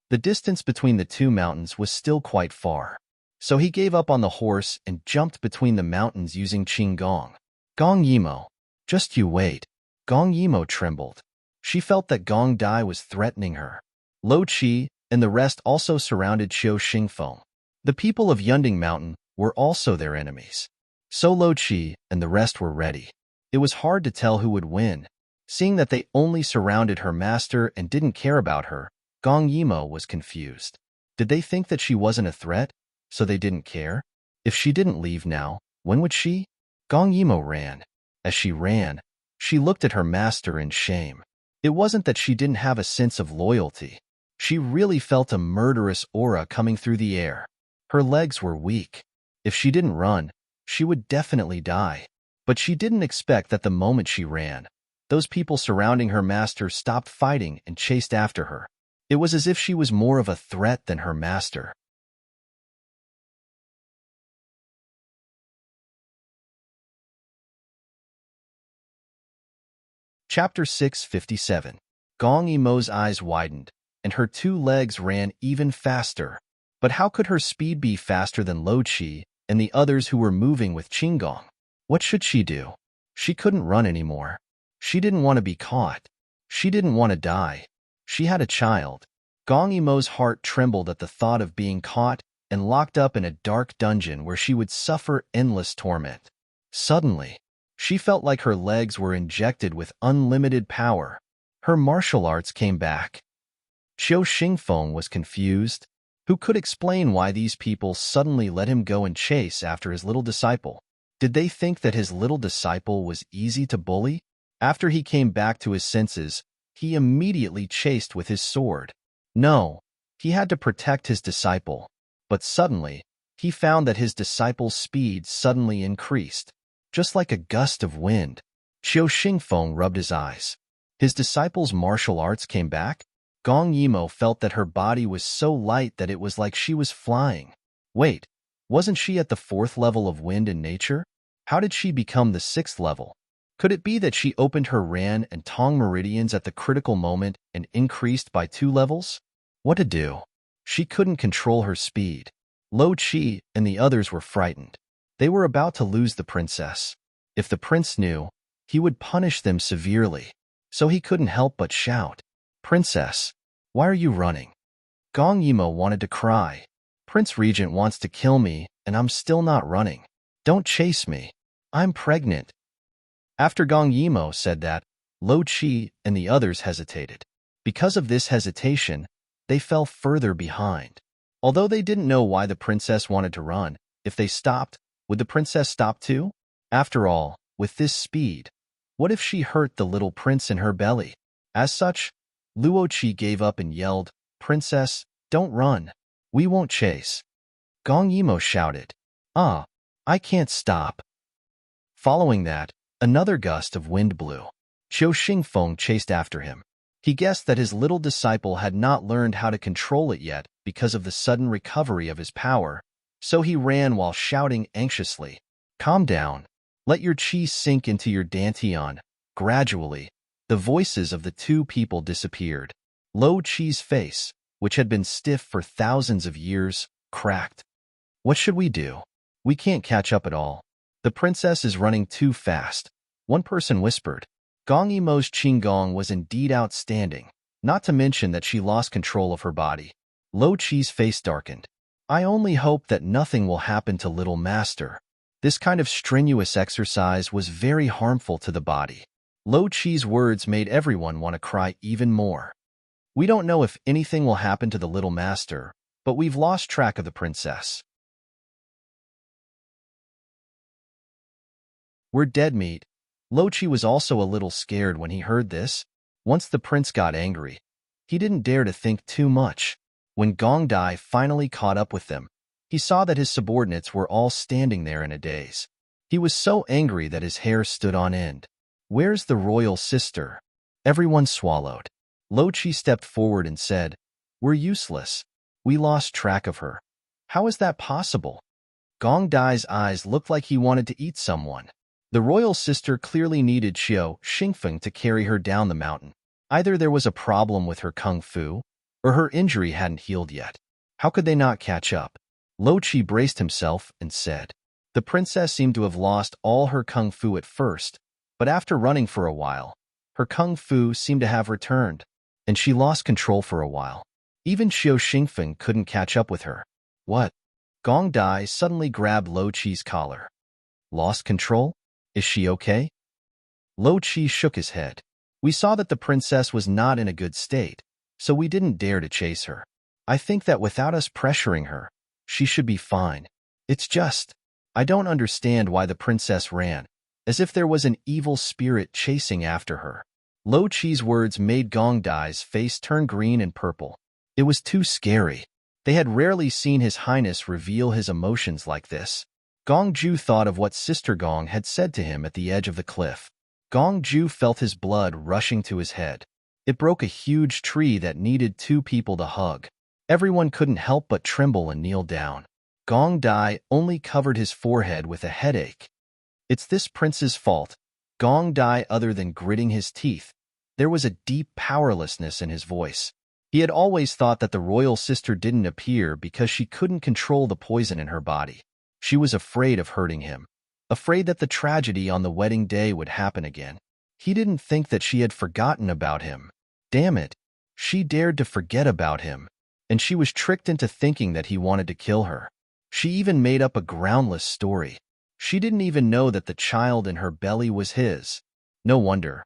The distance between the two mountains was still quite far. So he gave up on the horse and jumped between the mountains using Qinggong. Gong Yimo. Just you wait. Gong Yimo trembled. She felt that Gong Dai was threatening her. Lo Chi and the rest also surrounded Qiu Xingfeng. The people of Yunding Mountain were also their enemies. So Lo Chi and the rest were ready. It was hard to tell who would win. Seeing that they only surrounded her master and didn't care about her, Gong Yimo was confused. Did they think that she wasn't a threat, so they didn't care? If she didn't leave now, when would she? Gong Yimo ran. As she ran, she looked at her master in shame. It wasn't that she didn't have a sense of loyalty. She really felt a murderous aura coming through the air. Her legs were weak. If she didn't run, she would definitely die. But she didn't expect that the moment she ran, those people surrounding her master stopped fighting and chased after her. It was as if she was more of a threat than her master. Chapter 657. Gong Yimo's eyes widened, and her two legs ran even faster. But how could her speed be faster than Lo Chi and the others who were moving with Qinggong? What should she do? She couldn't run anymore. She didn't want to be caught. She didn't want to die. She had a child. Gong Yimo's heart trembled at the thought of being caught and locked up in a dark dungeon where she would suffer endless torment. Suddenly, she felt like her legs were injected with unlimited power. Her martial arts came back. Qiu Xingfeng was confused. Who could explain why these people suddenly let him go and chase after his little disciple? Did they think that his little disciple was easy to bully? After he came back to his senses, he immediately chased with his sword. No, he had to protect his disciple. But suddenly, he found that his disciple's speed suddenly increased. Just like a gust of wind. Qiu Xingfeng rubbed his eyes. His disciple's martial arts came back? Gong Yimo felt that her body was so light that it was like she was flying. Wait, wasn't she at the 4th level of wind in nature? How did she become the 6th level? Could it be that she opened her Ran and Tong meridians at the critical moment and increased by 2 levels? What to do? She couldn't control her speed. Lo Chi and the others were frightened. They were about to lose the princess. If the prince knew, he would punish them severely. So he couldn't help but shout, "Princess, why are you running?" Gong Yimo wanted to cry. Prince Regent wants to kill me, and I'm still not running. Don't chase me. I'm pregnant. After Gong Yimo said that, Lo Chi and the others hesitated. Because of this hesitation, they fell further behind. Although they didn't know why the princess wanted to run, if they stopped, would the princess stop too? After all, with this speed, what if she hurt the little prince in her belly? As such, Luo Chi gave up and yelled, "Princess, don't run. We won't chase." Gong Yimo shouted, "Ah, I can't stop." Following that, another gust of wind blew. Qiu Xingfeng chased after him. He guessed that his little disciple had not learned how to control it yet because of the sudden recovery of his power, so he ran while shouting anxiously, "Calm down. Let your qi sink into your dantian." Gradually, the voices of the two people disappeared. Lo Chi's face, which had been stiff for thousands of years, cracked. "What should we do? We can't catch up at all. The princess is running too fast, one person whispered. Gong Yimo's Qinggong was indeed outstanding, not to mention that she lost control of her body. Lo Qi's face darkened. I only hope that nothing will happen to little master. This kind of strenuous exercise was very harmful to the body. Lo Qi's words made everyone want to cry even more. We don't know if anything will happen to the little master, but we've lost track of the princess. We're dead meat. Lo Qi was also a little scared when he heard this. Once the prince got angry, he didn't dare to think too much. When Gong Dai finally caught up with them, he saw that his subordinates were all standing there in a daze. He was so angry that his hair stood on end. Where's the royal sister? Everyone swallowed. Lo Qi stepped forward and said, We're useless. We lost track of her. How is that possible? Gong Dai's eyes looked like he wanted to eat someone. The royal sister clearly needed Xiao Xingfeng to carry her down the mountain. Either there was a problem with her kung fu, or her injury hadn't healed yet. How could they not catch up? Lo Qi braced himself and said, The princess seemed to have lost all her kung fu at first, but after running for a while, her kung fu seemed to have returned, and she lost control for a while. Even Xiao Xingfeng couldn't catch up with her. What? Gong Dai suddenly grabbed Lo Qi's collar. Lost control? Is she okay? Lo Qi shook his head. We saw that the princess was not in a good state, so we didn't dare to chase her. I think that without us pressuring her, she should be fine. It's just, I don't understand why the princess ran, as if there was an evil spirit chasing after her. Lo Qi's words made Gong Dai's face turn green and purple. It was too scary. They had rarely seen His Highness reveal his emotions like this. Gong Ju thought of what Sister Gong had said to him at the edge of the cliff. Gong Ju felt his blood rushing to his head. It broke a huge tree that needed two people to hug. Everyone couldn't help but tremble and kneel down. Gong Dai only covered his forehead with a headache. It's this prince's fault. Gong Dai, other than gritting his teeth, there was a deep powerlessness in his voice. He had always thought that the royal sister didn't appear because she couldn't control the poison in her body. She was afraid of hurting him, afraid that the tragedy on the wedding day would happen again. He didn't think that she had forgotten about him. Damn it, she dared to forget about him, and she was tricked into thinking that he wanted to kill her. She even made up a groundless story. She didn't even know that the child in her belly was his. No wonder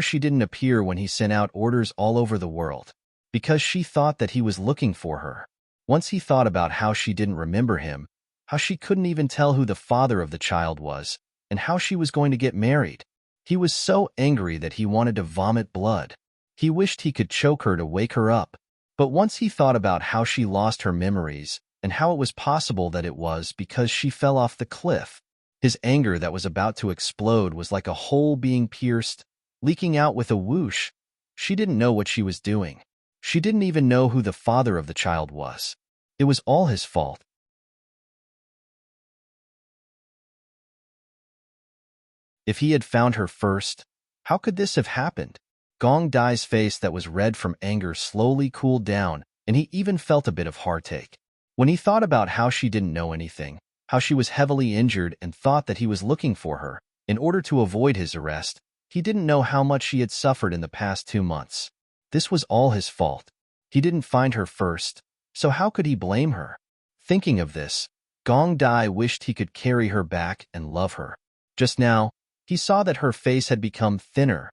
she didn't appear when he sent out orders all over the world, because she thought that he was looking for her. Once he thought about how she didn't remember him, how she couldn't even tell who the father of the child was, and how she was going to get married. He was so angry that he wanted to vomit blood. He wished he could choke her to wake her up. But once he thought about how she lost her memories, and how it was possible that it was because she fell off the cliff, his anger that was about to explode was like a hole being pierced, leaking out with a whoosh. She didn't know what she was doing. She didn't even know who the father of the child was. It was all his fault. If he had found her first, how could this have happened? Gong Dai's face that was red from anger slowly cooled down, and he even felt a bit of heartache. When he thought about how she didn't know anything, how she was heavily injured and thought that he was looking for her, in order to avoid his arrest, he didn't know how much she had suffered in the past 2 months. This was all his fault. He didn't find her first, so how could he blame her? Thinking of this, Gong Dai wished he could carry her back and love her. Just now, he saw that her face had become thinner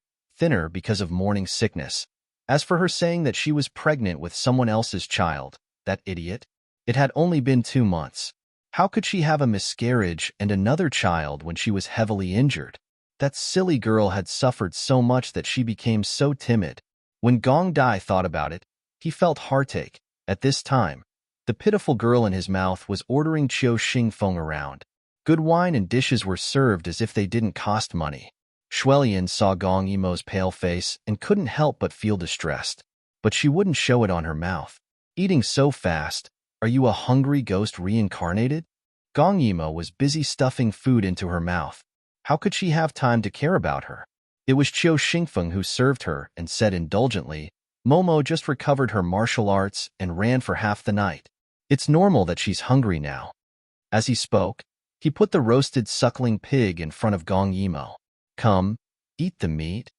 because of morning sickness. As for her saying that she was pregnant with someone else's child, that idiot, it had only been 2 months. How could she have a miscarriage and another child when she was heavily injured? That silly girl had suffered so much that she became so timid. When Gong Dai thought about it, he felt heartache. At this time, the pitiful girl in his mouth was ordering Qiao Xingfeng around. Good wine and dishes were served as if they didn't cost money. Shuelian saw Gong Yimo's pale face and couldn't help but feel distressed. But she wouldn't show it on her mouth. Eating so fast, are you a hungry ghost reincarnated? Gong Yimo was busy stuffing food into her mouth. How could she have time to care about her? It was Qiao Xingfeng who served her and said indulgently, Momo just recovered her martial arts and ran for half the night. It's normal that she's hungry now. As he spoke, He put the roasted suckling pig in front of Gong Yimo. Come, eat the meat.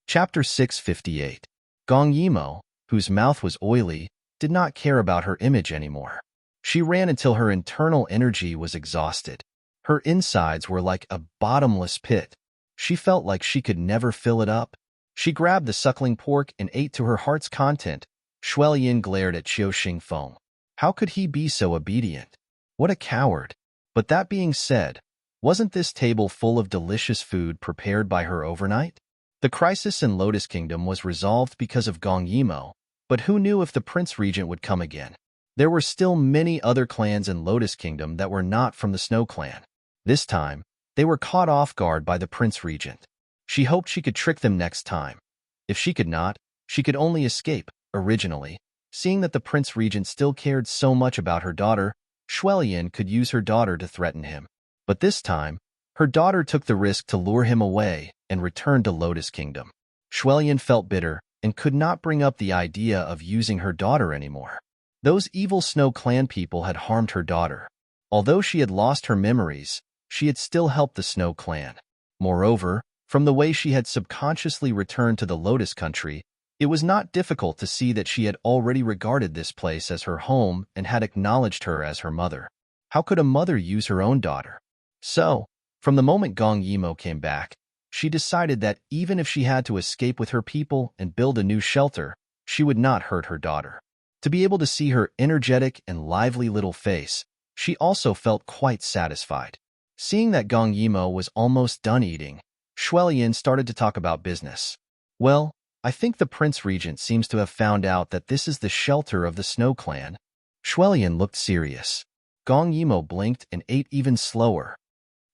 Chapter 658. Gong Yimo, whose mouth was oily, did not care about her image anymore. She ran until her internal energy was exhausted. Her insides were like a bottomless pit. She felt like she could never fill it up. She grabbed the suckling pork and ate to her heart's content. Shuelian glared at Qiu Xingfeng. How could he be so obedient? What a coward. But that being said, wasn't this table full of delicious food prepared by her overnight? The crisis in Lotus Kingdom was resolved because of Gong Yimo, but who knew if the Prince Regent would come again? There were still many other clans in Lotus Kingdom that were not from the Snow Clan. This time, they were caught off guard by the Prince Regent. She hoped she could trick them next time. If she could not, she could only escape. Originally, seeing that the Prince Regent still cared so much about her daughter, Shuelian could use her daughter to threaten him. But this time, her daughter took the risk to lure him away and returned to Lotus Kingdom. Shuelian felt bitter and could not bring up the idea of using her daughter anymore. Those evil Snow Clan people had harmed her daughter. Although she had lost her memories, she had still helped the Snow Clan. Moreover, from the way she had subconsciously returned to the Lotus Country, it was not difficult to see that she had already regarded this place as her home and had acknowledged her as her mother. How could a mother use her own daughter? So, from the moment Gong Yimo came back, she decided that even if she had to escape with her people and build a new shelter, she would not hurt her daughter. To be able to see her energetic and lively little face, she also felt quite satisfied. Seeing that Gong Yimo was almost done eating, Shuelian started to talk about business. Well, I think the Prince Regent seems to have found out that this is the shelter of the Snow Clan. Shuelian looked serious. Gong Yimo blinked and ate even slower.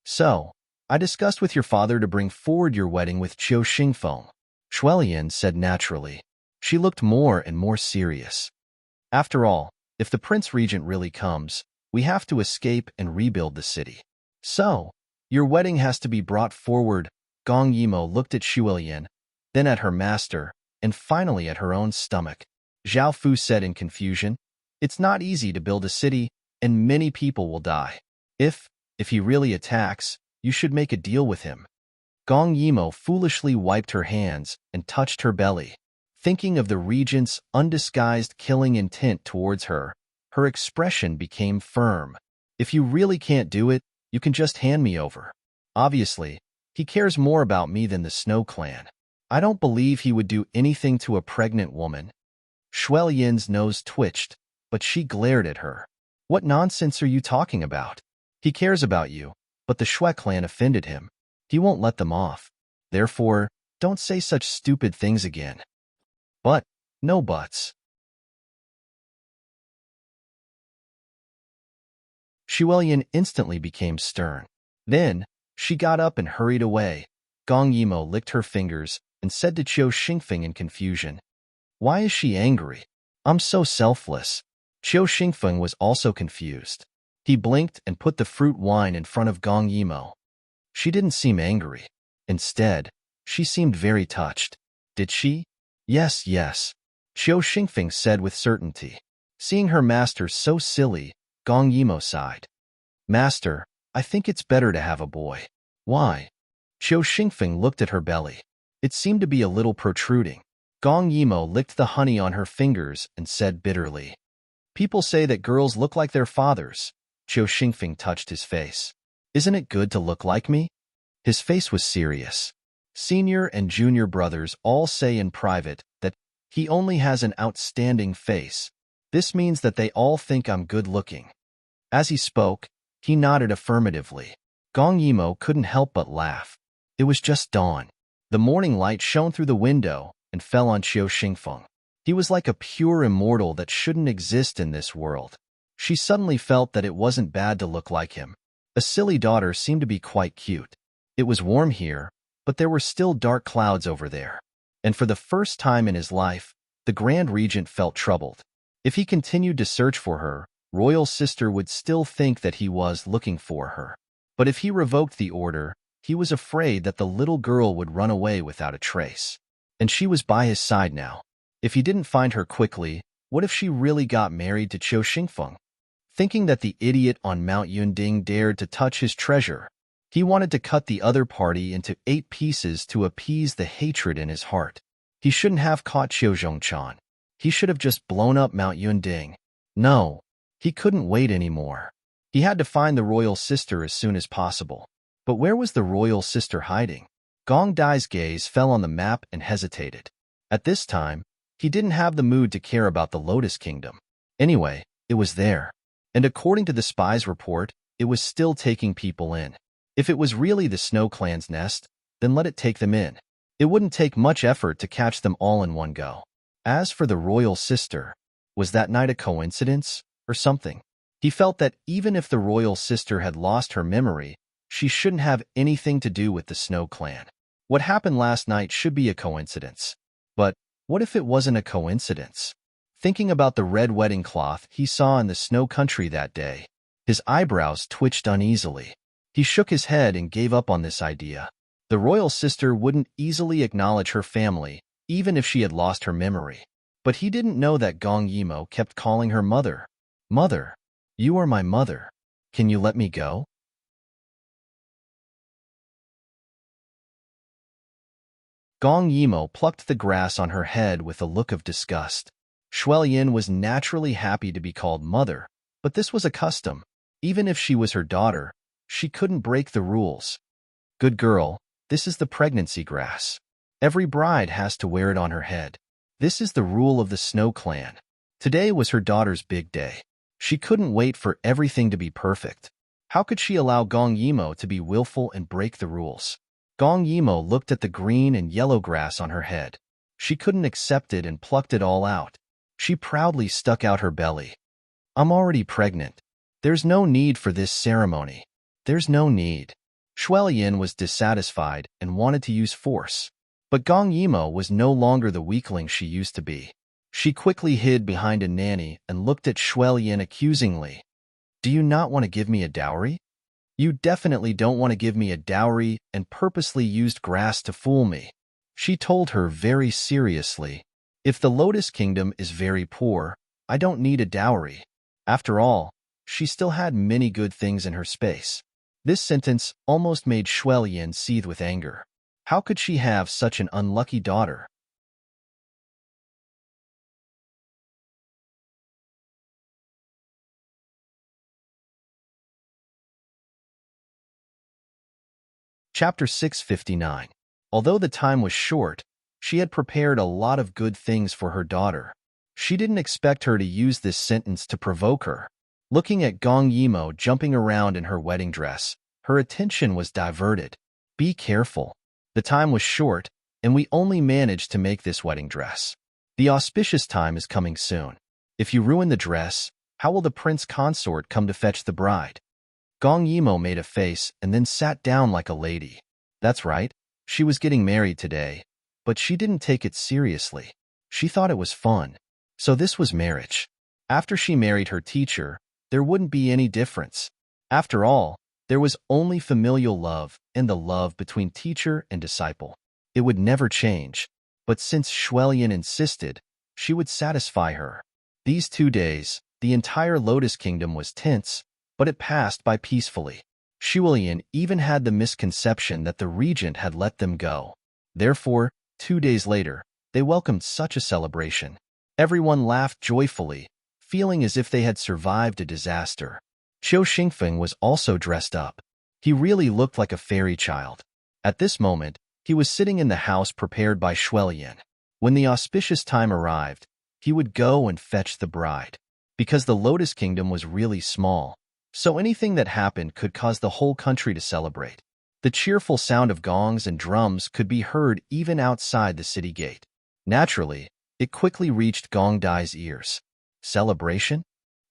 So, I discussed with your father to bring forward your wedding with Qiu Xingfeng, Shuelian said naturally. She looked more and more serious. After all, if the Prince Regent really comes, we have to escape and rebuild the city. So, your wedding has to be brought forward. Gong Yimo looked at Shuelian, then at her master, and finally at her own stomach. Zhao Fu said in confusion, it's not easy to build a city, and many people will die. If he really attacks, you should make a deal with him. Gong Yimo foolishly wiped her hands and touched her belly. Thinking of the regent's undisguised killing intent towards her, her expression became firm. If you really can't do it, you can just hand me over. Obviously, he cares more about me than the Snow Clan. I don't believe he would do anything to a pregnant woman. Shuelian's nose twitched, but she glared at her. What nonsense are you talking about? He cares about you, but the Shui clan offended him. He won't let them off. Therefore, don't say such stupid things again. But, no buts. Shuelian instantly became stern. Then, she got up and hurried away. Gong Yimo licked her fingers and said to Qiu Xingfeng in confusion, why is she angry? I'm so selfless. Qiu Xingfeng was also confused. He blinked and put the fruit wine in front of Gong Yimo. She didn't seem angry. Instead, she seemed very touched. Did she? Yes. Qiu Xingfeng said with certainty. Seeing her master so silly, Gong Yimo sighed. Master, I think it's better to have a boy. Why? Qiu Xingfeng looked at her belly. It seemed to be a little protruding. Gong Yimo licked the honey on her fingers and said bitterly. People say that girls look like their fathers. Qiu Xingfeng touched his face. Isn't it good to look like me? His face was serious. Senior and junior brothers all say in private that he only has an outstanding face. This means that they all think I'm good-looking. As he spoke, he nodded affirmatively. Gong Yimo couldn't help but laugh. It was just dawn. The morning light shone through the window and fell on Qiu Xingfeng. He was like a pure immortal that shouldn't exist in this world. She suddenly felt that it wasn't bad to look like him. A silly daughter seemed to be quite cute. It was warm here, but there were still dark clouds over there. And for the first time in his life, the Grand Regent felt troubled. If he continued to search for her, Royal Sister would still think that he was looking for her. But if he revoked the order, He was afraid that the little girl would run away without a trace. And she was by his side now. If he didn't find her quickly, what if she really got married to Qiu Xingfeng? Thinking that the idiot on Mount Yunding dared to touch his treasure, he wanted to cut the other party into 8 pieces to appease the hatred in his heart. He shouldn't have caught Qiu Zhongchan. He should have just blown up Mount Yunding. No, he couldn't wait anymore. He had to find the royal sister as soon as possible. But where was the royal sister hiding? Gong Dai's gaze fell on the map and hesitated. At this time, he didn't have the mood to care about the Lotus Kingdom. Anyway, it was there. And according to the spy's report, it was still taking people in. If it was really the Snow Clan's nest, then let it take them in. It wouldn't take much effort to catch them all in one go. As for the royal sister, was that night a coincidence or something? He felt that even if the royal sister had lost her memory, she shouldn't have anything to do with the Snow Clan. What happened last night should be a coincidence. But what if it wasn't a coincidence? Thinking about the red wedding cloth he saw in the snow country that day, his eyebrows twitched uneasily. He shook his head and gave up on this idea. The royal sister wouldn't easily acknowledge her family, even if she had lost her memory. But he didn't know that Gong Yimo kept calling her mother. Mother, you are my mother. Can you let me go? Gong Yimo plucked the grass on her head with a look of disgust. Shuelin was naturally happy to be called mother, but this was a custom. Even if she was her daughter, she couldn't break the rules. Good girl, this is the pregnancy grass. Every bride has to wear it on her head. This is the rule of the Snow Clan. Today was her daughter's big day. She couldn't wait for everything to be perfect. How could she allow Gong Yimo to be willful and break the rules? Gong Yimo looked at the green and yellow grass on her head. She couldn't accept it and plucked it all out. She proudly stuck out her belly. I'm already pregnant. There's no need for this ceremony. There's no need. Shuelin was dissatisfied and wanted to use force. But Gong Yimo was no longer the weakling she used to be. She quickly hid behind a nanny and looked at Shuelin accusingly. Do you not want to give me a dowry? You definitely don't want to give me a dowry and purposely used grass to fool me. She told her very seriously. If the Lotus Kingdom is very poor, I don't need a dowry. After all, she still had many good things in her space. This sentence almost made Shuelin seethe with anger. How could she have such an unlucky daughter? Chapter 659. Although the time was short, she had prepared a lot of good things for her daughter. She didn't expect her to use this sentence to provoke her. Looking at Gong Yimo jumping around in her wedding dress, her attention was diverted. Be careful. The time was short, and we only managed to make this wedding dress. The auspicious time is coming soon. If you ruin the dress, how will the prince consort come to fetch the bride? Gong Yimo made a face and then sat down like a lady. That's right, she was getting married today, but she didn't take it seriously. She thought it was fun. So this was marriage. After she married her teacher, there wouldn't be any difference. After all, there was only familial love and the love between teacher and disciple. It would never change. But since Shuelin insisted, she would satisfy her. These 2 days, the entire Lotus Kingdom was tense, but it passed by peacefully. Shuelin even had the misconception that the regent had let them go. Therefore, 2 days later, they welcomed such a celebration. Everyone laughed joyfully, feeling as if they had survived a disaster. Qiu Xingfeng was also dressed up. He really looked like a fairy child. At this moment, he was sitting in the house prepared by Shuelin. When the auspicious time arrived, he would go and fetch the bride. Because the Lotus Kingdom was really small, so anything that happened could cause the whole country to celebrate. The cheerful sound of gongs and drums could be heard even outside the city gate. Naturally, it quickly reached Gong Dai's ears. Celebration?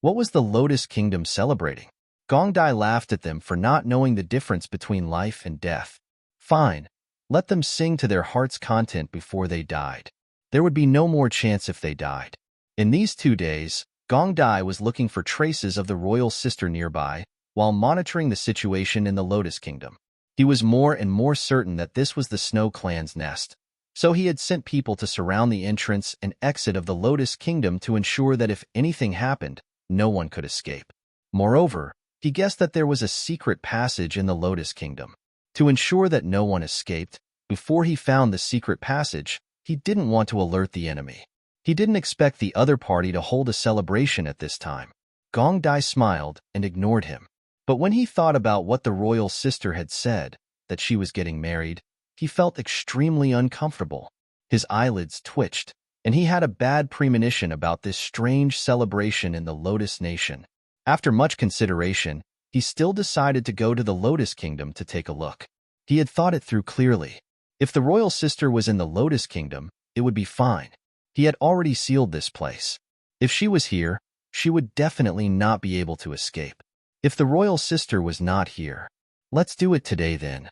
What was the Lotus Kingdom celebrating? Gong Dai laughed at them for not knowing the difference between life and death. Fine, let them sing to their heart's content before they died. There would be no more chance if they died. In these 2 days, Gong Dai was looking for traces of the royal sister nearby, while monitoring the situation in the Lotus Kingdom. He was more and more certain that this was the Snow Clan's nest, so he had sent people to surround the entrance and exit of the Lotus Kingdom to ensure that if anything happened, no one could escape. Moreover, he guessed that there was a secret passage in the Lotus Kingdom. To ensure that no one escaped, before he found the secret passage, he didn't want to alert the enemy. He didn't expect the other party to hold a celebration at this time. Gong Dai smiled and ignored him. But when he thought about what the royal sister had said, that she was getting married, he felt extremely uncomfortable. His eyelids twitched, and he had a bad premonition about this strange celebration in the Lotus Nation. After much consideration, he still decided to go to the Lotus Kingdom to take a look. He had thought it through clearly. If the royal sister was in the Lotus Kingdom, it would be fine. He had already sealed this place. If she was here, she would definitely not be able to escape. If the royal sister was not here, let's do it today then.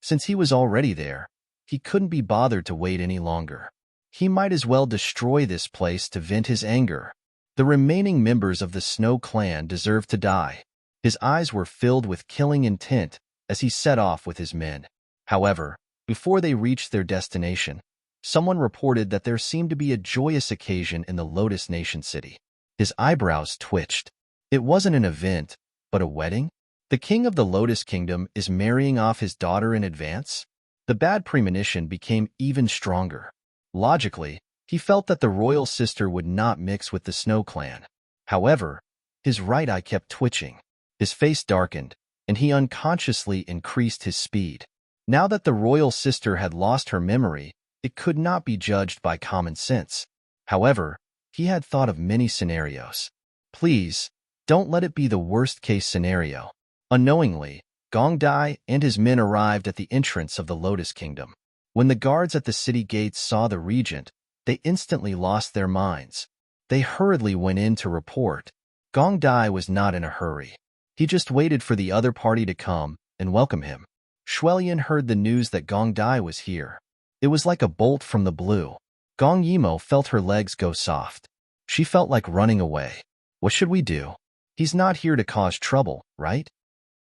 Since he was already there, he couldn't be bothered to wait any longer. He might as well destroy this place to vent his anger. The remaining members of the Snow Clan deserved to die. His eyes were filled with killing intent as he set off with his men. However, before they reached their destination, someone reported that there seemed to be a joyous occasion in the Lotus Nation city. His eyebrows twitched. It wasn't an event, but a wedding? The king of the Lotus Kingdom is marrying off his daughter in advance? The bad premonition became even stronger. Logically, he felt that the royal sister would not mix with the Snow Clan. However, his right eye kept twitching. His face darkened, and he unconsciously increased his speed. Now that the royal sister had lost her memory, it could not be judged by common sense. However, he had thought of many scenarios. Please, don't let it be the worst-case scenario. Unknowingly, Gong Dai and his men arrived at the entrance of the Lotus Kingdom. When the guards at the city gates saw the regent, they instantly lost their minds. They hurriedly went in to report. Gong Dai was not in a hurry. He just waited for the other party to come and welcome him. Shuelian heard the news that Gong Dai was here. It was like a bolt from the blue. Gong Yimo felt her legs go soft. She felt like running away. What should we do? He's not here to cause trouble, right?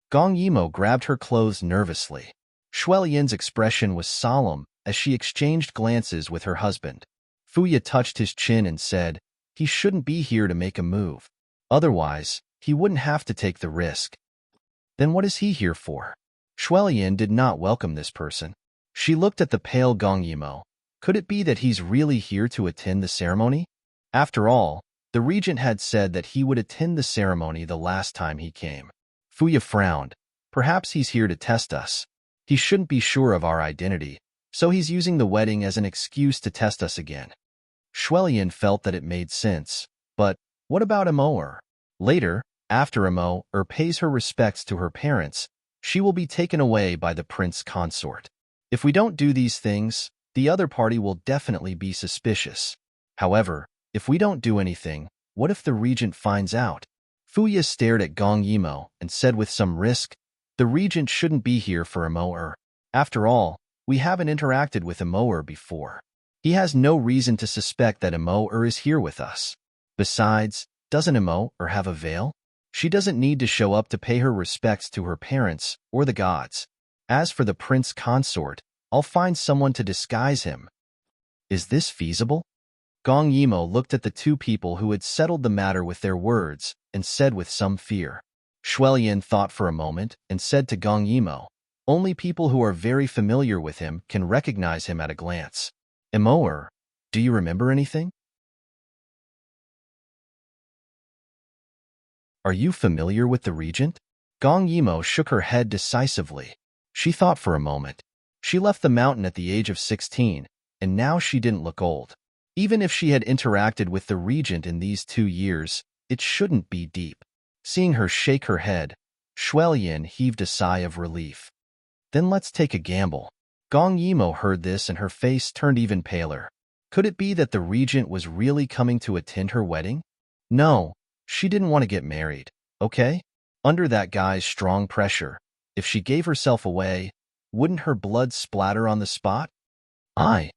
Gong Yimo grabbed her clothes nervously. Shuelian's expression was solemn as she exchanged glances with her husband. Fuya touched his chin and said, he shouldn't be here to make a move. Otherwise, he wouldn't have to take the risk. Then what is he here for? Shuelian did not welcome this person. She looked at the pale Gong Yimo. Could it be that he's really here to attend the ceremony? After all, the regent had said that he would attend the ceremony the last time he came. Fuya frowned. Perhaps he's here to test us. He shouldn't be sure of our identity, so he's using the wedding as an excuse to test us again. Shuelian felt that it made sense, but what about Immerse? Later, after Immerse pays her respects to her parents, she will be taken away by the prince consort. If we don't do these things, the other party will definitely be suspicious. However, if we don't do anything, what if the regent finds out? Fuya stared at Gong Yimo and said with some risk, the regent shouldn't be here for Immerse. After all, we haven't interacted with Immerse before. He has no reason to suspect that Immerse is here with us. Besides, doesn't Immerse have a veil? She doesn't need to show up to pay her respects to her parents or the gods. As for the prince consort, I'll find someone to disguise him. Is this feasible? Gong Yimo looked at the two people who had settled the matter with their words and said with some fear. Shuelian thought for a moment and said to Gong Yimo, only people who are very familiar with him can recognize him at a glance. Immerse, do you remember anything? Are you familiar with the regent? Gong Yimo shook her head decisively. She thought for a moment. She left the mountain at the age of 16, and now she didn't look old. Even if she had interacted with the regent in these 2 years, it shouldn't be deep. Seeing her shake her head, Shuelian heaved a sigh of relief. Then let's take a gamble. Gong Yimo heard this and her face turned even paler. Could it be that the regent was really coming to attend her wedding? No, she didn't want to get married, okay? Under that guy's strong pressure, if she gave herself away, wouldn't her blood splatter on the spot? I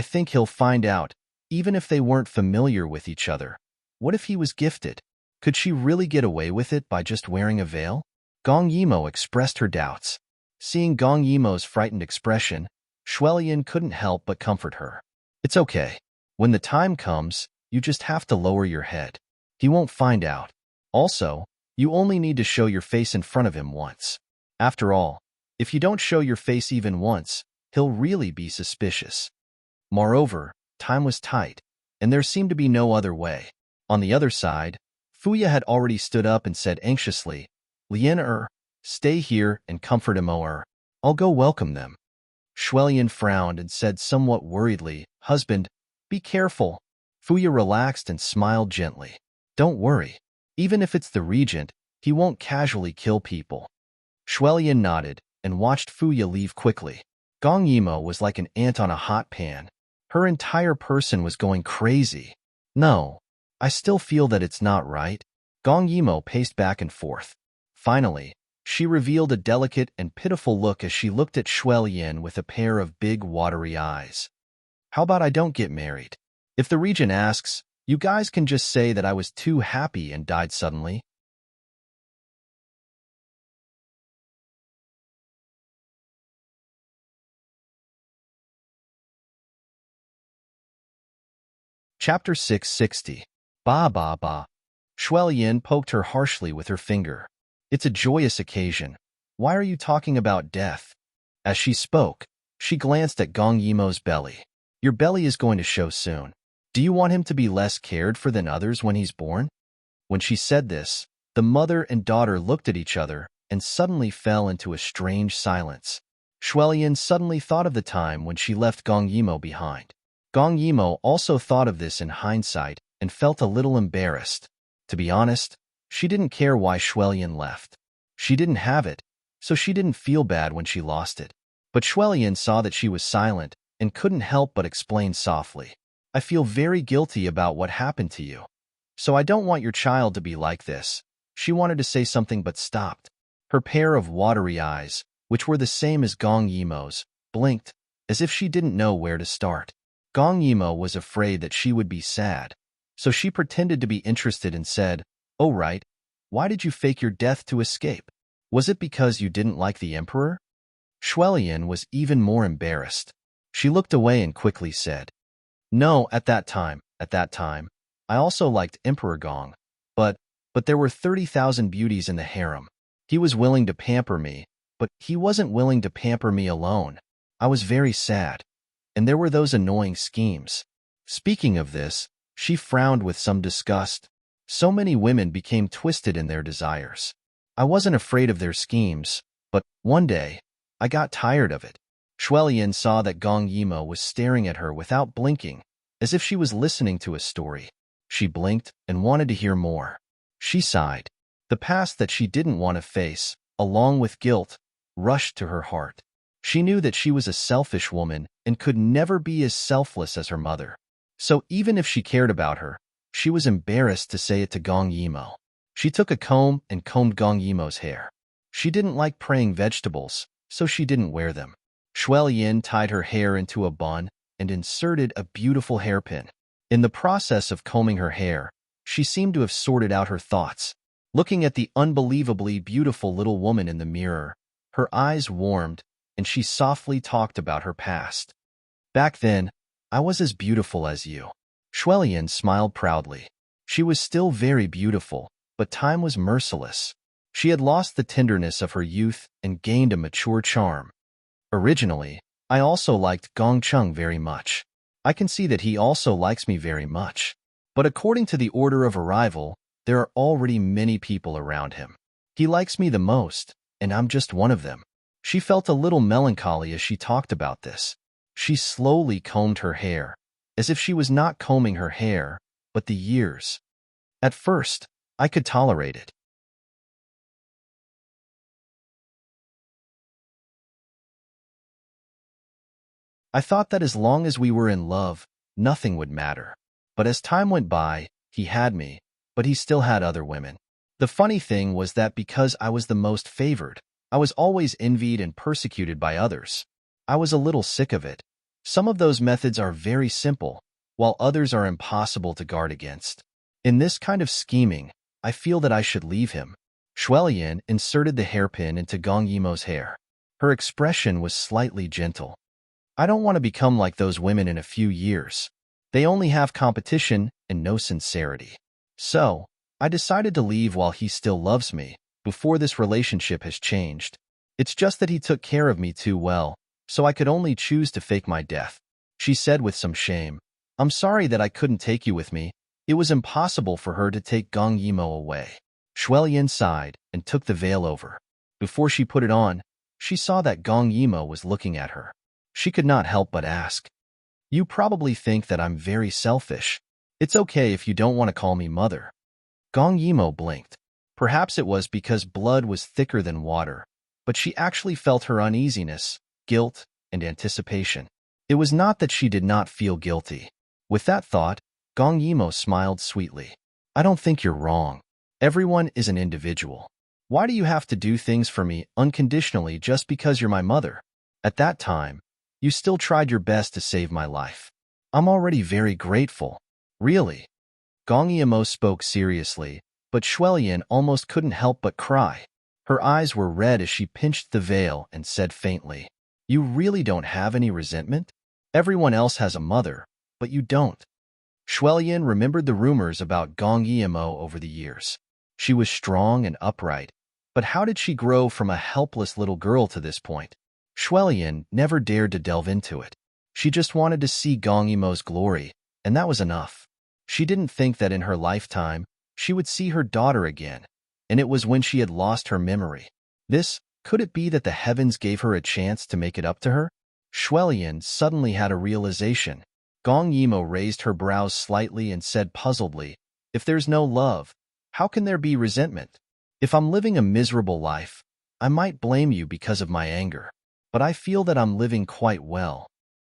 think he'll find out, even if they weren't familiar with each other. What if he was gifted? Could she really get away with it by just wearing a veil? Gong Yimo expressed her doubts. Seeing Gong Yimo's frightened expression, Shuelian couldn't help but comfort her. It's okay. When the time comes, you just have to lower your head. He won't find out. Also, you only need to show your face in front of him once. After all, if you don't show your face even once, he'll really be suspicious. Moreover, time was tight, and there seemed to be no other way. On the other side, Fuya had already stood up and said anxiously, Lien stay here and comfort Imo I'll go welcome them. Shuelian frowned and said somewhat worriedly, Husband, be careful. Fuya relaxed and smiled gently. Don't worry. Even if it's the regent, he won't casually kill people. Shuelian nodded and watched Fuya leave quickly. Gong Yimo was like an ant on a hot pan. Her entire person was going crazy. No, I still feel that it's not right. Gong Yimo paced back and forth. Finally, she revealed a delicate and pitiful look as she looked at Shuelian with a pair of big watery eyes. How about I don't get married? If the regent asks, you guys can just say that I was too happy and died suddenly. Chapter 660. Ba ba ba. Shuelian poked her harshly with her finger. It's a joyous occasion. Why are you talking about death? As she spoke, she glanced at Gong Yimo's belly. Your belly is going to show soon. Do you want him to be less cared for than others when he's born? When she said this, the mother and daughter looked at each other and suddenly fell into a strange silence. Shuelian suddenly thought of the time when she left Gong Yimo behind. Gong Yimo also thought of this in hindsight and felt a little embarrassed. To be honest, she didn't care why Shuelian left. She didn't have it, so she didn't feel bad when she lost it. But Shuelian saw that she was silent and couldn't help but explain softly. I feel very guilty about what happened to you. So I don't want your child to be like this. She wanted to say something but stopped. Her pair of watery eyes, which were the same as Gong Yimo's, blinked, as if she didn't know where to start. Gong Yimo was afraid that she would be sad, so she pretended to be interested and said, Oh right, why did you fake your death to escape? Was it because you didn't like the emperor? Shuelian was even more embarrassed. She looked away and quickly said, No, at that time, I also liked Emperor Gong, but there were 30,000 beauties in the harem. He was willing to pamper me, but he wasn't willing to pamper me alone. I was very sad. And there were those annoying schemes. Speaking of this, she frowned with some disgust. So many women became twisted in their desires. I wasn't afraid of their schemes, but one day, I got tired of it. Shuelian saw that Gong Yimo was staring at her without blinking, as if she was listening to a story. She blinked and wanted to hear more. She sighed. The past that she didn't want to face, along with guilt, rushed to her heart. She knew that she was a selfish woman and could never be as selfless as her mother. So even if she cared about her, she was embarrassed to say it to Gong Yimo. She took a comb and combed Gong Yimo's hair. She didn't like praying vegetables, so she didn't wear them. Shuelian tied her hair into a bun and inserted a beautiful hairpin. In the process of combing her hair, she seemed to have sorted out her thoughts. Looking at the unbelievably beautiful little woman in the mirror, her eyes warmed, and she softly talked about her past. Back then, I was as beautiful as you. Shuelian smiled proudly. She was still very beautiful, but time was merciless. She had lost the tenderness of her youth and gained a mature charm. Originally, I also liked Gong Chung very much. I can see that he also likes me very much. But according to the order of arrival, there are already many people around him. He likes me the most, and I'm just one of them. She felt a little melancholy as she talked about this. She slowly combed her hair, as if she was not combing her hair, but the years. At first, I could tolerate it. I thought that as long as we were in love, nothing would matter. But as time went by, he had me, but he still had other women. The funny thing was that because I was the most favored, I was always envied and persecuted by others. I was a little sick of it. Some of those methods are very simple, while others are impossible to guard against. In this kind of scheming, I feel that I should leave him. Shuelian inserted the hairpin into Gong Yimo's hair. Her expression was slightly gentle. I don't want to become like those women in a few years. They only have competition and no sincerity. So, I decided to leave while he still loves me, before this relationship has changed. It's just that he took care of me too well, so I could only choose to fake my death. She said with some shame. I'm sorry that I couldn't take you with me. It was impossible for her to take Gong Yimo away. Shuelian sighed and took the veil over. Before she put it on, she saw that Gong Yimo was looking at her. She could not help but ask, "You probably think that I'm very selfish. It's okay if you don't want to call me mother." Gong Yimo blinked. Perhaps it was because blood was thicker than water, but she actually felt her uneasiness, guilt, and anticipation. It was not that she did not feel guilty. With that thought, Gong Yimo smiled sweetly. I don't think you're wrong. Everyone is an individual. Why do you have to do things for me unconditionally just because you're my mother? At that time, you still tried your best to save my life. I'm already very grateful. Really. Gong Yimo spoke seriously, but Shuelian almost couldn't help but cry. Her eyes were red as she pinched the veil and said faintly, You really don't have any resentment? Everyone else has a mother, but you don't. Shuelian remembered the rumors about Gong Yimo over the years. She was strong and upright, but how did she grow from a helpless little girl to this point? Shuelian never dared to delve into it. She just wanted to see Gong Yimo's glory, and that was enough. She didn't think that in her lifetime, she would see her daughter again, and it was when she had lost her memory. Could it be that the heavens gave her a chance to make it up to her? Shuelian suddenly had a realization. Gong Yimo raised her brows slightly and said puzzledly, If there's no love, how can there be resentment? If I'm living a miserable life, I might blame you because of my anger. But I feel that I'm living quite well.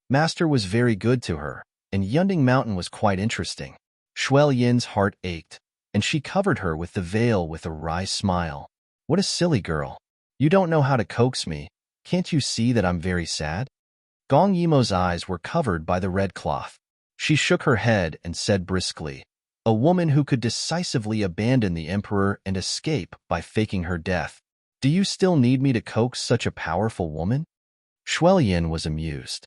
Master was very good to her, and Yunding Mountain was quite interesting. Shuelian's heart ached, and she covered her with the veil with a wry smile. What a silly girl. You don't know how to coax me. Can't you see that I'm very sad? Gong Yimo's eyes were covered by the red cloth. She shook her head and said briskly, A woman who could decisively abandon the emperor and escape by faking her death. Do you still need me to coax such a powerful woman? Shuelian was amused.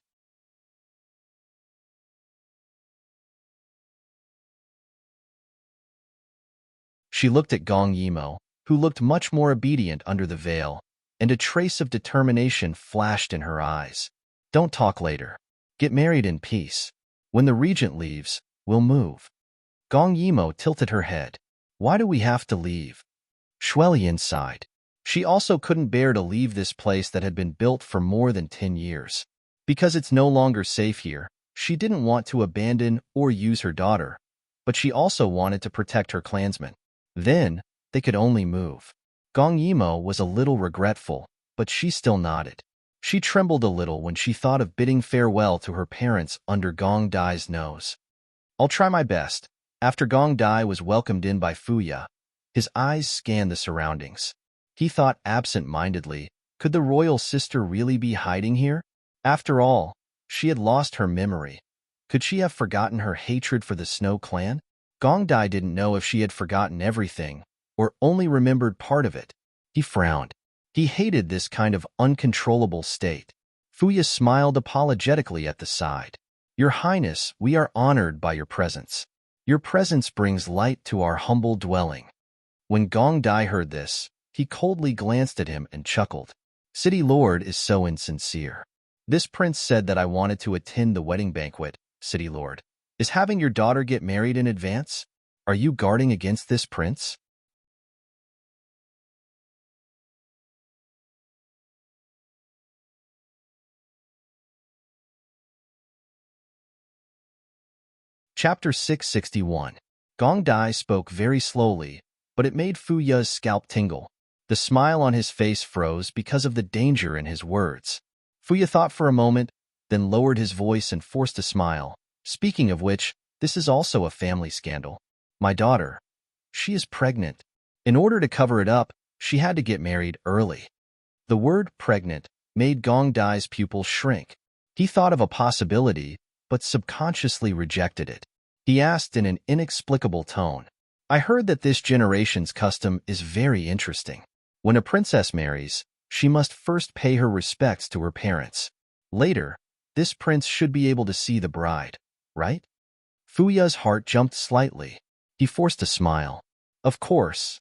She looked at Gong Yimo, who looked much more obedient under the veil, and a trace of determination flashed in her eyes. Don't talk later. Get married in peace. When the regent leaves, we'll move. Gong Yimo tilted her head. Why do we have to leave? Shuelian sighed. She also couldn't bear to leave this place that had been built for more than 10 years. Because it's no longer safe here, she didn't want to abandon or use her daughter, but she also wanted to protect her clansmen. Then, they could only move. Gong Yimo was a little regretful, but she still nodded. She trembled a little when she thought of bidding farewell to her parents under Gong Dai's nose. I'll try my best. After Gong Dai was welcomed in by Fuya, his eyes scanned the surroundings. He thought absent-mindedly, could the royal sister really be hiding here? After all, she had lost her memory. Could she have forgotten her hatred for the Snow Clan? Gong Dai didn't know if she had forgotten everything, or only remembered part of it. He frowned. He hated this kind of uncontrollable state. Fuya smiled apologetically at the side. Your Highness, we are honored by your presence. Your presence brings light to our humble dwelling. When Gong Dai heard this, he coldly glanced at him and chuckled. City Lord is so insincere. This prince said that I wanted to attend the wedding banquet, City Lord. Is having your daughter get married in advance? Are you guarding against this prince? Chapter 661. Gong Dai spoke very slowly, but it made Fuya's scalp tingle. The smile on his face froze because of the danger in his words. Fuya thought for a moment, then lowered his voice and forced a smile. Speaking of which, this is also a family scandal. My daughter, she is pregnant. In order to cover it up, she had to get married early. The word pregnant made Gong Dai's pupil shrink. He thought of a possibility, but subconsciously rejected it. He asked in an inexplicable tone, I heard that this generation's custom is very interesting. When a princess marries, she must first pay her respects to her parents. Later, this prince should be able to see the bride, right? Fuya's heart jumped slightly. He forced a smile. Of course.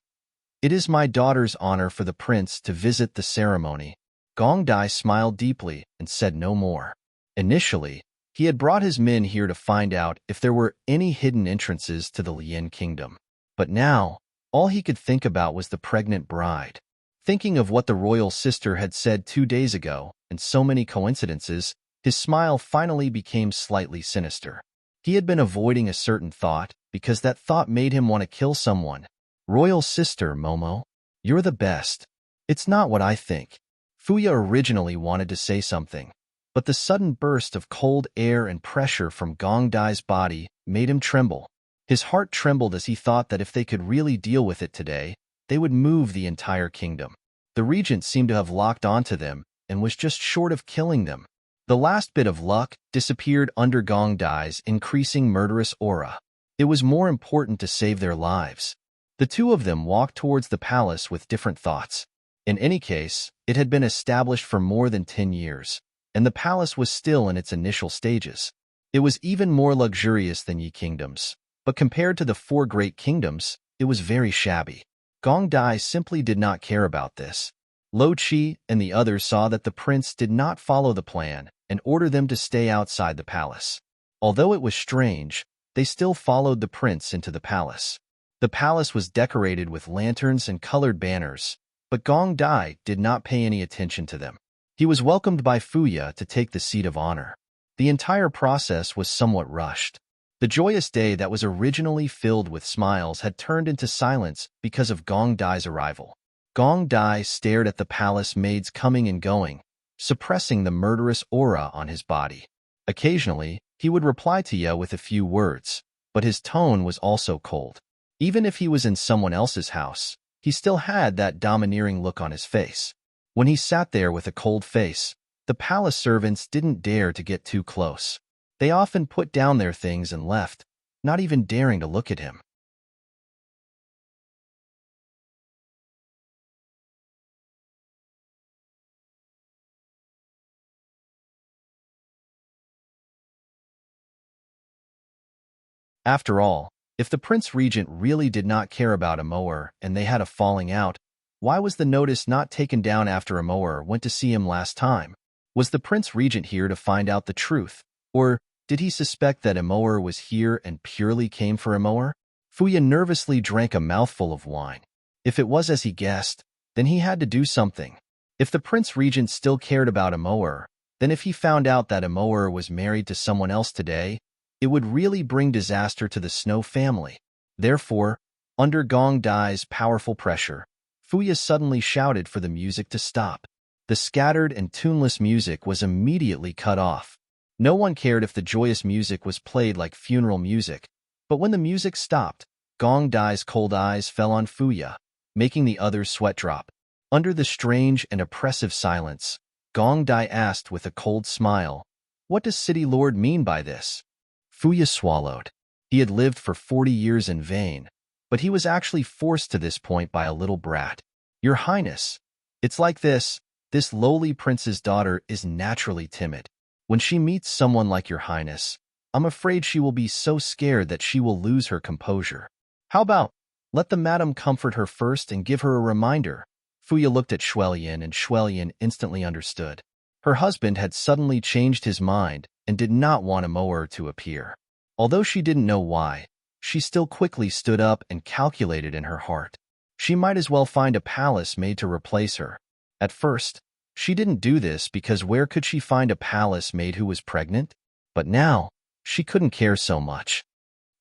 It is my daughter's honor for the prince to visit the ceremony. Gong Dai smiled deeply and said no more. Initially, he had brought his men here to find out if there were any hidden entrances to the Lien kingdom. But now, all he could think about was the pregnant bride. Thinking of what the royal sister had said 2 days ago, and so many coincidences, his smile finally became slightly sinister. He had been avoiding a certain thought because that thought made him want to kill someone. Royal sister, Momo, you're the best. It's not what I think. Fuya originally wanted to say something, but the sudden burst of cold air and pressure from Gong Dai's body made him tremble. His heart trembled as he thought that if they could really deal with it today, they would move the entire kingdom. The regent seemed to have locked onto them and was just short of killing them. The last bit of luck disappeared under Gong Dai's increasing murderous aura. It was more important to save their lives. The two of them walked towards the palace with different thoughts. In any case, it had been established for more than 10 years, and the palace was still in its initial stages. It was even more luxurious than Yi Kingdoms, but compared to the 4 great kingdoms, it was very shabby. Gong Dai simply did not care about this. Lo Qi and the others saw that the prince did not follow the plan and ordered them to stay outside the palace. Although it was strange, they still followed the prince into the palace. The palace was decorated with lanterns and colored banners, but Gong Dai did not pay any attention to them. He was welcomed by Fuya to take the seat of honor. The entire process was somewhat rushed. The joyous day that was originally filled with smiles had turned into silence because of Gong Dai's arrival. Gong Dai stared at the palace maids coming and going, suppressing the murderous aura on his body. Occasionally, he would reply to Ye with a few words, but his tone was also cold. Even if he was in someone else's house, he still had that domineering look on his face. When he sat there with a cold face, the palace servants didn't dare to get too close. They often put down their things and left, not even daring to look at him. After all, if the Prince Regent really did not care about Immerse and they had a falling out, why was the notice not taken down after Immerse went to see him last time? Was the Prince Regent here to find out the truth, or did he suspect that Immerse was here and purely came for Immerse? Fuya nervously drank a mouthful of wine. If it was as he guessed, then he had to do something. If the Prince Regent still cared about Immerse, then if he found out that Immerse was married to someone else today, it would really bring disaster to the Snow family. Therefore, under Gong Dai's powerful pressure, Fuya suddenly shouted for the music to stop. The scattered and tuneless music was immediately cut off. No one cared if the joyous music was played like funeral music, but when the music stopped, Gong Dai's cold eyes fell on Fuya, making the others sweat drop. Under the strange and oppressive silence, Gong Dai asked with a cold smile, "What does City Lord mean by this?" Fuya swallowed. He had lived for 40 years in vain, but he was actually forced to this point by a little brat. "Your Highness, it's like this lowly prince's daughter is naturally timid. When she meets someone like your Highness, I'm afraid she will be so scared that she will lose her composure. How about, let the madam comfort her first and give her a reminder?" Fuya looked at Shuelian and Shuelian instantly understood. Her husband had suddenly changed his mind and did not want Immerse to appear. Although she didn't know why, she still quickly stood up and calculated in her heart. She might as well find a palace made to replace her. At first, she didn't do this because where could she find a palace maid who was pregnant? But now, she couldn't care so much.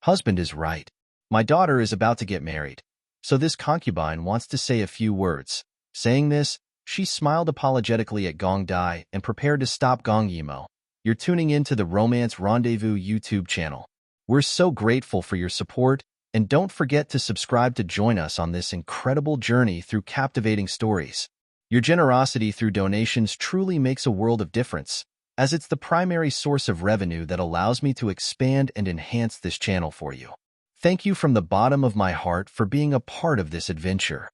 Husband is right. My daughter is about to get married, so this concubine wants to say a few words. Saying this, she smiled apologetically at Gong Dai and prepared to stop Gong Yimo. You're tuning in to the Romance Rendezvous YouTube channel. We're so grateful for your support, and don't forget to subscribe to join us on this incredible journey through captivating stories. Your generosity through donations truly makes a world of difference, as it's the primary source of revenue that allows me to expand and enhance this channel for you. Thank you from the bottom of my heart for being a part of this adventure.